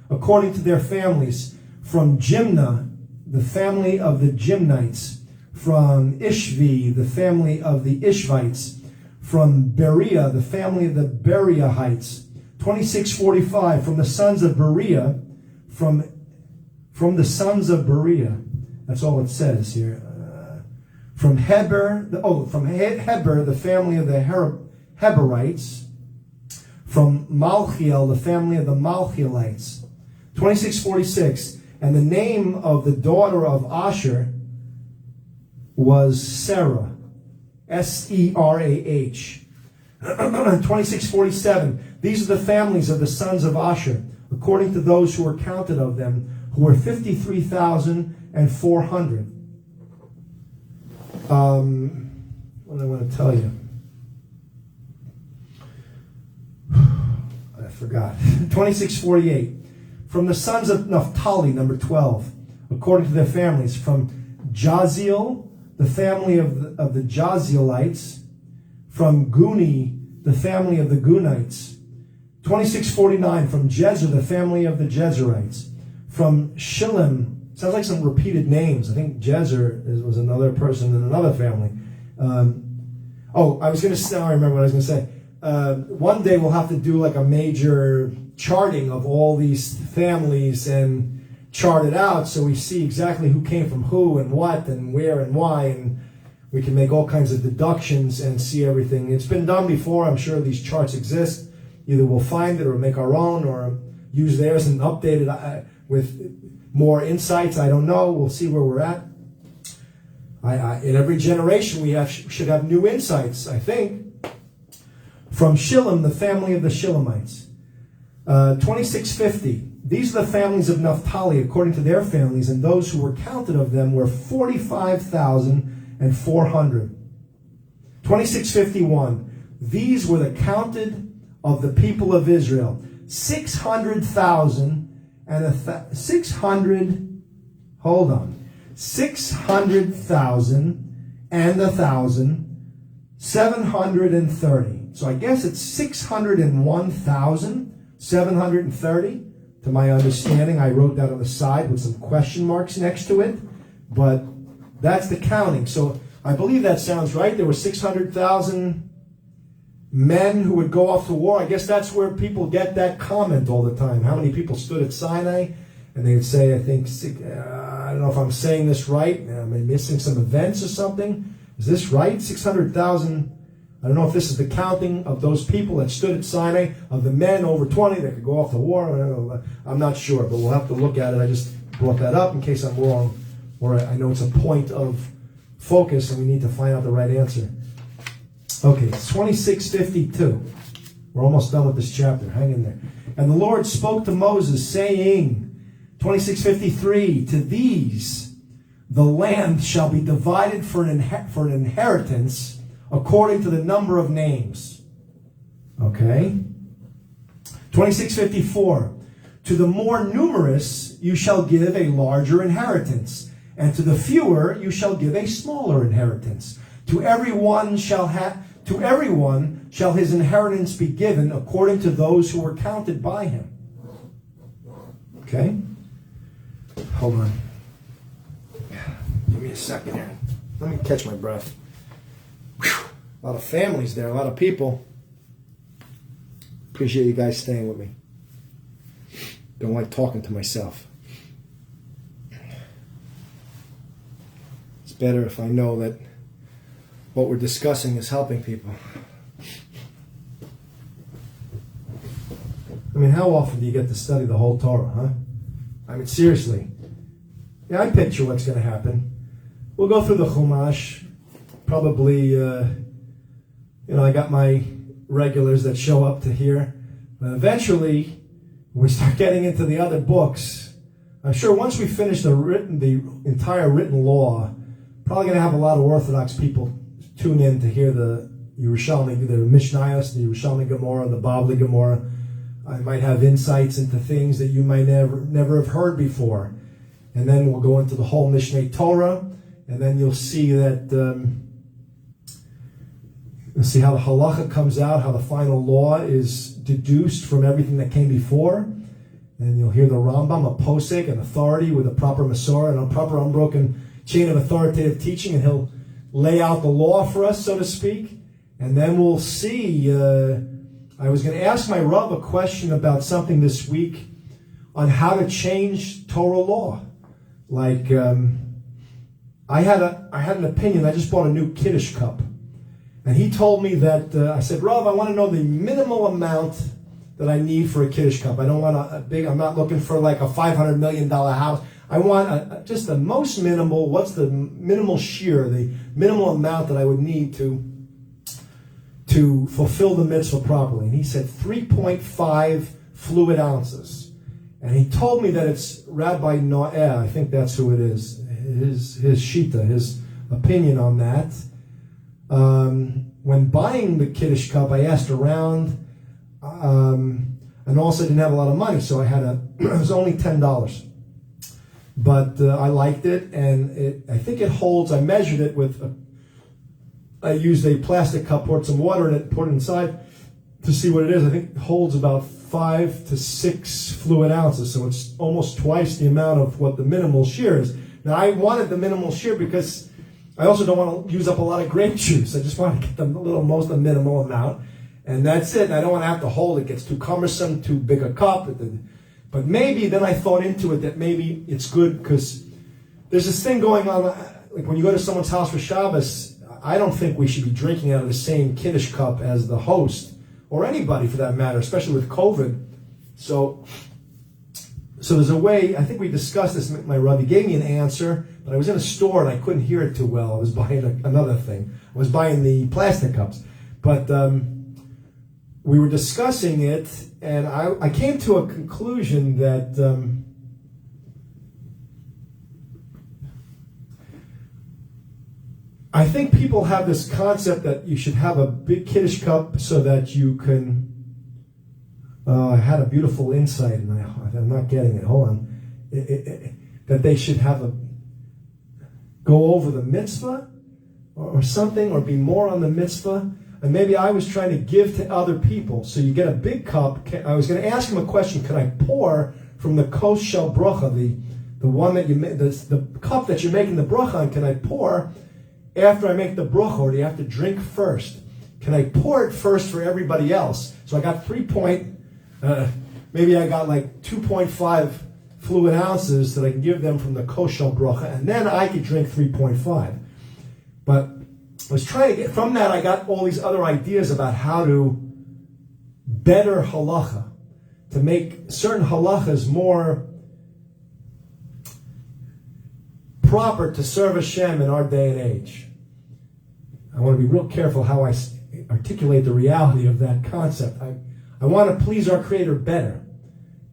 according to their families, from Jimnah, the family of the Jimnites, from Ishvi, the family of the Ishvites, from Berea, the family of the Bereahites. 2645, from the sons of Berea, from the sons of Berea, that's all it says here. From Heber, the family of the Heberites, from Malchiel, the family of the Malchielites. 2646, and the name of the daughter of Asher was Sarah, Serah. 2647, these are the families of the sons of Asher, according to those who were counted of them, who were 53,400. What do I want to tell you? I forgot. 2648. From the sons of Naphtali, number 12, according to their families, from Jaziel, the family of the Jazielites, from Guni, the family of the Gunites. 2649, from Jezer, the family of the Jezerites. From Shillim, sounds like some repeated names. I think Jezer was another person in another family. I was going to say, I remember what I was going to say. One day we'll have to do like a major charting of all these families and chart it out so we see exactly who came from who and what and where and why, and we can make all kinds of deductions and see everything. It's been done before. I'm sure these charts exist. Either we'll find it or make our own or use theirs and update it with more insights. I don't know. We'll see where we're at. In every generation we should have new insights, I think. From Shillim, the family of the Shillamites. 2650. These are the families of Naphtali, according to their families, and those who were counted of them were 45,400. 2651. These were the counted of the people of Israel. 600,000 and 600,000 and 1,730. So I guess it's 601,730. To my understanding, I wrote that on the side with some question marks next to it. But that's the counting. So I believe that sounds right. There were 600,000 men who would go off to war. I guess that's where people get that comment all the time. How many people stood at Sinai? And they would say, I think, I don't know if I'm saying this right. Am I missing some events or something? Is this right? 600,000. I don't know if this is the counting of those people that stood at Sinai, of the men over 20 that could go off to war. I'm not sure, but we'll have to look at it. I just brought that up in case I'm wrong, or I know it's a point of focus and we need to find out the right answer. Okay, it's 2652. We're almost done with this chapter. Hang in there. And the Lord spoke to Moses, saying, 2653, to these the land shall be divided for an inheritance according to the number of names. Okay? 2654, to the more numerous you shall give a larger inheritance, and to the fewer you shall give a smaller inheritance. To everyone shall his inheritance be given according to those who were counted by him. Okay? Hold on. Give me a second here. Let me catch my breath. Whew. A lot of families there, a lot of people. Appreciate you guys staying with me. Don't like talking to myself. It's better if I know that what we're discussing is helping people. I mean, how often do you get to study the whole Torah, huh? I mean, seriously. Yeah, I picture what's going to happen. We'll go through the Chumash. Probably, I got my regulars that show up to here. But eventually, we start getting into the other books. I'm sure once we finish the entire written law, probably going to have a lot of Orthodox people tune in to hear the Yerushalmi, the Mishnayos, the Yerushalmi Gemara, the Bavli Gemara. I might have insights into things that you might never have heard before. And then we'll go into the whole Mishneh Torah, and then you'll see that, you'll see how the halacha comes out, how the final law is deduced from everything that came before. And you'll hear the Rambam, a posek, an authority with a proper Masorah and a proper unbroken chain of authoritative teaching, and he'll lay out the law for us, so to speak. And then we'll see. I was going to ask my Rav a question about something this week on how to change Torah law. Like, I had an opinion. I just bought a new Kiddush cup. And he told me that, I said, Rav, I want to know the minimal amount that I need for a Kiddush cup. I don't want I'm not looking for like a $500 million house. I want just the most minimal, what's the minimal shear, the minimal amount that I would need to fulfill the mitzvah properly. And he said 3.5 fluid ounces. And he told me that it's Rabbi Noah, I think that's who it is, his shita, his opinion on that. When buying the Kiddush cup, I asked around, and also didn't have a lot of money, so it was only $10. But I liked it, and I think it holds. I measured it with I used a plastic cup, poured some water in it, poured it inside to see what it is. I think it holds about 5 to 6 fluid ounces, so it's almost twice the amount of what the minimal shear is. Now, I wanted the minimal shear because I also don't want to use up a lot of grape juice. I just want to get the minimal amount, and that's it. And I don't want to have to hold it. It gets too cumbersome, too big a cup. But maybe then I thought into it that maybe it's good because there's this thing going on. Like when you go to someone's house for Shabbos, I don't think we should be drinking out of the same Kiddush cup as the host, or anybody for that matter, especially with COVID. So there's a way, I think we discussed this, my Rabbi gave me an answer, but I was in a store and I couldn't hear it too well. I was buying another thing. I was buying the plastic cups. But we were discussing it, and I came to a conclusion that I think people have this concept that you should have a big Kiddush cup so that you can... I had a beautiful insight, and I'm not getting it. Hold on. That they should have go over the mitzvah or something, or be more on the mitzvah. And maybe I was trying to give to other people. So you get a big cup. I was going to ask him a question. Can I pour from the kos shel bracha, the one that you make, the cup that you're making the bracha on? Can I pour after I make the bracha, or do you have to drink first? Can I pour it first for everybody else? So I got maybe I got like 2.5 fluid ounces that I can give them from the kos shel bracha, and then I could drink 3.5. But I was trying to get, from that I got all these other ideas about how to better halacha, to make certain halachas more proper to serve Hashem in our day and age. I want to be real careful how I articulate the reality of that concept. I want to please our Creator better.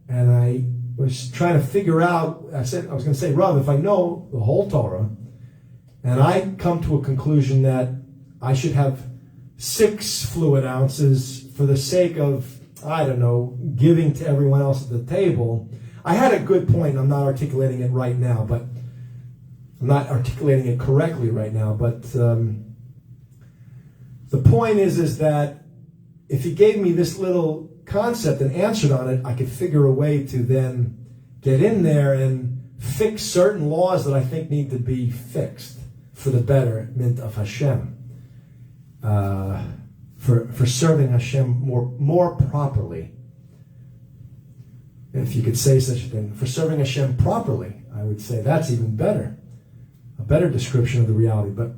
And I was trying to figure out, I was going to say, Rav, if I know the whole Torah, and I come to a conclusion that I should have 6 fluid ounces for the sake of, I don't know, giving to everyone else at the table. I had a good point. I'm not articulating it right now, but I'm not articulating it correctly right now. But the point is that if he gave me this little concept and answered on it, I could figure a way to then get in there and fix certain laws that I think need to be fixed for the betterment of Hashem, for serving Hashem more properly. if you could say such a thing. For serving Hashem properly, I would say that's even better. A better description of the reality, but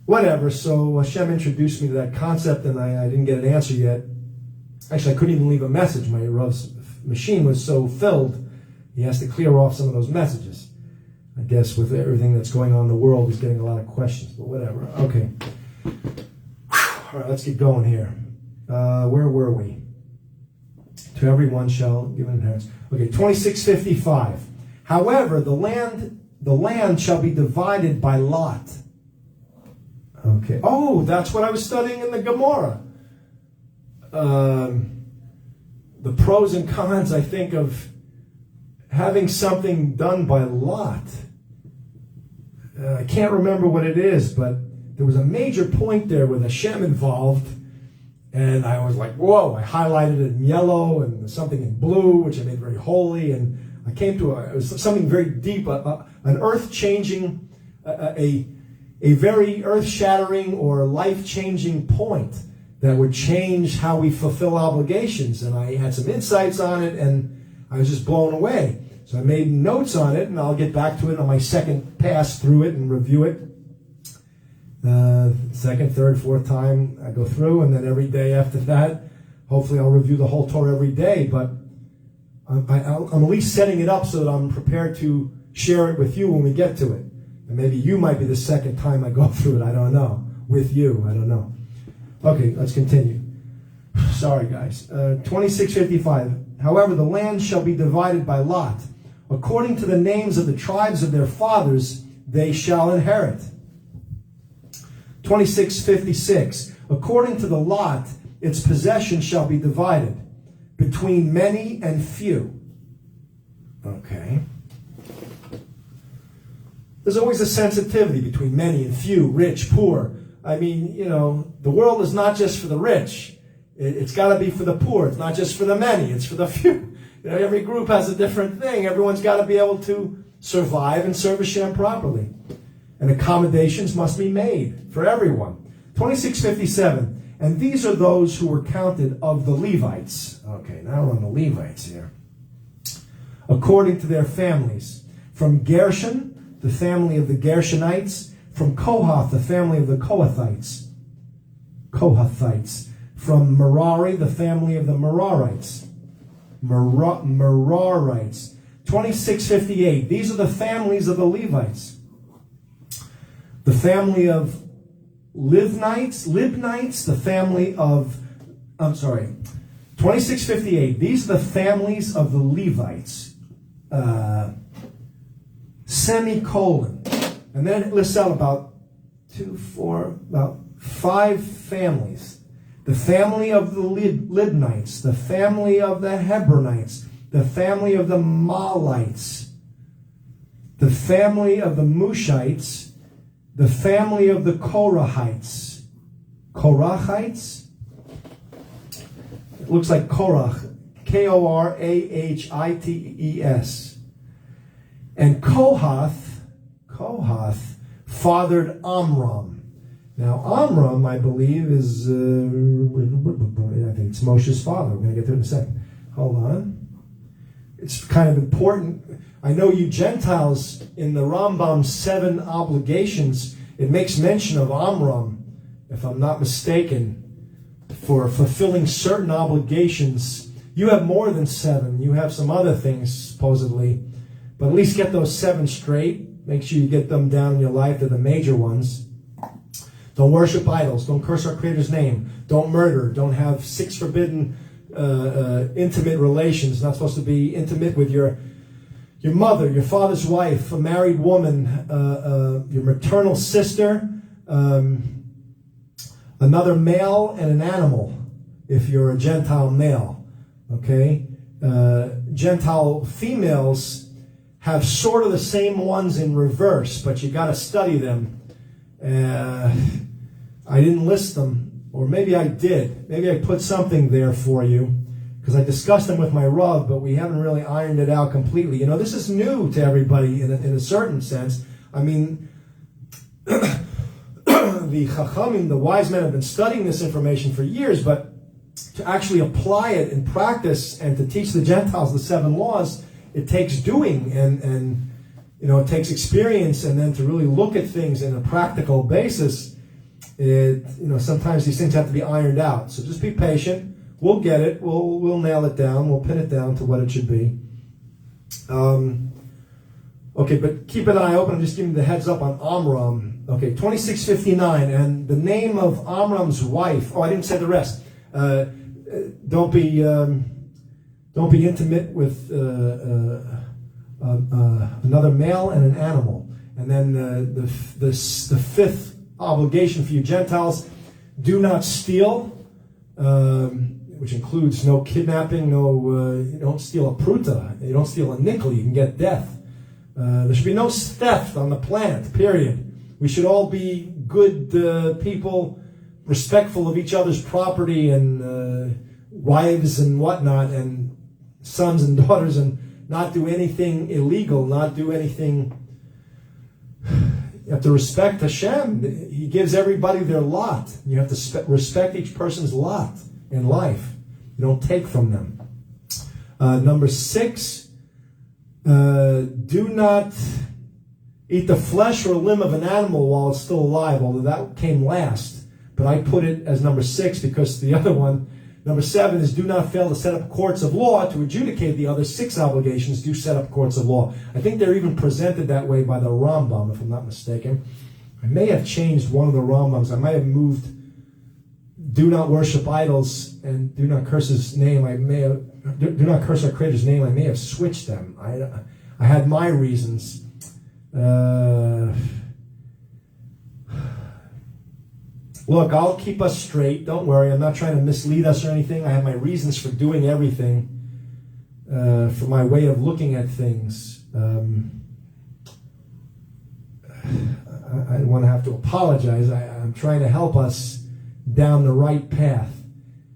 whatever. So Hashem introduced me to that concept, and I didn't get an answer yet. Actually, I couldn't even leave a message. My Rav's machine was so filled, he has to clear off some of those messages. I guess with everything that's going on in the world, he's getting a lot of questions, but whatever. Okay. All right, let's get going here. Where were we? To everyone shall give an inheritance. Okay, 26:55. However, the land shall be divided by lot. Okay. Oh, that's what I was studying in the Gemara. The pros and cons, I think, of having something done by lot. I can't remember what it is, but there was a major point there with Hashem involved, and I was like, whoa, I highlighted it in yellow and something in blue, which I made very holy, and I came to it was something very deep, an earth-changing, a very earth-shattering or life-changing point that would change how we fulfill obligations. And I had some insights on it, and I was just blown away. So I made notes on it, and I'll get back to it on my second pass through it and review it. Second, third, fourth time I go through, and then every day after that, hopefully I'll review the whole Torah every day. But I'm at least setting it up so that I'm prepared to share it with you when we get to it. And maybe you might be the second time I go through it. I don't know. With you, I don't know. Okay, let's continue. Sorry, guys. 26:55. However, the land shall be divided by lot. According to the names of the tribes of their fathers, they shall inherit. 26:56. According to the lot, its possession shall be divided between many and few. Okay. There's always a sensitivity between many and few, rich, poor. I mean, the world is not just for the rich. It's got to be for the poor. It's not just for the many. It's for the few. Every group has a different thing. Everyone's got to be able to survive and serve Hashem properly. And accommodations must be made for everyone. 26:57. And these are those who were counted of the Levites. Okay, now we're on the Levites here. According to their families. From Gershon, the family of the Gershonites. From Kohath, the family of the Kohathites. From Merari, the family of the Merarites. Merarites. 26:58. These are the families of the Levites. The family of Libnites, the family of, 26:58. These are the families of the Levites. Semicolon. And then it lists out about 5 families. The family of the Libnites, the family of the Hebronites, the family of the Malites, the family of the Mushites, the family of the Korahites. Korahites? It looks like Korach. Korahhites. And Kohath fathered Amram. Now, Amram, I believe, is, I think it's Moshe's father. We're going to get to it in a second. Hold on. It's kind of important. I know you Gentiles, in the Rambam's 7 obligations, it makes mention of Amram, if I'm not mistaken, for fulfilling certain obligations. You have more than 7. You have some other things, supposedly. But at least get those 7 straight. Make sure you get them down in your life. They're the major ones. Don't worship idols. Don't curse our Creator's name. Don't murder. Don't have 6 forbidden intimate relations. Not supposed to be intimate with your mother, your father's wife, a married woman, your maternal sister, another male, and an animal, if you're a Gentile male. Okay? Gentile females have sort of the same ones in reverse, but you got to study them. I didn't list them, or maybe I did. Maybe I put something there for you, because I discussed them with my Rav, but we haven't really ironed it out completely. This is new to everybody in a certain sense. I mean, the Chachamim, the wise men, have been studying this information for years, but to actually apply it in practice and to teach the Gentiles the 7 laws, it takes doing and it takes experience, and then to really look at things in a practical basis, sometimes these things have to be ironed out. So just be patient. We'll get it. We'll nail it down. We'll pin it down to what it should be. Okay, but keep an eye open. I'm just giving you the heads up on Amram. Okay, 2659, and the name of Amram's wife. Oh, I didn't say the rest. Don't be intimate with another male and an animal. And then the 5th obligation for you Gentiles: do not steal, which includes no kidnapping. You don't steal a pruta. You don't steal a nickel. You can get death. There should be no theft on the planet, period. We should all be good people, respectful of each other's property and wives and whatnot, and sons and daughters, and not do anything illegal, not do anything. You have to respect Hashem. He gives everybody their lot. You have to respect each person's lot in life. You don't take from them. Number 6, do not eat the flesh or limb of an animal while it's still alive, although that came last. But I put it as number 6 because the other one, number 7, is do not fail to set up courts of law to adjudicate the other 6 obligations. Do set up courts of law. I think they're even presented that way by the Rambam, if I'm not mistaken. I may have changed one of the Rambams. I might have moved do not worship idols and do not curse his name. Do not curse our Creator's name. I may have switched them. I had my reasons. Look, I'll keep us straight. Don't worry. I'm not trying to mislead us or anything. I have my reasons for doing everything, for my way of looking at things. I don't want to have to apologize. I'm trying to help us down the right path.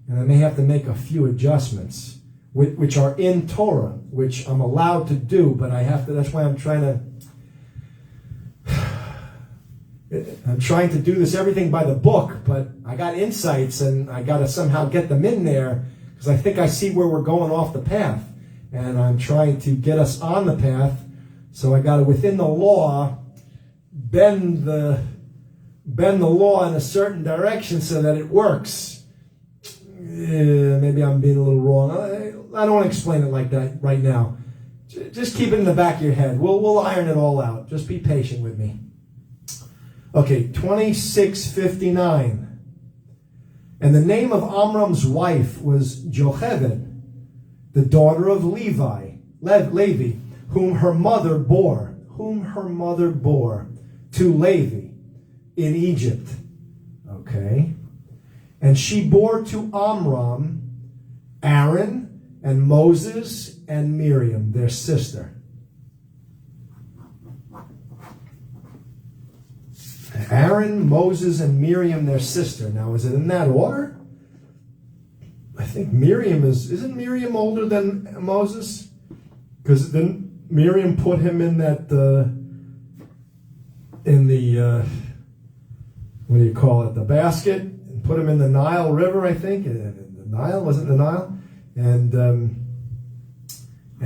And I may have to make a few adjustments, which are in Torah, which I'm allowed to do, but I have to, that's why I'm trying to do this everything by the book, but I got insights and I got to somehow get them in there because I think I see where we're going off the path, and I'm trying to get us on the path. So I got to, within the law, bend the law in a certain direction so that it works. Maybe I'm being a little wrong. I don't want to explain it like that right now. Just keep it in the back of your head. We'll iron it all out. Just be patient with me. Okay, 2659. And the name of Amram's wife was Jochebed, the daughter of Levi, whom her mother bore to Levi in Egypt. Okay. And she bore to Amram Aaron and Moses and Miriam, their sister. Aaron, Moses, and Miriam, their sister. Now, is it in that order? I think Miriam isn't Miriam older than Moses? Because then Miriam put him in that, what do you call it, the basket, and put him in the Nile River, I think. The Nile, wasn't the Nile? And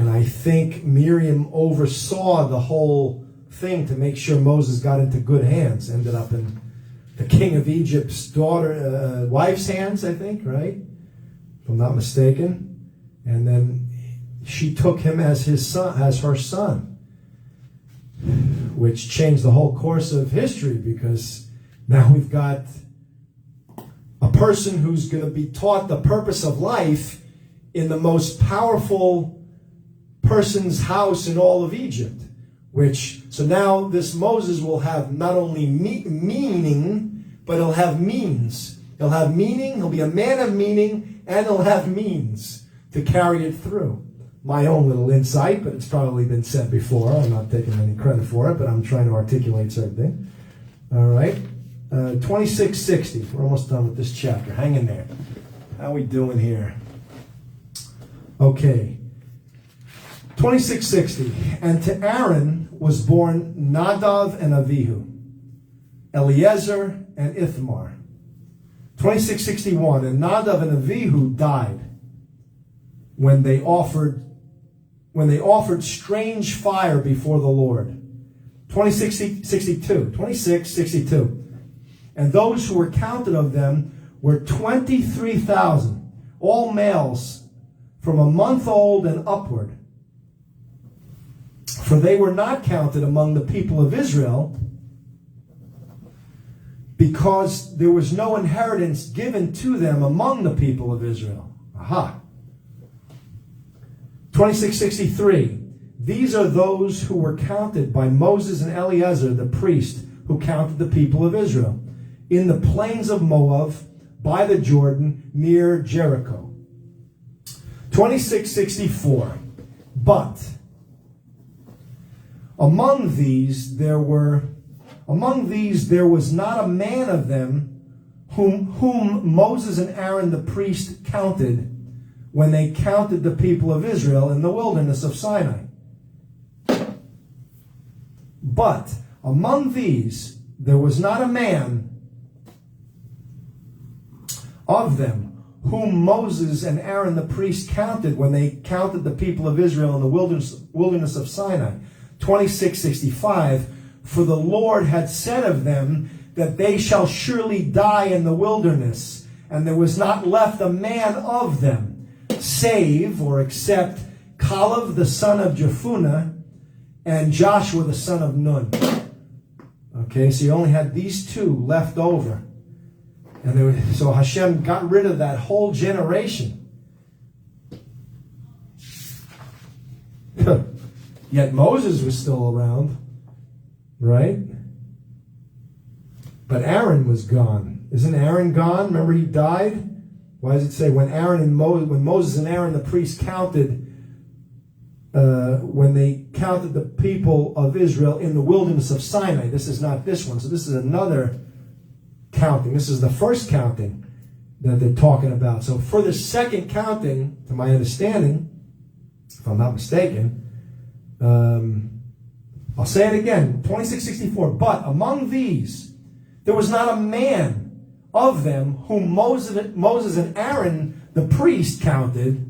I think Miriam oversaw the whole thing to make sure Moses got into good hands. Ended up in the king of Egypt's wife's hands, I think, right? If I'm not mistaken. And then she took him as her son, which changed the whole course of history, because now we've got a person who's going to be taught the purpose of life in the most powerful person's house in all of Egypt. So now this Moses will have not only meaning, but he'll have means. He'll have meaning, he'll be a man of meaning, and he'll have means to carry it through. My own little insight, but it's probably been said before. I'm not taking any credit for it, but I'm trying to articulate certain things. All right. 2660. We're almost done with this chapter. Hang in there. How are we doing here? Okay. 2660. And to Aaron was born Nadav and Avihu, Eliezer and Ithamar. 2661, and Nadav and Abihu died when they offered strange fire before the Lord. 2662. And those who were counted of them were 23,000, all males from a month old and upward. For they were not counted among the people of Israel, because there was no inheritance given to them among the people of Israel. Aha. 2663. These are those who were counted by Moses and Eliezer, the priest, who counted the people of Israel in the plains of Moab, by the Jordan, near Jericho. 2664. But among these there was not a man of them whom Moses and Aaron the priest counted when they counted the people of Israel in the wilderness of Sinai. But among these there was not a man of them whom Moses and Aaron the priest counted when they counted the people of Israel in the wilderness of Sinai. 2665. For the Lord had said of them that they shall surely die in the wilderness, and there was not left a man of them, save or except Caleb the son of Jephunneh and Joshua the son of Nun. Okay, so you only had these two left over. And so Hashem got rid of that whole generation. Yet Moses was still around. Right? But Aaron was gone. Isn't Aaron gone? Remember, he died? Why does it say when Moses and Aaron the priest counted, when they counted the people of Israel in the wilderness of Sinai? This is not this one. So this is another counting. This is the first counting that they're talking about. So for the second counting, to my understanding, if I'm not mistaken, I'll say it again, 2664. But among these, there was not a man of them whom Moses and Aaron, the priest, counted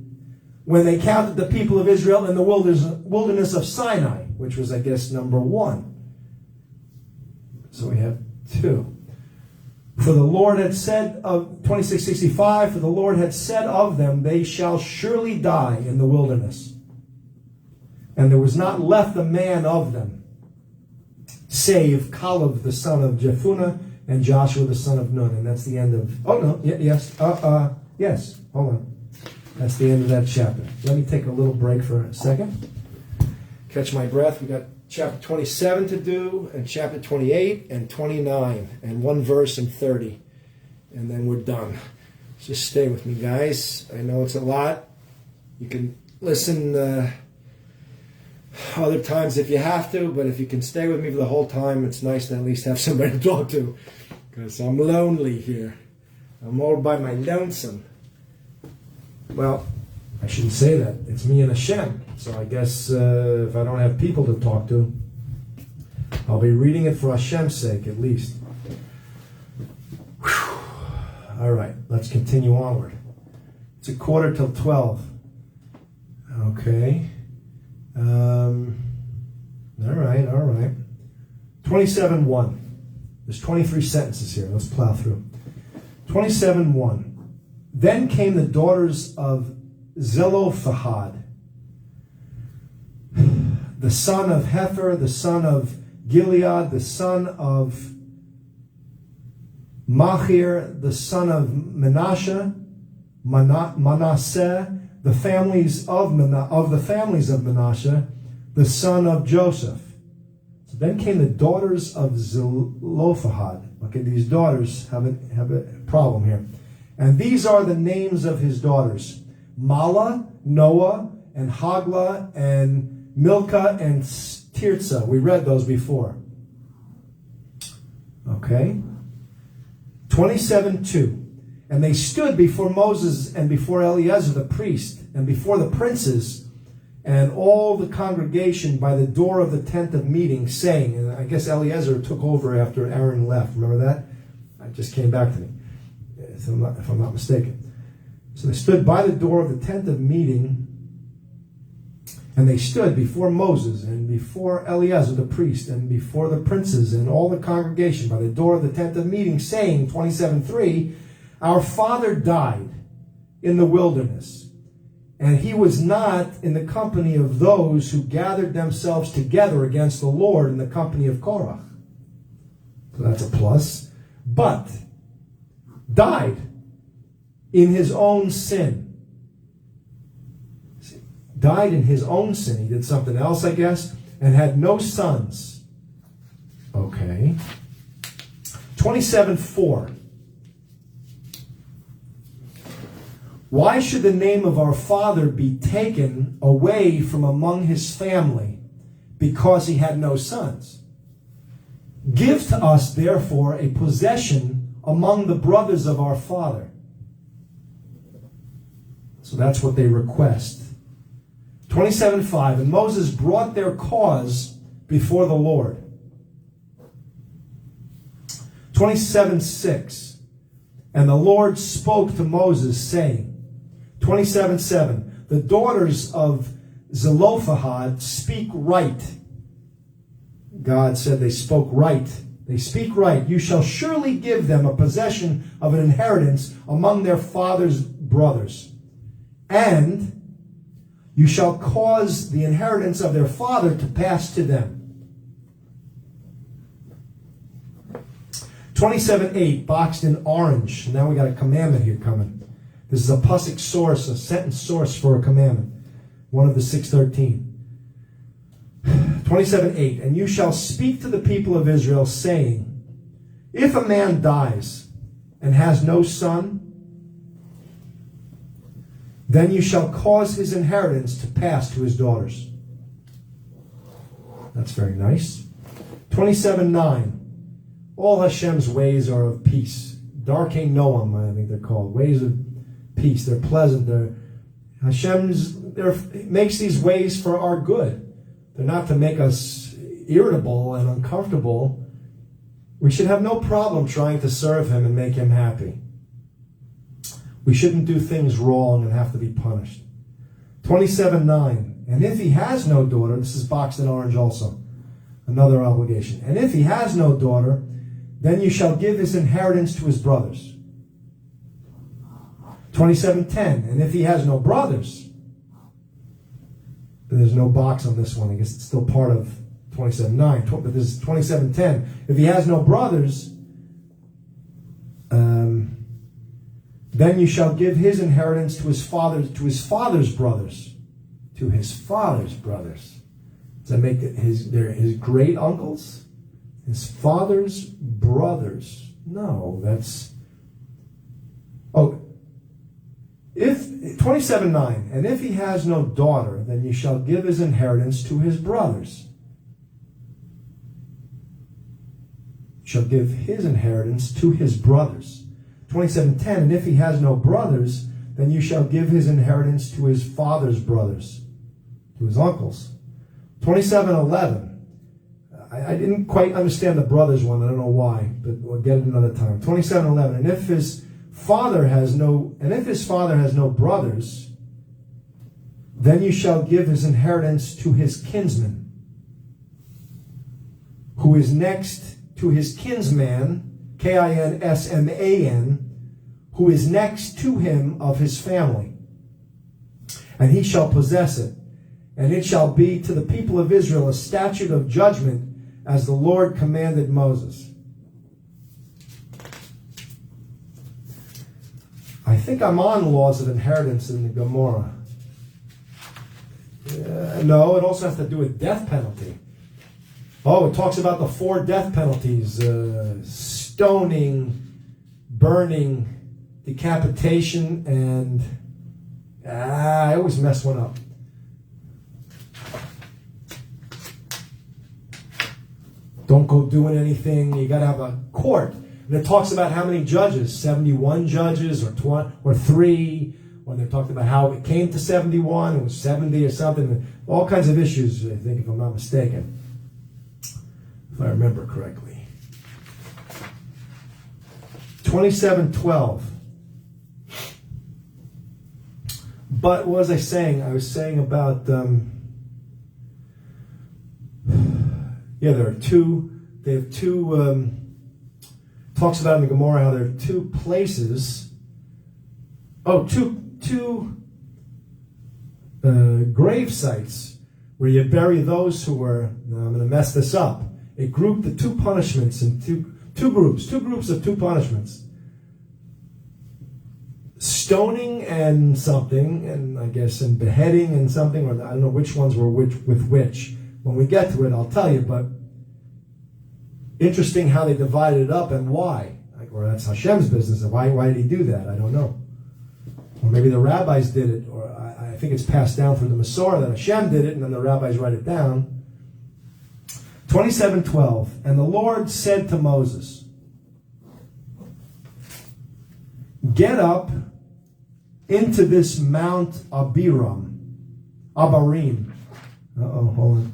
when they counted the people of Israel in the wilderness of Sinai, which was, I guess, number 1. So we have 2. For the Lord had said of 2665, for the Lord had said of them, they shall surely die in the wilderness. And there was not left a man of them, save Caleb the son of Jephunneh and Joshua the son of Nun. And that's the end of, yes, hold on. That's the end of that chapter. Let me take a little break for a second. Catch my breath. We got chapter 27 to do, and chapter 28 and 29, and 1 verse and 30. And then we're done. Just stay with me, guys. I know it's a lot. You can listen other times if you have to, but if you can stay with me for the whole time, it's nice to at least have somebody to talk to, because I'm lonely here. I'm all by my lonesome. Well, I shouldn't say that. It's me and Hashem. So I guess if I don't have people to talk to, I'll be reading it for Hashem's sake, at least. Whew. All right, let's continue onward. It's 11:45. Okay. All right. 27:1. There's 23 sentences here. Let's plow through. 27:1. Then came the daughters of Zelophehad, the son of Hefer, the son of Gilead, the son of Machir, the son of Manasseh, the families of Manasseh, the son of Joseph. So then came the daughters of Zelophehad. Okay, these daughters have a problem here. And these are the names of his daughters: Mala, Noah, and Hagla, and Milcah, and Tirzah. We read those before. Okay. 27:2. And they stood before Moses and before Eliezer the priest and before the princes and all the congregation by the door of the tent of meeting, saying, and I guess Eliezer took over after Aaron left. Remember that? It just came back to me. if I'm not mistaken. So they stood by the door of the tent of meeting, and they stood before Moses and before Eliezer the priest and before the princes and all the congregation by the door of the tent of meeting, saying, 27:3, our father died in the wilderness, and he was not in the company of those who gathered themselves together against the Lord in the company of Korah. So that's a plus. But died in his own sin. Died in his own sin. He did something else, I guess, and had no sons. Okay. 27:4. Why should the name of our father be taken away from among his family because he had no sons? Give to us, therefore, a possession among the brothers of our father. So that's what they request. 27:5, and Moses brought their cause before the Lord. 27:6, and the Lord spoke to Moses, saying, 27:7, the daughters of Zelophehad speak right. God said they spoke right. They speak right. You shall surely give them a possession of an inheritance among their father's brothers. And you shall cause the inheritance of their father to pass to them. 27:8, boxed in orange. Now we got a commandment here coming. This is a pasuk source, a sentence source for a commandment. One of the 613. 27:8, and you shall speak to the people of Israel, saying, if a man dies and has no son, then you shall cause his inheritance to pass to his daughters. That's very nice. 27:9, all Hashem's ways are of peace. Darkei Noam, I think they're called. Ways of peace. They're pleasant. Hashem's makes these ways for our good. They're not to make us irritable and uncomfortable. We should have no problem trying to serve him and make him happy. We shouldn't do things wrong and have to be punished. 27:9, and if he has no daughter, this is boxed in orange also, another obligation. And if he has no daughter, then you shall give his inheritance to his brothers. 27:10, and if he has no brothers, there's no box on this one. I guess it's still part of 27:9. But this is 27:10. If he has no brothers, then you shall give his inheritance to his father's brothers. To his father's brothers. Does that make it his great uncles? His father's brothers. No, that's... Oh, if 27:9, and if he has no daughter, then you shall give his inheritance to his brothers. You shall give his inheritance to his brothers. 27:10, and if he has no brothers, then you shall give his inheritance to his father's brothers, to his uncles. 27:11, I didn't quite understand the brothers one. I don't know why, but we'll get it another time. 27:11, and if his father has no brothers, then you shall give his inheritance to his kinsman, who is next to his kinsman, Kinsman, who is next to him of his family. And he shall possess it, and it shall be to the people of Israel a statute of judgment, as the Lord commanded Moses. I think I'm on laws of inheritance in the Gemara. No, it also has to do with death penalty. Oh, it talks about the 4 death penalties. Stoning, burning, decapitation, and... I always mess one up. Don't go doing anything. You got to have a court. And it talks about how many judges, 71 judges or 3, or they talked about how it came to 71, it was 70 or something. All kinds of issues, I think, if I'm not mistaken. If I remember correctly. 27:12. But what was I saying? I was saying about, they have two, talks about in the Gemara how there are two places, two grave sites where you bury those who were, now I'm going to mess this up, it grouped the two punishments in two groups of two punishments. Stoning and something, and I guess and beheading and something, or I don't know which ones were which with which. When we get to it, I'll tell you, but interesting how they divided it up and why. Or that's Hashem's business. Why did he do that? I don't know. Or maybe the rabbis did it, or I think it's passed down through the Masorah that Hashem did it, and then the rabbis write it down. 27:12, and the Lord said to Moses, get up into this Mount Abarim. Hold on.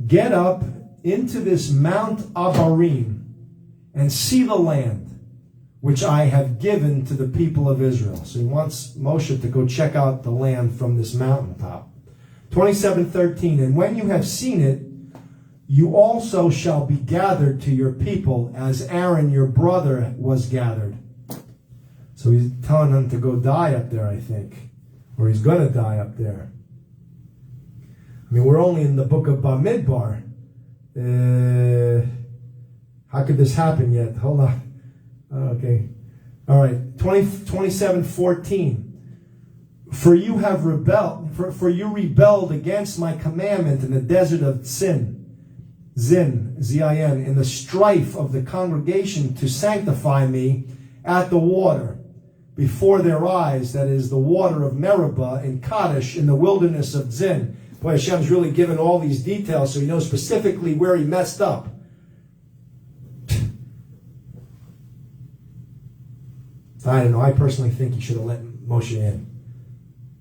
Get up into this Mount Abarim and see the land which I have given to the people of Israel. So he wants Moshe to go check out the land from this mountaintop. 27:13, and when you have seen it, you also shall be gathered to your people as Aaron your brother was gathered. So he's telling him to go die up there, I think. Or he's going to die up there. I mean, we're only in the book of Bamidbar. How could this happen yet? Hold on. Okay. All right. 27:14. For you have rebelled, for you rebelled against my commandment in the desert of Zin, Z-I-N, in the strife of the congregation to sanctify me at the water before their eyes, that is the water of Meribah in Kadesh in the wilderness of Zin. Boy, Hashem's really given all these details so he knows specifically where he messed up. I don't know. I personally think he should have let Moshe in.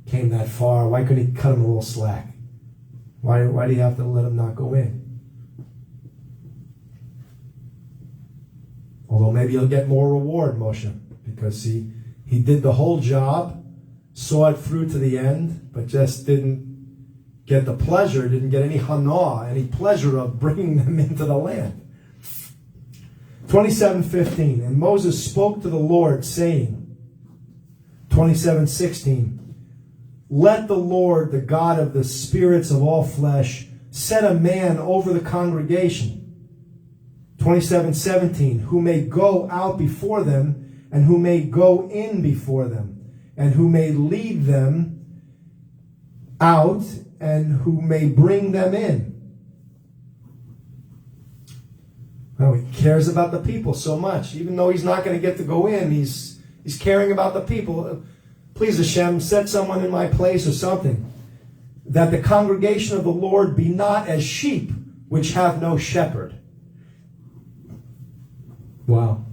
Came that far. Why couldn't he cut him a little slack? Why do you have to let him not go in? Although maybe he'll get more reward, Moshe, because he did the whole job, saw it through to the end, but just didn't get the pleasure, didn't get any hana, any pleasure of bringing them into the land. 27:15, and Moses spoke to the Lord, saying, 27:16, let the Lord, the God of the spirits of all flesh, set a man over the congregation. 27:17, who may go out before them, and who may go in before them, and who may lead them out, and who may bring them in. Well, he cares about the people so much. Even though he's not going to get to go in, he's caring about the people. Please, Hashem, set someone in my place or something. That the congregation of the Lord be not as sheep which have no shepherd. Wow.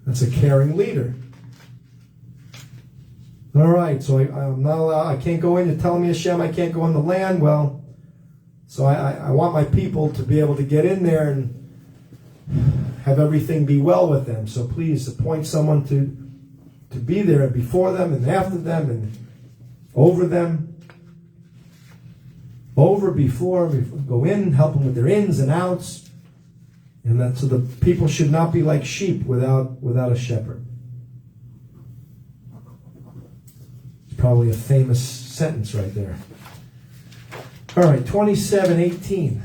That's a caring leader. All right, so I'm not allowed, I can't go in. You're telling me, Hashem, I can't go in the land. Well, so I want my people to be able to get in there and have everything be well with them. So please appoint someone to be there before them and after them and over them. Over, before, go in, help them with their ins and outs. And that so the people should not be like sheep without a shepherd. It's probably a famous sentence right there. All right, 27:18.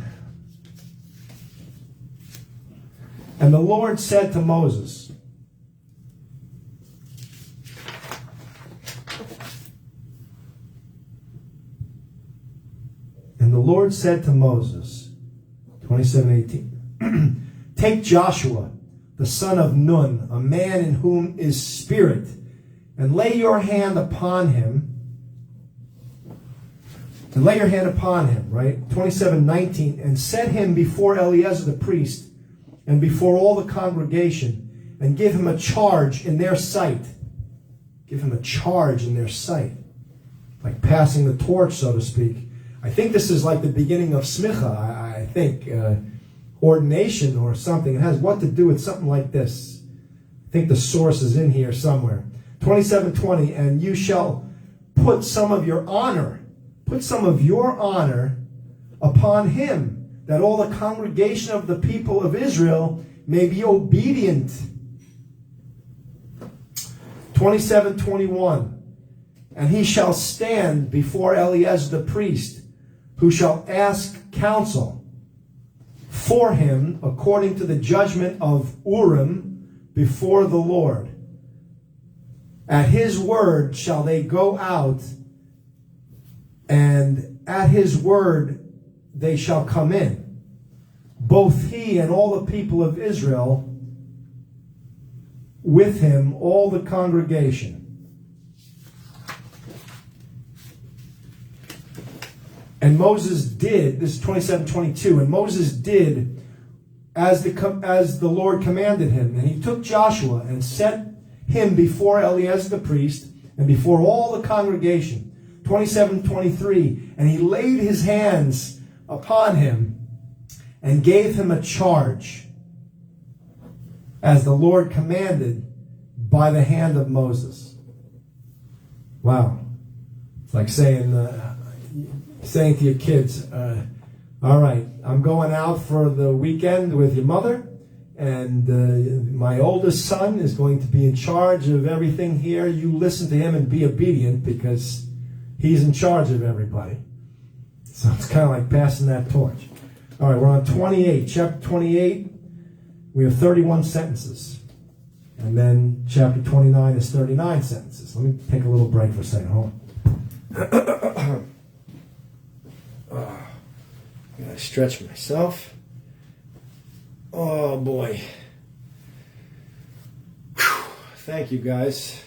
And the Lord said to Moses, and the Lord said to Moses, 27:18, take Joshua, the son of Nun, a man in whom is spirit, and lay your hand upon him. And lay your hand upon him, right? 27:19, and set him before Eliezer the priest, and before all the congregation, and give him a charge in their sight. Give him a charge in their sight. Like passing the torch, so to speak. I think this is like the beginning of smicha, I think. Ordination or something. It has what to do with something like this. I think the source is in here somewhere. 27:20, and you shall put some of your honor upon him, that all the congregation of the people of Israel may be obedient. 27:21. And he shall stand before Eliezer the priest, who shall ask counsel for him according to the judgment of Urim before the Lord. At his word shall they go out, and at his word they shall come in, both he and all the people of Israel, with him all the congregation. And Moses did, this is 27:22, and Moses did as the Lord commanded him. And he took Joshua and set him before Eliezer the priest and before all the congregation. 27:23, and he laid his hands upon him and gave him a charge, as the Lord commanded by the hand of Moses. Wow. It's like saying to your kids, all right, I'm going out for the weekend with your mother, and my oldest son is going to be in charge of everything here. You listen to him and be obedient, because he's in charge of everybody. So it's kind of like passing that torch. All right, we're on 28. Chapter 28, we have 31 sentences. And then chapter 29 is 39 sentences. Let me take a little break for a second. Hold on. I'm going to stretch myself. Oh, boy. Whew. Thank you, guys.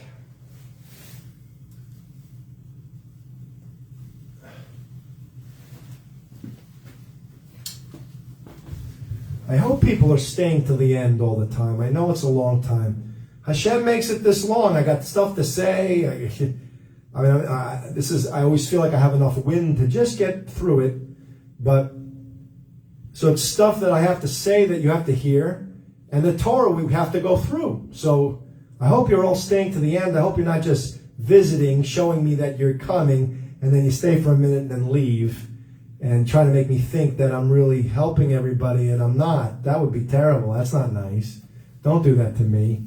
I hope people are staying till the end all the time. I know it's a long time. Hashem makes it this long. I got stuff to say. I always feel like I have enough wind to just get through it. But, so it's stuff that I have to say that you have to hear. And the Torah we have to go through. So I hope you're all staying to the end. I hope you're not just visiting, showing me that you're coming, and then you stay for a minute and then leave, and try to make me think that I'm really helping everybody, and I'm not. That would be terrible. That's not nice. Don't do that to me.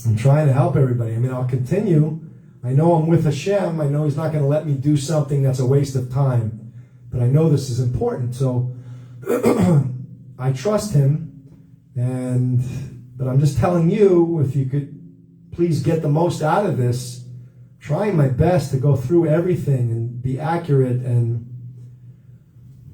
I'm trying to help everybody. I mean, I'll continue. I know I'm with Hashem. I know He's not going to let me do something that's a waste of time. But I know this is important, so I trust Him. But I'm just telling you, if you could please get the most out of this, trying my best to go through everything and be accurate and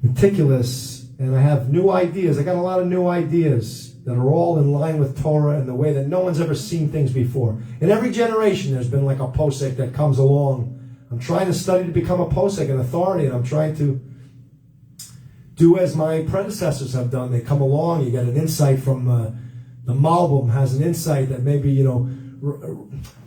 meticulous, and I have new ideas. I got a lot of new ideas that are all in line with Torah and the way that no one's ever seen things before. In every generation, there's been like a posek that comes along. I'm trying to study to become a posek, an authority, and I'm trying to do as my predecessors have done. They come along, you get an insight from the Malbim has an insight that maybe,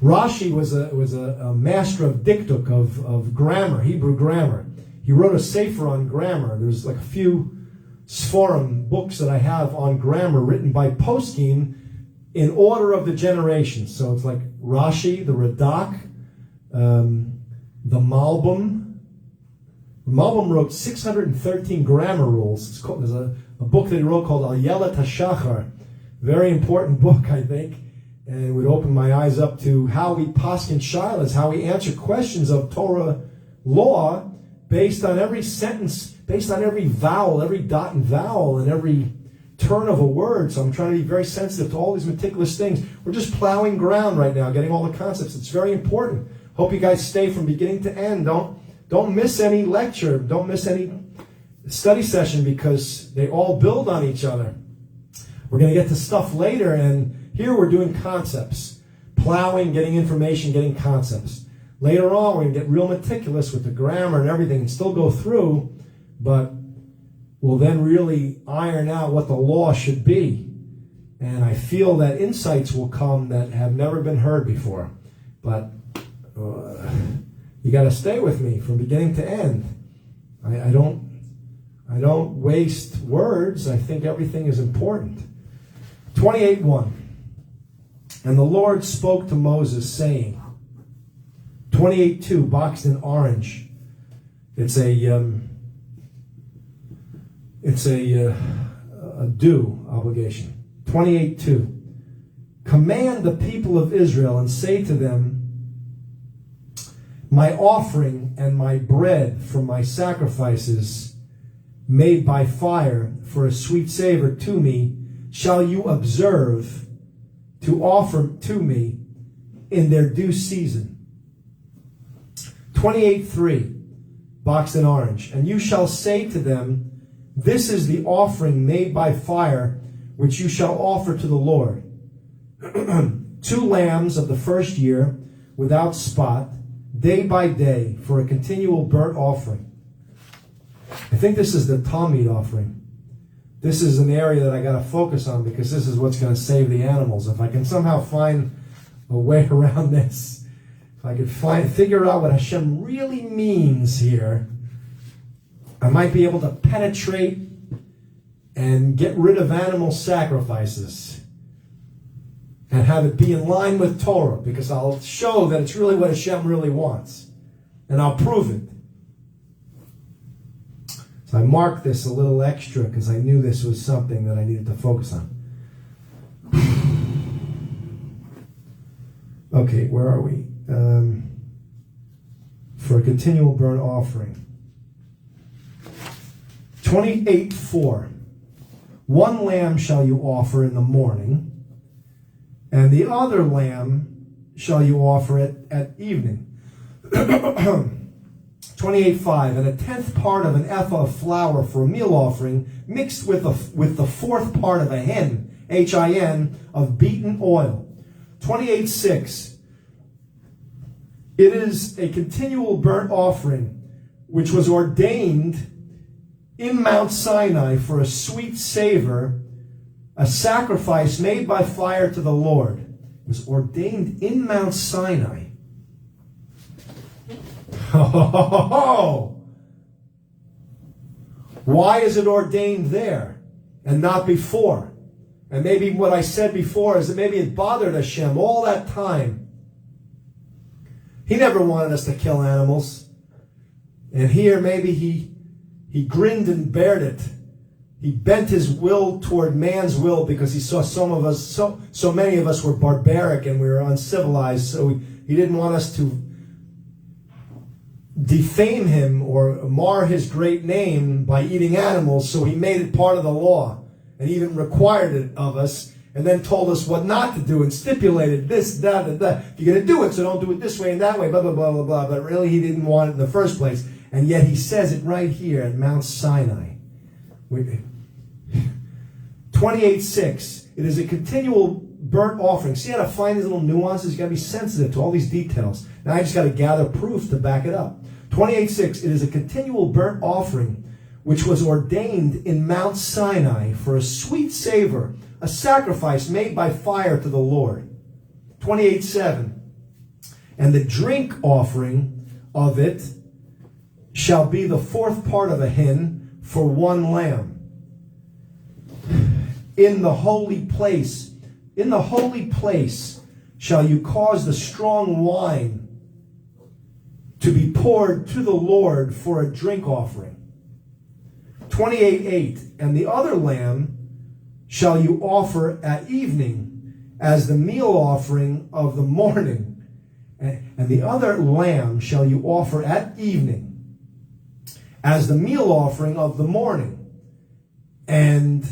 Rashi was a master of diktuk, of grammar, Hebrew grammar. He wrote a sefer on grammar. There's like a few Sforim books that I have on grammar written by poskim in order of the generations. So it's like Rashi, the Radak, the Malbim. The Malbim wrote 613 grammar rules. There's a book that he wrote called Al Yelat HaShachar. Very important book, I think. And it would open my eyes up to how we paskin shilas, how we answer questions of Torah law based on every sentence, based on every vowel, every dot and vowel, and every turn of a word. So I'm trying to be very sensitive to all these meticulous things. We're just plowing ground right now, getting all the concepts. It's very important. Hope you guys stay from beginning to end. Don't miss any lecture. Don't miss any study session, because they all build on each other. We're going to get to stuff later, and here we're doing concepts. Plowing, getting information, getting concepts. Later on, we're going to get real meticulous with the grammar and everything and still go through, but we'll then really iron out what the law should be. And I feel that insights will come that have never been heard before. But you got to stay with me from beginning to end. I don't waste words. I think everything is important. 28:1. And the Lord spoke to Moses, saying, 28:2, boxed in orange. It's a due obligation. 28:2. Command the people of Israel and say to them, my offering and my bread from my sacrifices made by fire for a sweet savor to me shall you observe to offer to me in their due season. 28:3, boxed in orange. And you shall say to them, this is the offering made by fire which you shall offer to the Lord. 2 lambs of the first year without spot, day by day, for a continual burnt offering. I think this is the Talmud offering. This is an area that I got to focus on because this is what's going to save the animals. If I can somehow find a way around this, if I could figure out what Hashem really means here, I might be able to penetrate and get rid of animal sacrifices and have it be in line with Torah, because I'll show that it's really what Hashem really wants. And I'll prove it. So I marked this a little extra because I knew this was something that I needed to focus on. Okay, where are we? For a continual burnt offering. 28:4. 1 lamb shall you offer in the morning, and the other lamb shall you offer at evening. 28:5. And a 10th part of an ephah of flour for a meal offering, mixed with the 4th part of a hin, H-I-N, of beaten oil. 28:6. It is a continual burnt offering, which was ordained in Mount Sinai for a sweet savor, a sacrifice made by fire to the Lord. It was ordained in Mount Sinai. Why is it ordained there and not before? And maybe what I said before is that maybe it bothered Hashem all that time. He never wanted us to kill animals. And here maybe he grinned and bared it. He bent his will toward man's will because he saw so many of us were barbaric and we were uncivilized. So he didn't want us to defame him or mar his great name by eating animals. So he made it part of the law and even required it of us, and then told us what not to do and stipulated this, that, and that. If you're going to do it, so don't do it this way and that way, blah, blah, blah, blah, blah. But really he didn't want it in the first place. And yet he says it right here at Mount Sinai. 28:6. It is a continual burnt offering. See how to find these little nuances? You got to be sensitive to all these details. Now I just got to gather proof to back it up. 28:6. It is a continual burnt offering, which was ordained in Mount Sinai for a sweet savor, a sacrifice made by fire to the Lord. 28:7. And the drink offering of it shall be the 4th part of a hin for 1 lamb. In the holy place shall you cause the strong wine to be poured to the Lord for a drink offering. 28:8. And the other lamb shall you offer at evening as the meal offering of the morning. And the other lamb shall you offer at evening as the meal offering of the morning. And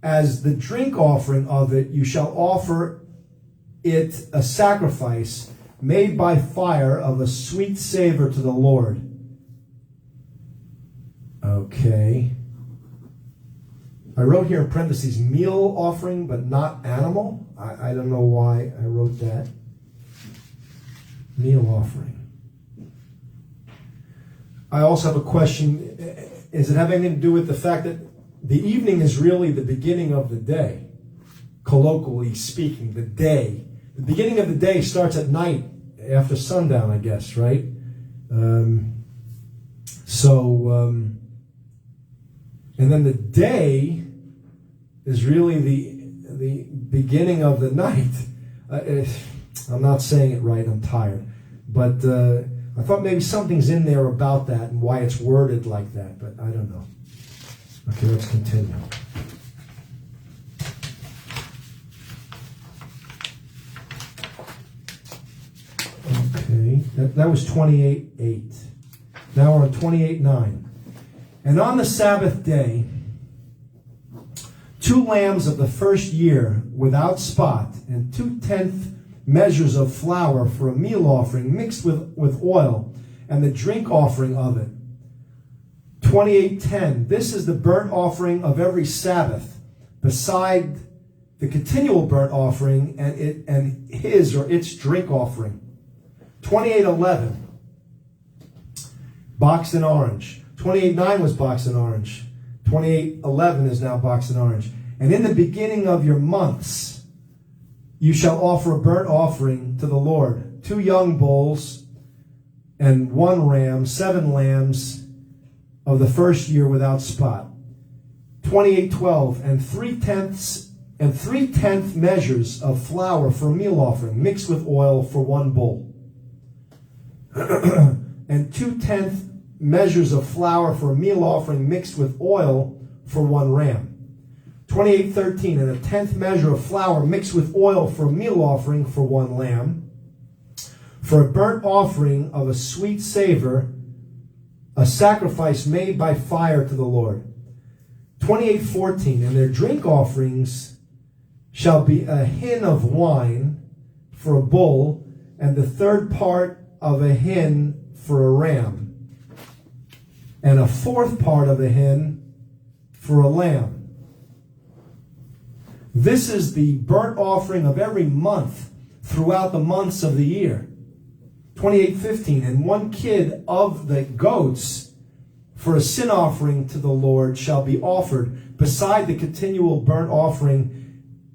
as the drink offering of it, you shall offer it a sacrifice made by fire of a sweet savor to the Lord. Okay. I wrote here in parentheses, meal offering, but not animal. I don't know why I wrote that. Meal offering. I also have a question. Does it have anything to do with the fact that the evening is really the beginning of the day? Colloquially speaking, the day. The beginning of the day starts at night, after sundown, I guess, right? And then the day is really the beginning of the night. I'm not saying it right, I'm tired. But I thought maybe something's in there about that and why it's worded like that, but I don't know. Okay, let's continue. Okay, that was 28:8. Now we're on 28:9. And on the Sabbath day, 2 lambs of the first year without spot, and 2/10 measures of flour for a meal offering mixed with oil, and the drink offering of it. 28:10. This is the burnt offering of every Sabbath, beside the continual burnt offering and his or its drink offering. 28:11. Boxed in orange. 28:9 was boxed in orange. 28:11 is now boxed in orange. And in the beginning of your months, you shall offer a burnt offering to the Lord, 2 young bulls and 1 ram, 7 lambs of the first year without spot. 28:12, and 3/10 measures of flour for a meal offering, mixed with oil for 1 bull. And 2/10 measures of flour for a meal offering, mixed with oil for 1 ram. 28:13, and 1/10 measure of flour mixed with oil for a meal offering for 1 lamb, for a burnt offering of a sweet savor, a sacrifice made by fire to the Lord. 28:14, and their drink offerings shall be a hin of wine for a bull, and the 3rd part of a hin for a ram, and a 4th part of a hin for a lamb. This is the burnt offering of every month throughout the months of the year. 28:15, and 1 kid of the goats for a sin offering to the Lord shall be offered beside the continual burnt offering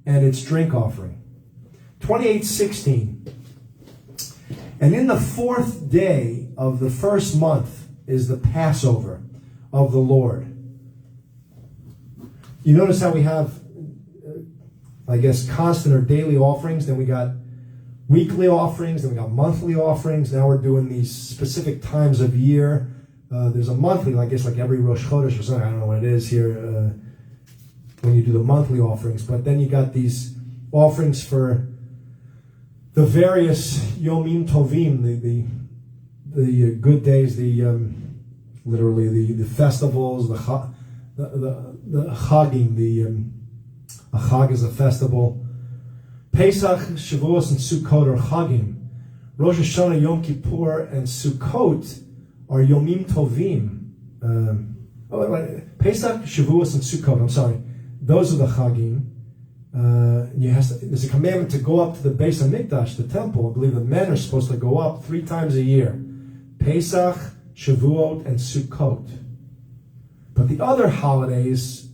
and its drink offering. 28:16, and in the 4th day of the first month is the Passover of the Lord. You notice how we have, I guess, constant or daily offerings, then we got weekly offerings, then we got monthly offerings. Now we're doing these specific times of year. There's a monthly, I guess, like every Rosh Chodesh or something. I don't know what it is here when you do the monthly offerings. But then you got these offerings for the various Yomim Tovim, the good days, literally the festivals, the Chagim, a Chag is a festival. Pesach, Shavuos, and Sukkot are Chagim. Rosh Hashanah, Yom Kippur, and Sukkot are Yomim Tovim. Pesach, Shavuos, and Sukkot, I'm sorry. Those are the Chagim. There's a commandment to go up to the Beis HaMikdash, the temple. I believe the men are supposed to go up 3 times a year. Pesach, Shavuot, and Sukkot. But the other holidays,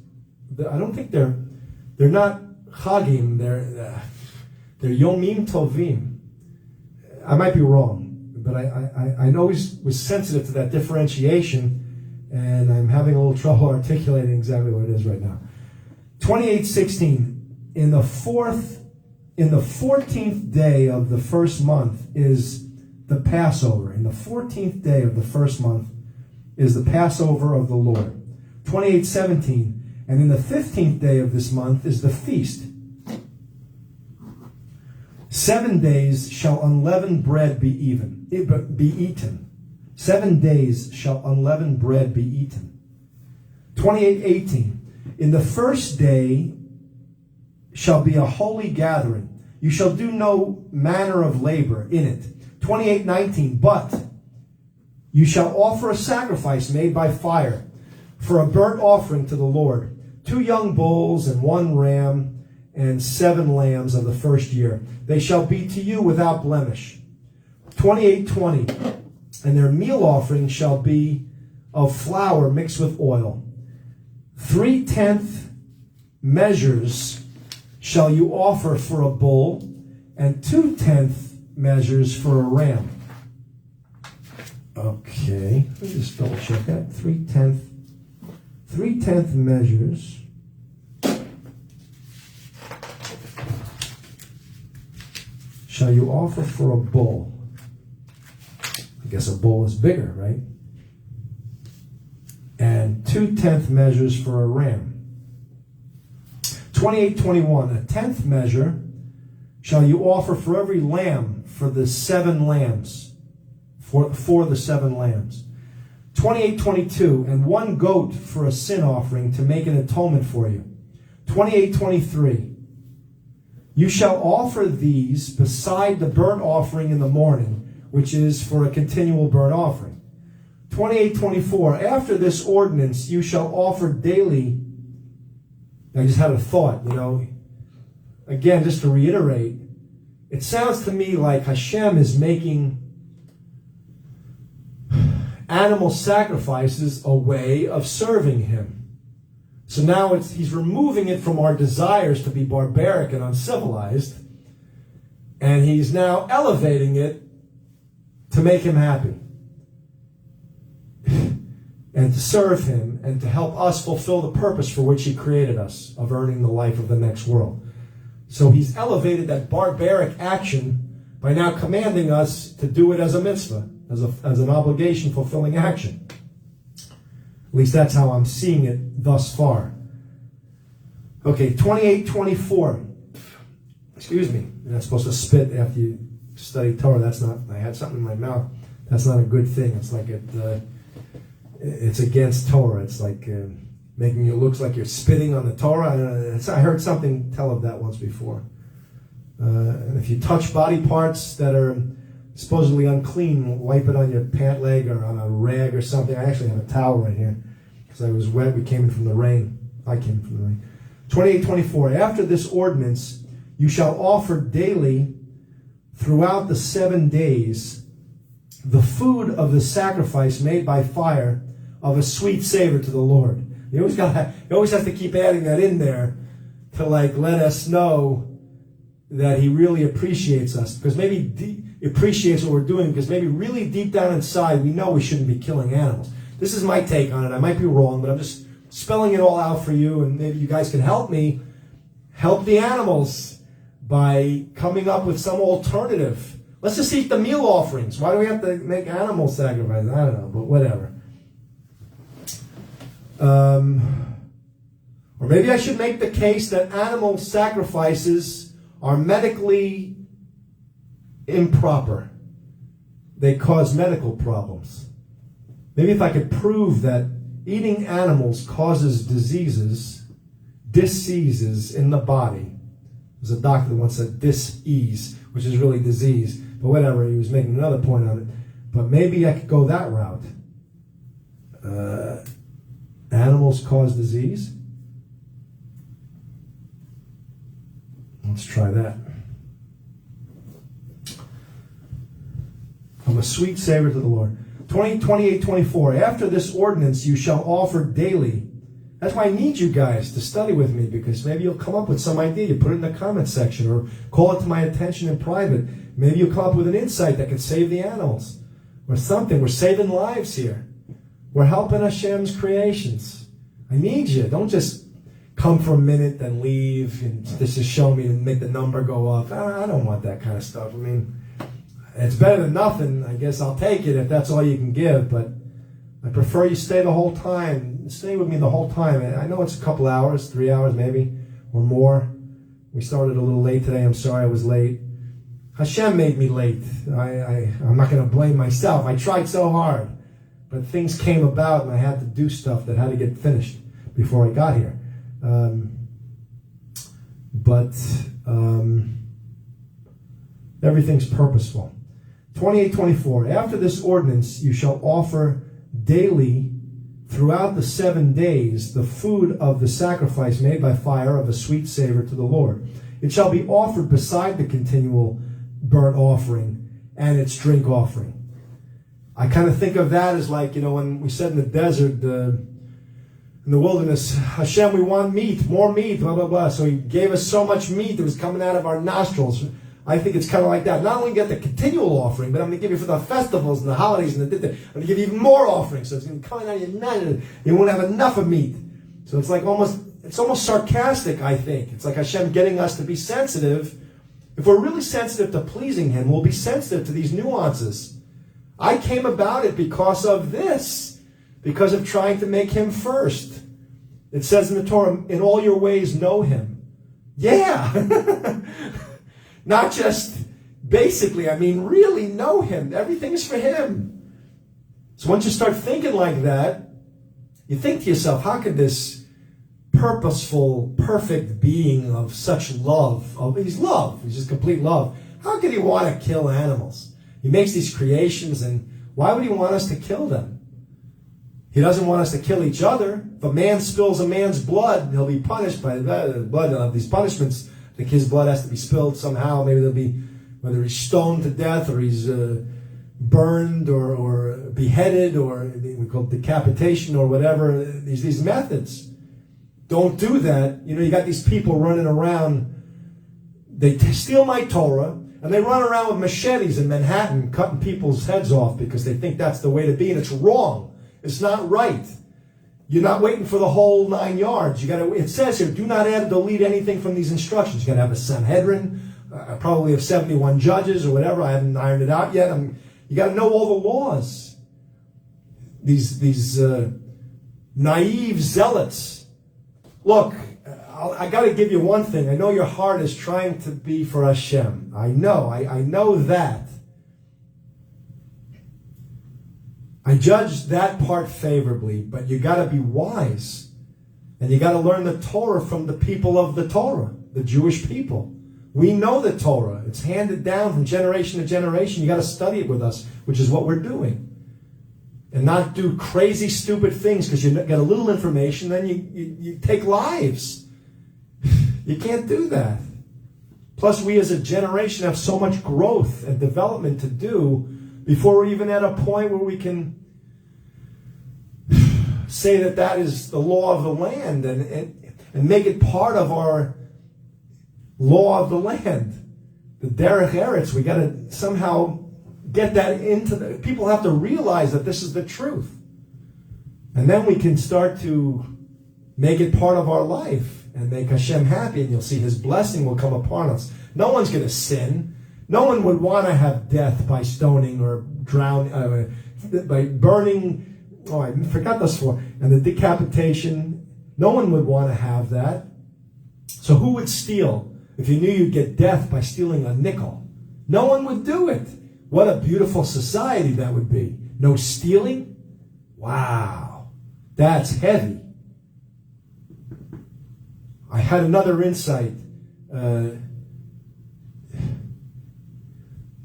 I don't think they're not Chagim, they're Yomim Tovim. I might be wrong, but I always was sensitive to that differentiation, and I'm having a little trouble articulating exactly what it is right now. 28:16, in the 14th day of the first month is the Passover. In the 14th day of the first month is the Passover of the Lord. 28:17, and in the 15th day of this month is the feast. 7 days shall unleavened bread be eaten. 7 days shall unleavened bread be eaten. 28:18, in the first day shall be a holy gathering. You shall do no manner of labor in it. 28:19, but you shall offer a sacrifice made by fire for a burnt offering to the Lord, 2 young bulls and 1 ram and 7 lambs of the first year. They shall be to you without blemish. 28:20, and their meal offering shall be of flour mixed with oil. 3/10 measures shall you offer for a bull, and 2/10 measures for a ram. Okay, let me just double check that. 3/10 measures shall you offer for a bull. guess a bull is bigger, right? And 2/10 measures for a ram. 28:21, a tenth measure shall you offer for every lamb for the 7 lambs, for the 7 lambs. 28:22, and 1 goat for a sin offering to make an atonement for you. 28:23, you shall offer these beside the burnt offering in the morning, which is for a continual burnt offering. 28:24, after this ordinance you shall offer daily. I just had a thought, again, just to reiterate, it sounds to me like Hashem is making animal sacrifices a way of serving him. So now he's removing it from our desires to be barbaric and uncivilized, and he's now elevating it to make him happy and to serve him and to help us fulfill the purpose for which he created us, of earning the life of the next world. So he's elevated that barbaric action by now commanding us to do it as a mitzvah, as an obligation fulfilling action. At least that's how I'm seeing it thus far. Okay, 28:24. Excuse me. You're not supposed to spit after you study Torah. I had something in my mouth. That's not a good thing. It's like it's against Torah. It's like making you look like you're spitting on the Torah. I heard something tell of that once before. And if you touch body parts that are supposedly unclean, wipe it on your pant leg or on a rag or something. I actually have a towel right here because I was wet. We came in from the rain. I came from the rain. 28:24. After this ordinance, you shall offer daily throughout the 7 days the food of the sacrifice made by fire of a sweet savor to the Lord. You always have to keep adding that in there to let us know that he really appreciates us, because maybe appreciates what we're doing, because maybe really deep down inside we know we shouldn't be killing animals. This is my take on it. I might be wrong, but I'm just spelling it all out for you, and maybe you guys can help me help the animals by coming up with some alternative. Let's just eat the meal offerings. Why do we have to make animal sacrifices? I don't know, but whatever. Or maybe I should make the case that animal sacrifices are medically improper. They cause medical problems. Maybe if I could prove that eating animals causes diseases in the body. There's a doctor that once said dis-ease, which is really disease. But whatever, he was making another point on it. But maybe I could go that route. Animals cause disease? Let's try that. From a sweet savor to the Lord. 28:24. After this ordinance you shall offer daily. That's why I need you guys to study with me, because maybe you'll come up with some idea. You put it in the comment section or call it to my attention in private. Maybe you'll come up with an insight that could save the animals or something. We're saving lives here. We're helping Hashem's creations. I need you. Don't just come for a minute and leave and just to show me and make the number go up. I don't want that kind of stuff. I mean, it's better than nothing. I guess I'll take it if that's all you can give, but I prefer you stay the whole time. Stay with me the whole time. I know it's a couple hours, 3 hours maybe, or more. We started a little late today. I'm sorry I was late. Hashem made me late. I'm not going to blame myself. I tried so hard. But things came about and I had to do stuff that had to get finished before I got here. Everything's purposeful. 28:24. After this ordinance, you shall offer daily throughout the 7 days the food of the sacrifice made by fire of a sweet savor to the Lord. It shall be offered beside the continual burnt offering and its drink offering. I kind of think of that as like, when we said in the desert, in the wilderness, Hashem, we want meat, more meat, blah, blah, blah. So he gave us so much meat that was coming out of our nostrils. I think it's kind of like that. Not only get the continual offering, but I'm going to give you for the festivals and the holidays and I'm going to give you even more offerings. So it's going to come out of your nostrils. You won't have enough of meat. So it's like it's almost sarcastic, I think. It's like Hashem getting us to be sensitive. If we're really sensitive to pleasing him, we'll be sensitive to these nuances. I came about it because of this, because of trying to make him first. It says in the Torah, in all your ways know him. Yeah. Not just basically, I mean really know him. Everything is for him. So once you start thinking like that, you think to yourself, how could this purposeful, perfect being of such love, he's love, he's just complete love, how could he want to kill animals? He makes these creations, and why would he want us to kill them? He doesn't want us to kill each other. If a man spills a man's blood, he'll be punished by the blood of these punishments. I think his blood has to be spilled somehow. Maybe there'll be, whether he's stoned to death or he's burned or beheaded, or we call it decapitation or whatever. These methods. Don't do that. You got these people running around. They steal my Torah, and they run around with machetes in Manhattan cutting people's heads off because they think that's the way to be, and it's wrong. It's not right. You're not waiting for the whole 9 yards. It says here, do not add or delete anything from these instructions. You got to have a Sanhedrin. I probably have 71 judges or whatever. I haven't ironed it out yet. You got to know all the laws. These naive zealots. Look, I got to give you one thing. I know your heart is trying to be for Hashem. I know that. I judge that part favorably, but you got to be wise. And you got to learn the Torah from the people of the Torah, the Jewish people. We know the Torah. It's handed down from generation to generation. You got to study it with us, which is what we're doing. And not do crazy, stupid things because you get a little information, then you take lives. You can't do that. Plus, we as a generation have so much growth and development to do before we're even at a point where we can say that is the law of the land and make it part of our law of the land. The Derech Eretz, we got to somehow get that into the... People have to realize that this is the truth. And then we can start to make it part of our life and make Hashem happy, and you'll see his blessing will come upon us. No one's going to sin. No one would want to have death by stoning or drowning, by burning. Oh, I forgot this one. And the decapitation. No one would want to have that. So who would steal if you knew you'd get death by stealing a nickel? No one would do it. What a beautiful society that would be. No stealing? Wow. That's heavy. I had another insight.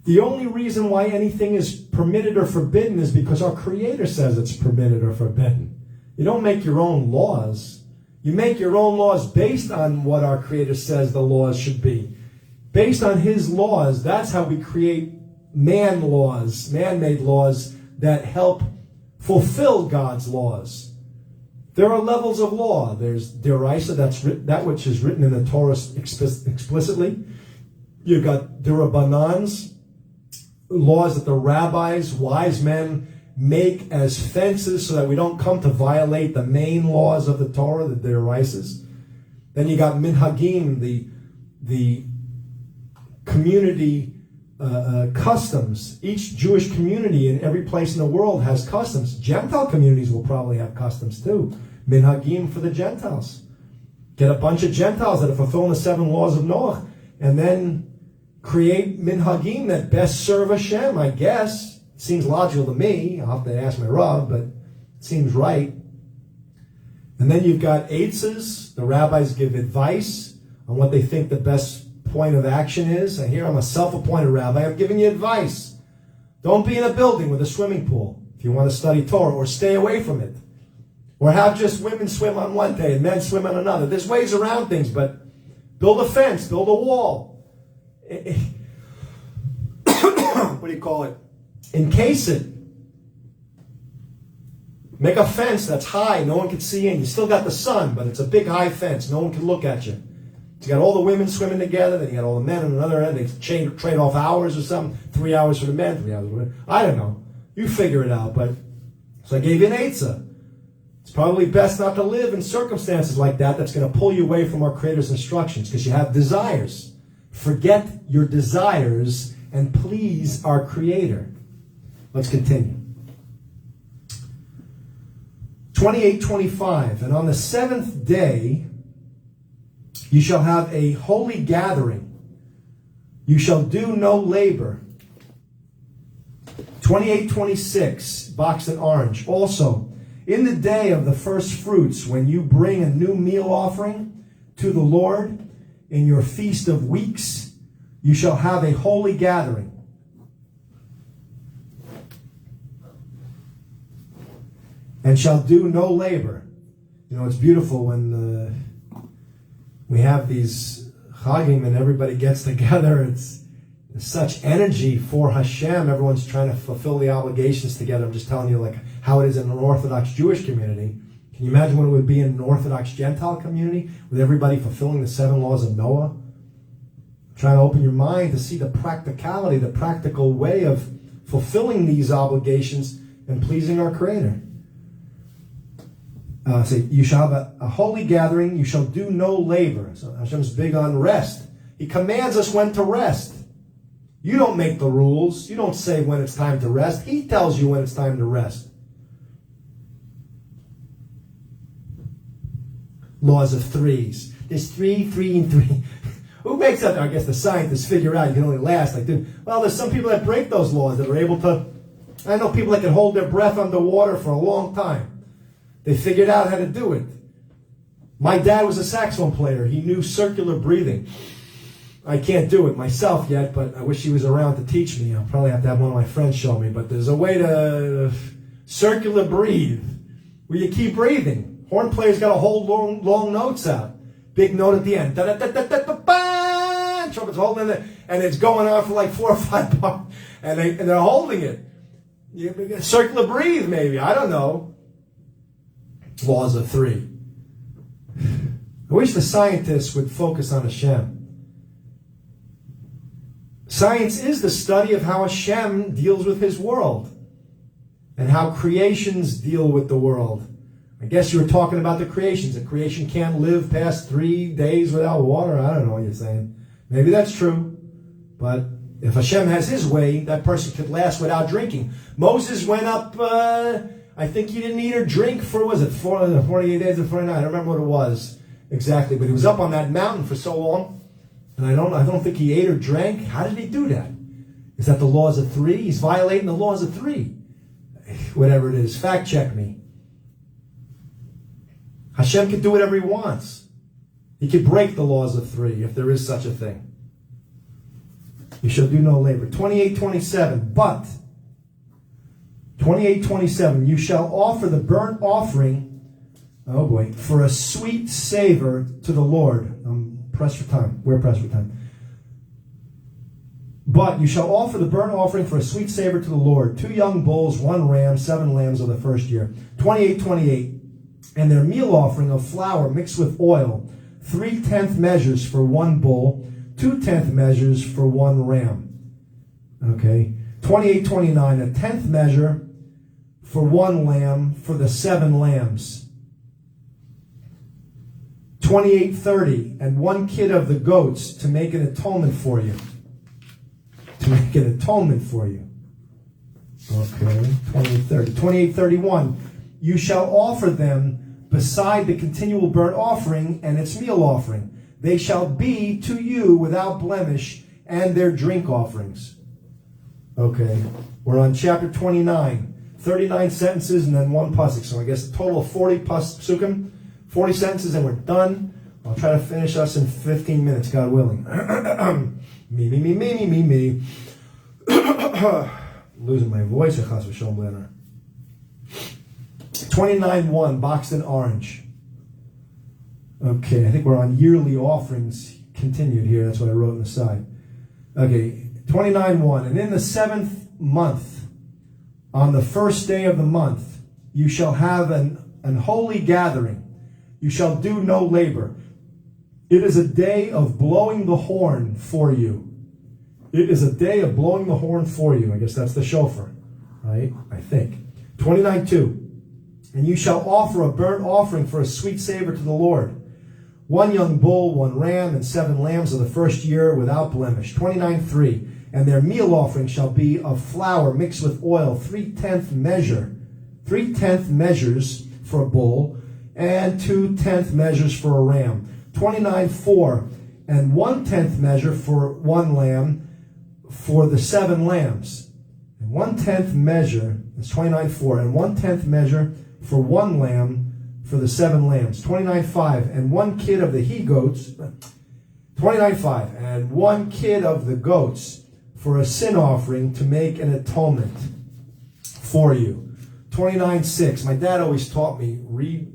The only reason why anything is permitted or forbidden is because our Creator says it's permitted or forbidden. You don't make your own laws. You make your own laws based on what our Creator says the laws should be. Based on His laws, that's how we create man-made laws that help fulfill God's laws. There are levels of law. There's Deraisa, that which is written in the Torah explicitly. You've got Derabanans, laws that the rabbis, wise men, make as fences so that we don't come to violate the main laws of the Torah, the Deraisas. Then you got Minhagim, the community customs. Each Jewish community in every place in the world has customs. Gentile communities will probably have customs too. Minhagim for the Gentiles. Get a bunch of Gentiles that are fulfilling the 7 laws of Noah, and then create minhagim that best serve Hashem, I guess. It seems logical to me. I'll have to ask my Rav, but it seems right. And then you've got eitzes. The rabbis give advice on what they think the best point of action is. And here I'm a self-appointed rabbi. I'm giving you advice. Don't be in a building with a swimming pool if you want to study Torah, or stay away from it. Or have just women swim on one day and men swim on another. There's ways around things, but build a fence, build a wall. What do you call it? Encase it. Make a fence that's high, no one can see in. You still got the sun, but it's a big high fence. No one can look at you. You got all the women swimming together, then you got all the men on another end. They trade off hours or something. 3 hours for the men, 3 hours for the women. I don't know. You figure it out. But so I gave you an eitzah. It's probably best not to live in circumstances like that that's going to pull you away from our Creator's instructions, because you have desires. Forget your desires and please our Creator. Let's continue. 28:25, and on the seventh day you shall have a holy gathering. You shall do no labor. 28:26, boxed in orange. Also, in the day of the first fruits, when you bring a new meal offering to the Lord in your feast of weeks, you shall have a holy gathering. And shall do no labor. You know, it's beautiful when we have these chagim and everybody gets together. It's such energy for Hashem. Everyone's trying to fulfill the obligations together. I'm just telling you like how it is in an Orthodox Jewish community. Can you imagine what it would be in an Orthodox Gentile community with everybody fulfilling the 7 laws of Noah? Trying to open your mind to see the practicality, the practical way of fulfilling these obligations and pleasing our Creator. Say, you shall have a holy gathering, you shall do no labor. So Hashem's big on rest. He commands us when to rest. You don't make the rules. You don't say when it's time to rest. He tells you when it's time to rest. Laws of threes. There's 3, 3, and 3. Who makes that? I guess the scientists figure out you can only last like 2. Well, there's some people that break those laws that are able to. I know people that can hold their breath underwater for a long time. They figured out how to do it. My dad was a saxophone player. He knew circular breathing. I can't do it myself yet, but I wish he was around to teach me. I'll probably have to have one of my friends show me. But there's a way to circular breathe where you keep breathing. Horn players got to hold long notes out. Big note at the end. Trumpet's holding it, and it's going on for like 4 or 5 bars, and they're holding it. Circular breathe, maybe. I don't know. Laws of 3. I wish the scientists would focus on Hashem. Science is the study of how Hashem deals with his world and how creations deal with the world. I guess you were talking about the creations. A creation can't live past 3 days without water. I don't know what you're saying. Maybe that's true. But if Hashem has his way, that person could last without drinking. Moses went up, I think he didn't eat or drink for, 48 days or 49? I don't remember what it was exactly. But he was up on that mountain for so long. And I don't think he ate or drank. How did he do that? Is that the laws of 3? He's violating the laws of 3. Whatever it is. Fact check me. Hashem can do whatever he wants. He can break the laws of 3 if there is such a thing. You shall do no labor. 28:27. But 28:27. You shall offer the burnt offering, oh boy, for a sweet savor to the Lord. Pressed for time. We're pressed for time. But you shall offer the burnt offering for a sweet savor to the Lord. 2 young bulls, 1 ram, 7 lambs of the first year. 28:28. And their meal offering of flour mixed with oil, 3/10 measures for 1 bull, 2/10 measures for 1 ram. Okay. 28:29. 1/10 measure for 1 lamb for the 7 lambs. 28:30. And 1 kid of the goats to make an atonement for you. To make an atonement for you. Okay. 28:30. 28:31. You shall offer them beside the continual burnt offering and its meal offering. They shall be to you without blemish, and their drink offerings. Okay, we're on chapter 29. 39 sentences and then 1 pasuk. So I guess a total of 40 pasukim, 40 sentences, and we're done. I'll try to finish us in 15 minutes, God willing. me. Losing my voice. 29:1, boxed in orange. Okay, I think we're on yearly offerings continued here. That's what I wrote on the side. Okay, 29:1. And in the 7th month, on the first day of the month, you shall have an holy gathering. You shall do no labor. It is a day of blowing the horn for you. It is a day of blowing the horn for you. I guess that's the shofar, right? I think. 29:2. And you shall offer a burnt offering for a sweet savor to the Lord. 1 young bull, 1 ram, and 7 lambs of the first year without blemish. 29:3. and their meal offering shall be of flour mixed with oil, 3/10 measure, 3/10 measures for a bull, and 2/10 measures for a ram. 29:4, and 1/10 measure for one lamb for the 7 lambs. And 1/10 measure, that's 29:4, and 1/10 measure for one lamb for the 7 lambs. 29:5, and 1 kid of the he goats. 29:5, and 1 kid of the goats for a sin offering to make an atonement for you. 29:6, my dad always taught me,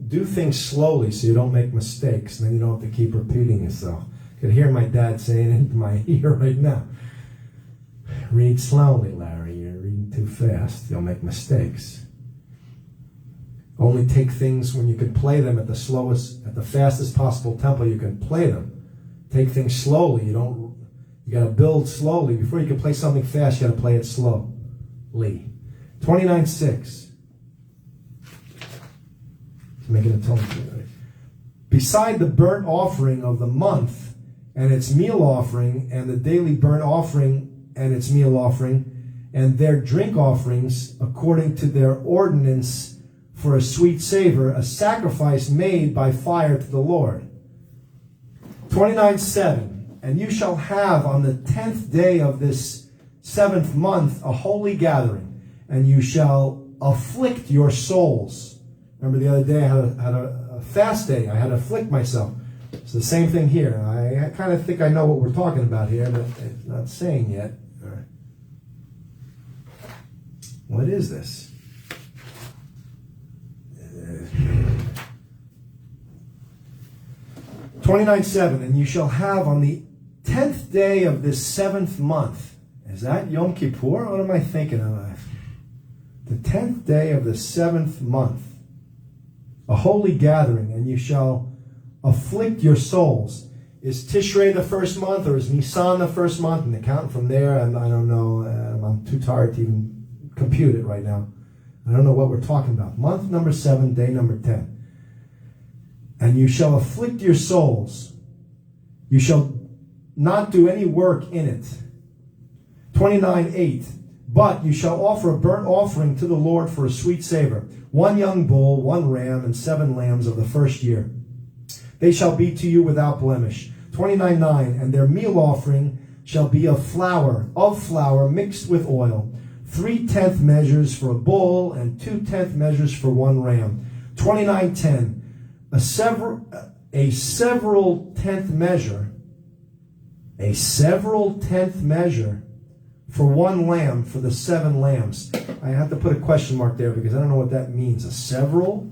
do things slowly so you don't make mistakes, and then you don't have to keep repeating yourself. I could hear my dad saying it into my ear right now. Read slowly, Larry. You're reading too fast. You'll make mistakes. Only take things when you can play them at the fastest possible tempo you can play them. Take things slowly. You got to build slowly. Before you can play something fast, you got to play it slowly. 29:6. Make an atonement. Beside the burnt offering of the month and its meal offering, and the daily burnt offering and its meal offering, and their drink offerings according to their ordinance for a sweet savor, a sacrifice made by fire to the Lord. 29:7, and you shall have on the 10th day of this 7th month a holy gathering, and you shall afflict your souls. Remember the other day I had a fast day. I had to afflict myself. It's the same thing here. I kind of think I know what we're talking about here, but it's not saying yet. All right. What is this? 29:7, and you shall have on the 10th day of this 7th month. Is that Yom Kippur? What am I thinking of? The 10th day of the 7th month. A holy gathering, and you shall afflict your souls. Is Tishrei the first month, or is Nisan the first month? And counting from there, and I don't know. I'm too tired to even compute it right now. I don't know what we're talking about. Month number 7, day number 10. And you shall afflict your souls. You shall not do any work in it. 29:8. But you shall offer a burnt offering to the Lord for a sweet savor, 1 young bull, 1 ram, and 7 lambs of the first year. They shall be to you without blemish. 29:9, and their meal offering shall be of flour mixed with oil, 3/10 measures for a bull, and 2/10 measures for 1 ram. 29:10, a several tenth measure for 1 lamb for the 7 lambs. I have to put a question mark there because I don't know what that means. A several?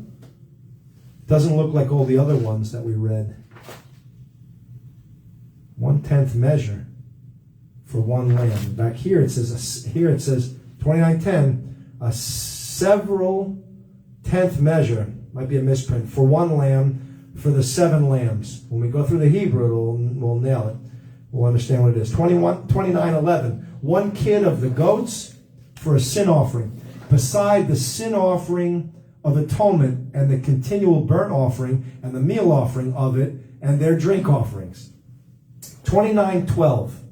Doesn't look like all the other ones that we read. 1/10 measure for 1 lamb. Back here it says 29:10, a several tenth measure, might be a misprint, for 1 lamb for the 7 lambs. When we go through the Hebrew, we'll nail it. We'll understand what it is. 29:11. 1 kid of the goats for a sin offering, beside the sin offering of atonement and the continual burnt offering and the meal offering of it and their drink offerings. 29:12.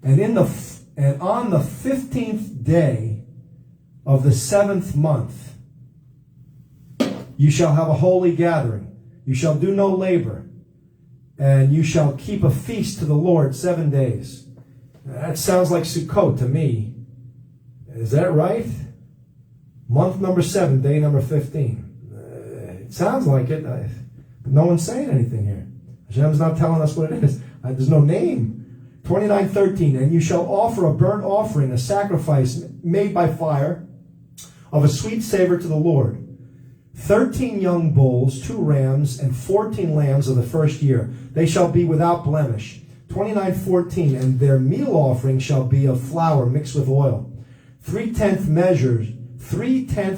And on the 15th day of the 7th month, you shall have a holy gathering. You shall do no labor, and you shall keep a feast to the Lord 7 days. That sounds like Sukkot to me. Is that right? Month number 7, day number 15. It sounds like it, but no one's saying anything here. Hashem's not telling us what it is. There's no name. 29:13, and you shall offer a burnt offering, a sacrifice made by fire, of a sweet savor to the Lord. 13 young bulls, 2 rams, and 14 lambs of the first year. They shall be without blemish. 29:14, and their meal offering shall be of flour mixed with oil. 3/10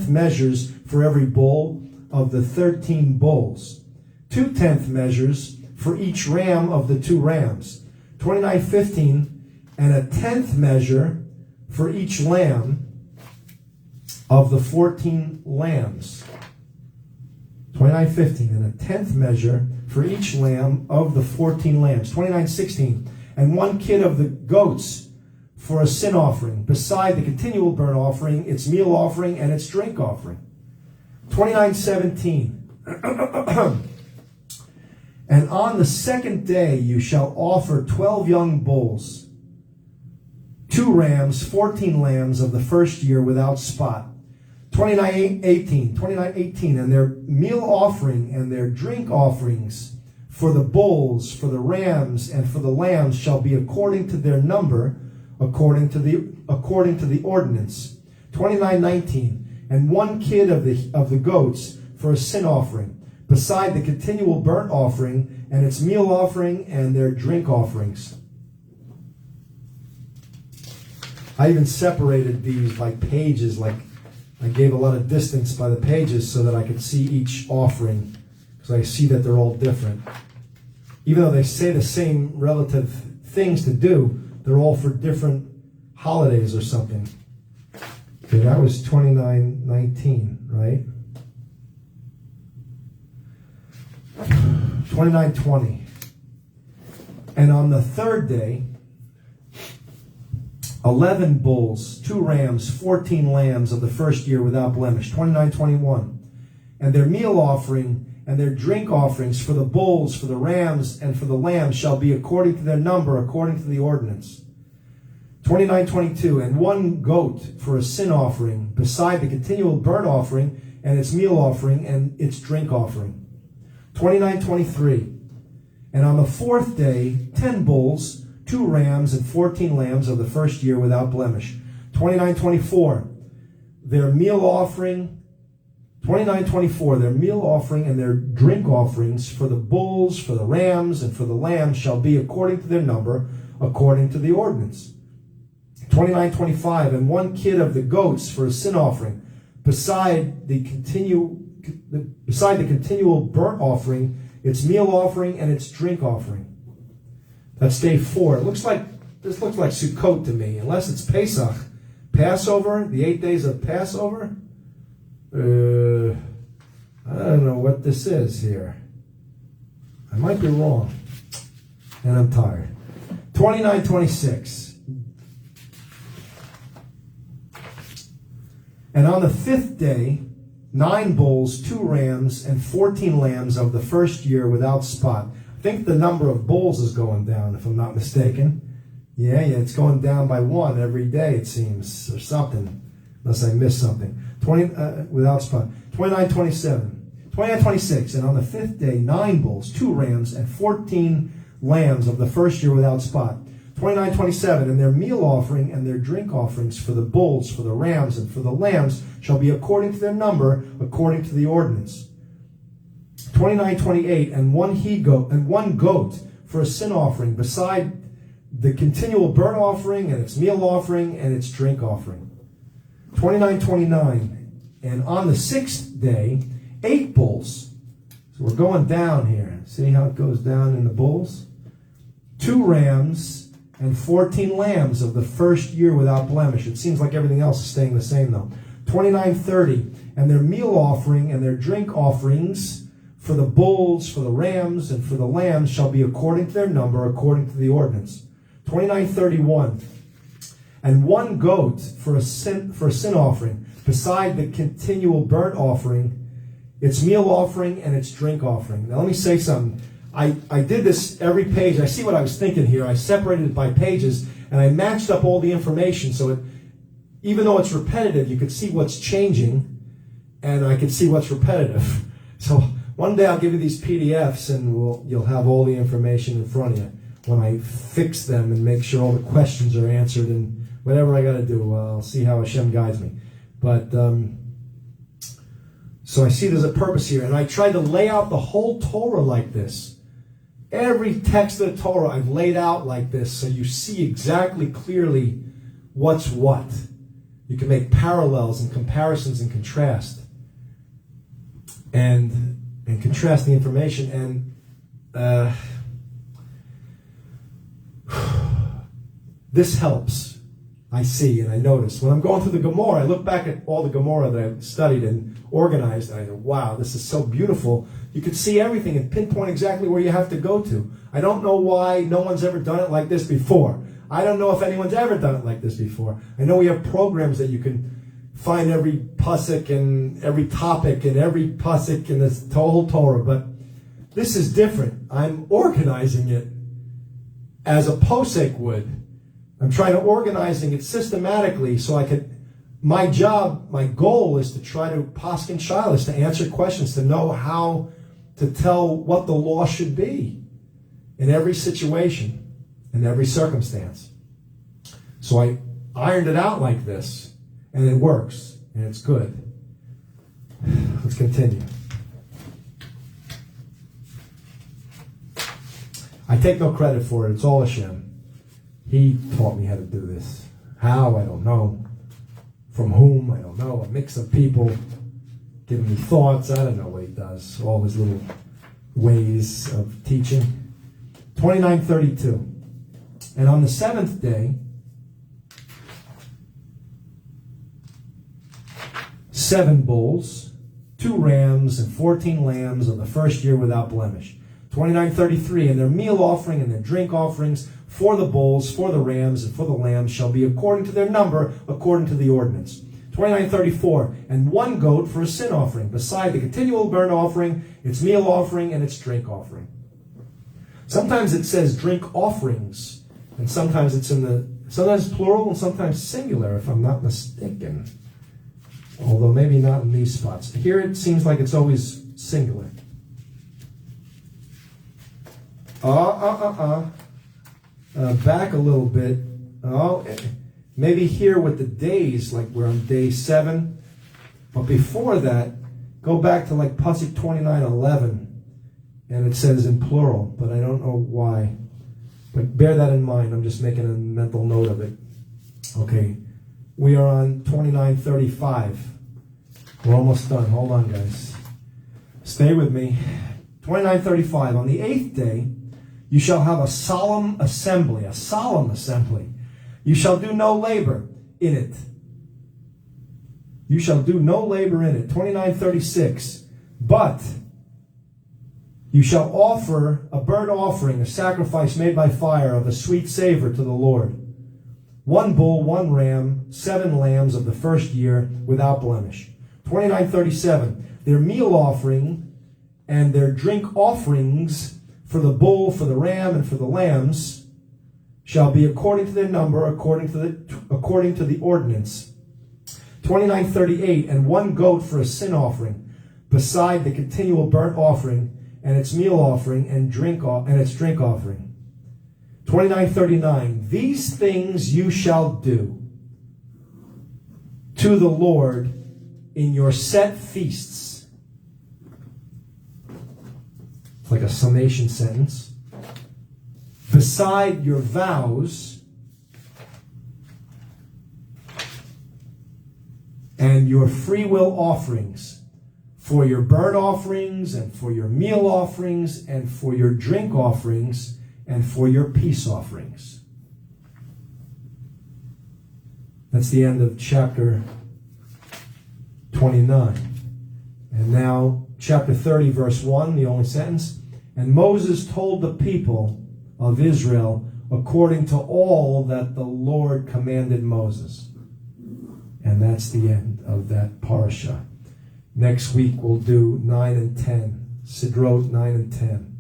measures for every bull of the 13 bulls. 2/10 measures for each ram of the 2 rams. 29:15, and a 10th measure for each lamb of the 14 lambs. 29:15, and a 10th measure for each lamb of the 14 lambs. 29:16, and 1 kid of the goats for a sin offering, beside the continual burnt offering, its meal offering, and its drink offering. 29:17. And on the second day you shall offer 12 young bulls, 2 rams, 14 lambs of the first year without spot. 29:18, and their meal offering and their drink offerings for the bulls, for the rams, and for the lambs shall be according to their number, according to the ordinance. 29:19, and 1 kid of the goats for a sin offering, beside the continual burnt offering and its meal offering and their drink offerings. I even separated these by pages, like I gave a lot of distance by the pages so that I could see each offering, because I see that they're all different. Even though they say the same relative things to do, they're all for different holidays or something. Okay, that was 29:19, right? 29:20. And on the third day, 11 bulls, 2 rams, 14 lambs of the first year without blemish. 29:21. And their meal offering and their drink offerings for the bulls, for the rams, and for the lambs shall be according to their number, according to the ordinance. 29:22. And 1 goat for a sin offering, beside the continual burnt offering and its meal offering and its drink offering. 29:23. And on the fourth day, 10 bulls, 2 rams, and 14 lambs of the first year without blemish. 29:24. Their meal offering. 29:24. Their meal offering and their drink offerings for the bulls, for the rams, and for the lambs shall be according to their number, according to the ordinance. 29:25. And 1 kid of the goats for a sin offering, beside the continual burnt offering, its meal offering, and its drink offering. That's day 4. This looks like Sukkot to me, unless it's Pesach. Passover, the 8 days of Passover. I don't know what this is here. I might be wrong. And I'm tired. 29:26. And on the 5th day, 9 bulls, 2 rams, and 14 lambs of the first year without spot. I think the number of bulls is going down, if I'm not mistaken. Yeah, it's going down by 1 every day, it seems, or something, unless I missed something. Without spot. 29:26. And on the 5th day, 9 bulls, 2 rams, and 14 lambs of the first year without spot. 29:27. And their meal offering and their drink offerings for the bulls, for the rams, and for the lambs shall be according to their number, according to the ordinance. 29:28. And 1 goat for a sin offering, beside the continual burnt offering and its meal offering and its drink offering. 29:29. And on the 6th day, 8 bulls. So we're going down here. See how it goes down in the bulls? 2 rams and 14 lambs of the first year without blemish. It seems like everything else is staying the same though. 29:30. And their meal offering and their drink offerings for the bulls, for the rams, and for the lambs shall be according to their number, according to the ordinance. 29:31. And 1 goat for a sin offering, beside the continual burnt offering, its meal offering, and its drink offering. Now let me say something. I did this every page. I see what I was thinking here. I separated it by pages, and I matched up all the information so even though it's repetitive, you could see what's changing, and I could see what's repetitive. So one day I'll give you these PDFs, and you'll have all the information in front of you when I fix them and make sure all the questions are answered, and whatever I got to do, I'll see how Hashem guides me. But so I see there's a purpose here, and I tried to lay out the whole Torah like this. Every text of the Torah I've laid out like this, so you see exactly clearly what's what. You can make parallels and comparisons and contrast, and contrast the information. And this helps. I see and I notice. When I'm going through the Gemara, I look back at all the Gemara that I've studied and organized, and I go, wow, this is so beautiful. You can see everything and pinpoint exactly where you have to go to. I don't know why no one's ever done it like this before. I don't know if anyone's ever done it like this before. I know we have programs that you can find every pasuk and every topic and every pasuk in this whole Torah, but this is different. I'm organizing it as a posek would. I'm trying to organizing it systematically so I could. My job, my goal is to try to paskin shilas, to answer questions, to know how to tell what the law should be in every situation, in every circumstance. So I ironed it out like this, and it works, and it's good. Let's continue. I take no credit for it. It's all Hashem. He taught me how to do this. How? I don't know. From whom? I don't know. A mix of people giving me thoughts. I don't know what he does. All his little ways of teaching. 29:32. And on the seventh day, 7 bulls, 2 rams, and 14 lambs of the first year without blemish. 29:33. And their meal offering and their drink offerings for the bulls, for the rams, and for the lambs shall be according to their number, according to the ordinance. 29:34. And 1 goat for a sin offering, beside the continual burnt offering, its meal offering, and its drink offering. Sometimes it says drink offerings, and sometimes it's sometimes plural and sometimes singular, if I'm not mistaken. Although maybe not in these spots. Here it seems like it's always singular. Back a little bit. Maybe here with the days, like we're on day 7. But before that, go back to like Pasuk 29:11, and it says in plural, but I don't know why. But bear that in mind. I'm just making a mental note of it. Okay, we are on 29:35. We're almost done. Hold on, guys. Stay with me. 29:35. On the 8th day, you shall have a solemn assembly, a solemn assembly. You shall do no labor in it. You shall do no labor in it. 29:36. But you shall offer a burnt offering, a sacrifice made by fire of a sweet savor to the Lord. 1 bull, 1 ram, 7 lambs of the first year without blemish. 29:37. Their meal offering and their drink offerings for the bull, for the ram, and for the lambs shall be according to their number, according to the ordinance. 29:38. And 1 goat for a sin offering, beside the continual burnt offering, and its meal offering, and its drink offering. 29:39. These things you shall do to the Lord in your set feasts. It's like a summation sentence. Beside your vows and your free will offerings, for your burnt offerings and for your meal offerings and for your drink offerings and for your peace offerings. That's the end of chapter 29. And now chapter 30, verse 1, the only sentence. And Moses told the people of Israel according to all that the Lord commanded Moses. And that's the end of that parasha. Next week we'll do 9 and 10. Sidrot 9 and 10.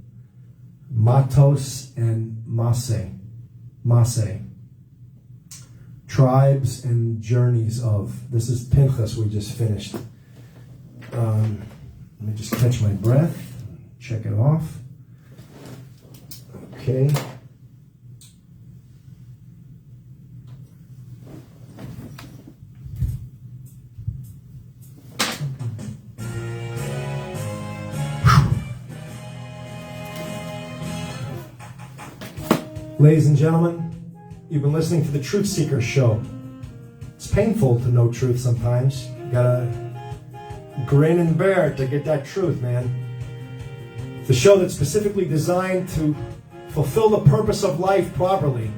Matos and Maseh. Tribes and journeys of. This is Pinchas we just finished. Let me just catch my breath. Check it off. Okay. Ladies and gentlemen, you've been listening to the Truth Seeker Show. It's painful to know truth sometimes. You gotta grin and bear to get that truth, man. It's a show that's specifically designed to fulfill the purpose of life properly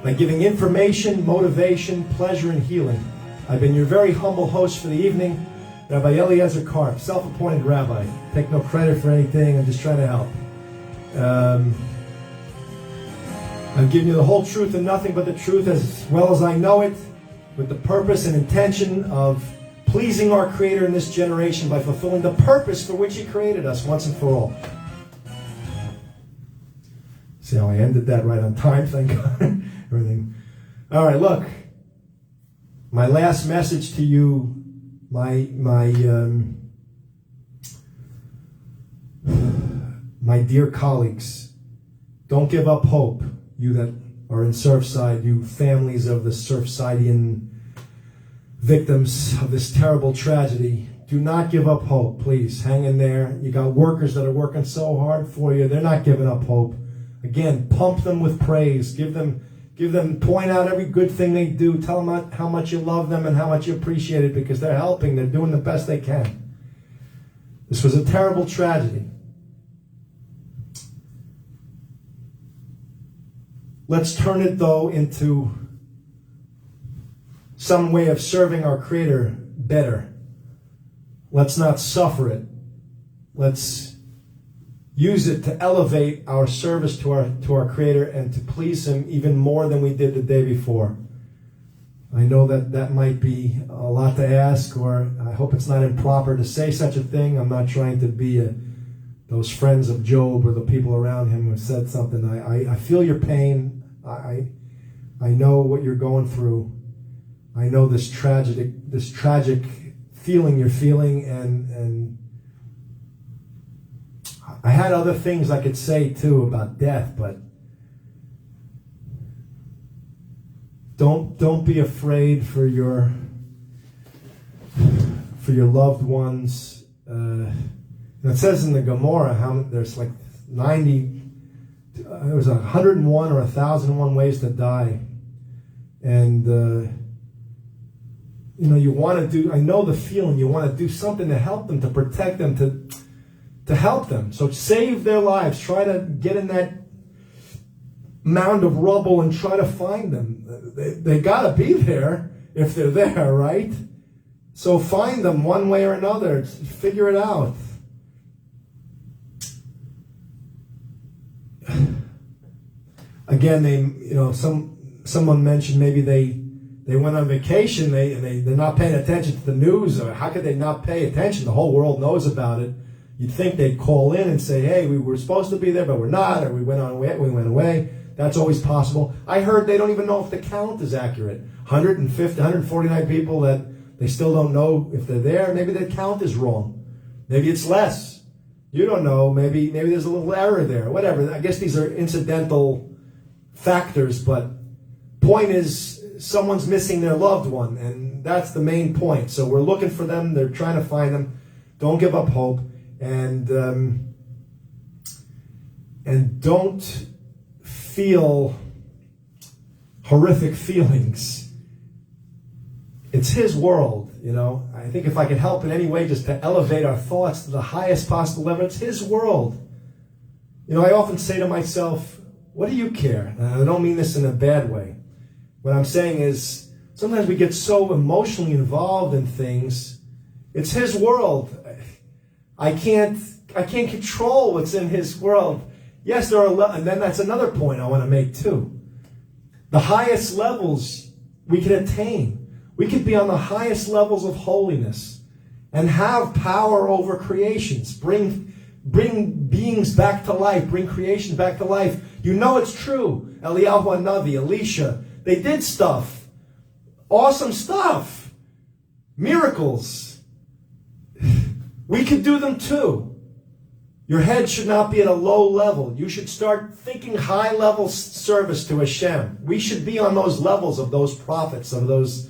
by giving information, motivation, pleasure, and healing. I've been your very humble host for the evening, Rabbi Eliezer Karp, self-appointed rabbi. Take no credit for anything. I'm just trying to help. I've given you the whole truth and nothing but the truth as well as I know it, with the purpose and intention of pleasing our Creator in this generation by fulfilling the purpose for which He created us once and for all. See how I ended that right on time, thank God. Everything. All right, look. My last message to you, my dear colleagues, don't give up hope. You that are in Surfside, you families of the Surfsidean victims of this terrible tragedy, do not give up hope, please. Hang in there. You got workers that are working so hard for you. They're not giving up hope. Again, pump them with praise. Give them, point out every good thing they do. Tell them how much you love them and how much you appreciate it, because they're helping. They're doing the best they can. This was a terrible tragedy. Let's turn it, though, into some way of serving our Creator better. Let's not suffer it. Let's use it to elevate our service to our Creator and to please Him even more than we did the day before. I know that might be a lot to ask, or I hope it's not improper to say such a thing. I'm not trying to be those friends of Job or the people around him who said something. I feel your pain. I know what you're going through. I know this tragic feeling you're feeling, and I had other things I could say too about death, but don't be afraid for your loved ones. It says in the Gemara how there's like 90. There was 101 or 1,001 ways to die, and you want to do. I know the feeling. You want to do something to help them, to protect them, to help them. So save their lives. Try to get in that mound of rubble and try to find them. They got to be there if they're there, right? So find them one way or another. Figure it out. Again, someone mentioned maybe they went on vacation. They're not paying attention to the news. Or how could they not pay attention? The whole world knows about it. You'd think they'd call in and say, "Hey, we were supposed to be there, but we're not," or we went away. That's always possible. I heard they don't even know if the count is accurate. 150, 149 people that they still don't know if they're there. Maybe the count is wrong. Maybe it's less. You don't know. Maybe there's a little error there. Whatever. I guess these are incidental factors, but point is someone's missing their loved one, and that's the main point. So we're looking for them. They're trying to find them. Don't give up hope, and don't feel horrific feelings. It's His world, I think if I could help in any way just to elevate our thoughts to the highest possible level, it's His world. I often say to myself, what do you care? And I don't mean this in a bad way. What I'm saying is, sometimes we get so emotionally involved in things. It's His world. I can't control what's in His world. Yes, there are, and then that's another point I want to make too. The highest levels we can attain. We could be on the highest levels of holiness and have power over creations. Bring beings back to life. Bring creation back to life. It's true. Eliyahu Hanavi, Elisha, they did stuff. Awesome stuff. Miracles. We could do them too. Your head should not be at a low level. You should start thinking high-level service to Hashem. We should be on those levels of those prophets, of those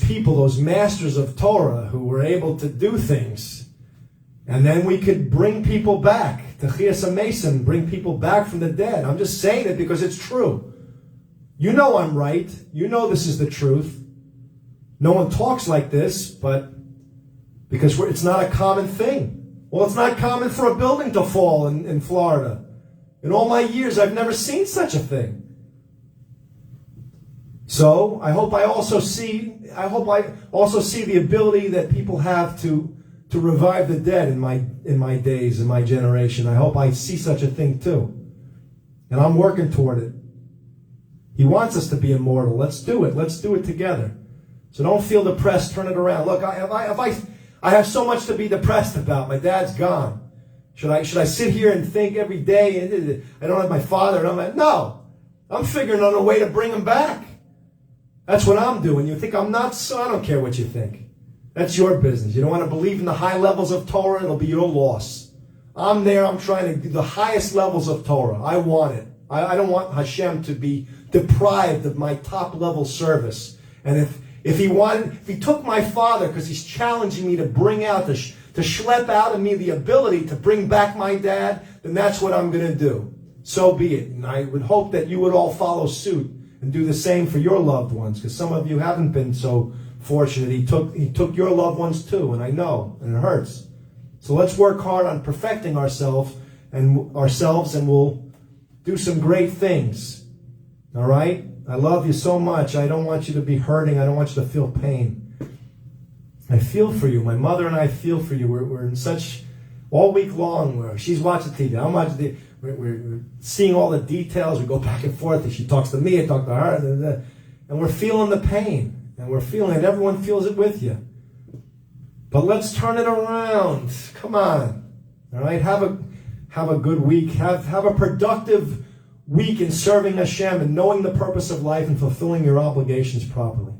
people, those masters of Torah who were able to do things. And then we could bring people back. Techias HaMesim, bring people back from the dead. I'm just saying it because it's true. I'm right. This is the truth. No one talks like this, but because it's not a common thing. Well, it's not common for a building to fall in Florida. In all my years, I've never seen such a thing. So I hope I also see the ability that people have to to revive the dead in my days, in my generation. I hope I see such a thing too. And I'm working toward it. He wants us to be immortal. Let's do it. Let's do it together. So don't feel depressed. Turn it around. Look, I have so much to be depressed about. My dad's gone. Should I sit here and think every day, I don't have my father? No. I'm figuring out a way to bring him back. That's what I'm doing. You think I'm nuts? So I don't care what you think. That's your business. You don't want to believe in the high levels of Torah, it'll be your loss. I'm there. I'm trying to do the highest levels of Torah. I want it. I don't want Hashem to be deprived of my top level service. And if he took my father, because he's challenging me to bring out, to schlep out of me the ability to bring back my dad, then that's what I'm going to do. So be it. And I would hope that you would all follow suit and do the same for your loved ones, because some of you haven't been so fortunate. He took your loved ones too, and I know, and it hurts. So let's work hard on perfecting ourselves, and we'll do some great things. All right? I love you so much. I don't want you to be hurting. I don't want you to feel pain. I feel for you. My mother and I feel for you. We're in such, all week long, where she's watching TV, I'm watching TV. We're seeing all the details. We go back and forth. She talks to me, I talk to her. And we're feeling the pain. And we're feeling it. Everyone feels it with you. But let's turn it around. Come on. All right? Have a good week. Have a productive week in serving Hashem and knowing the purpose of life and fulfilling your obligations properly.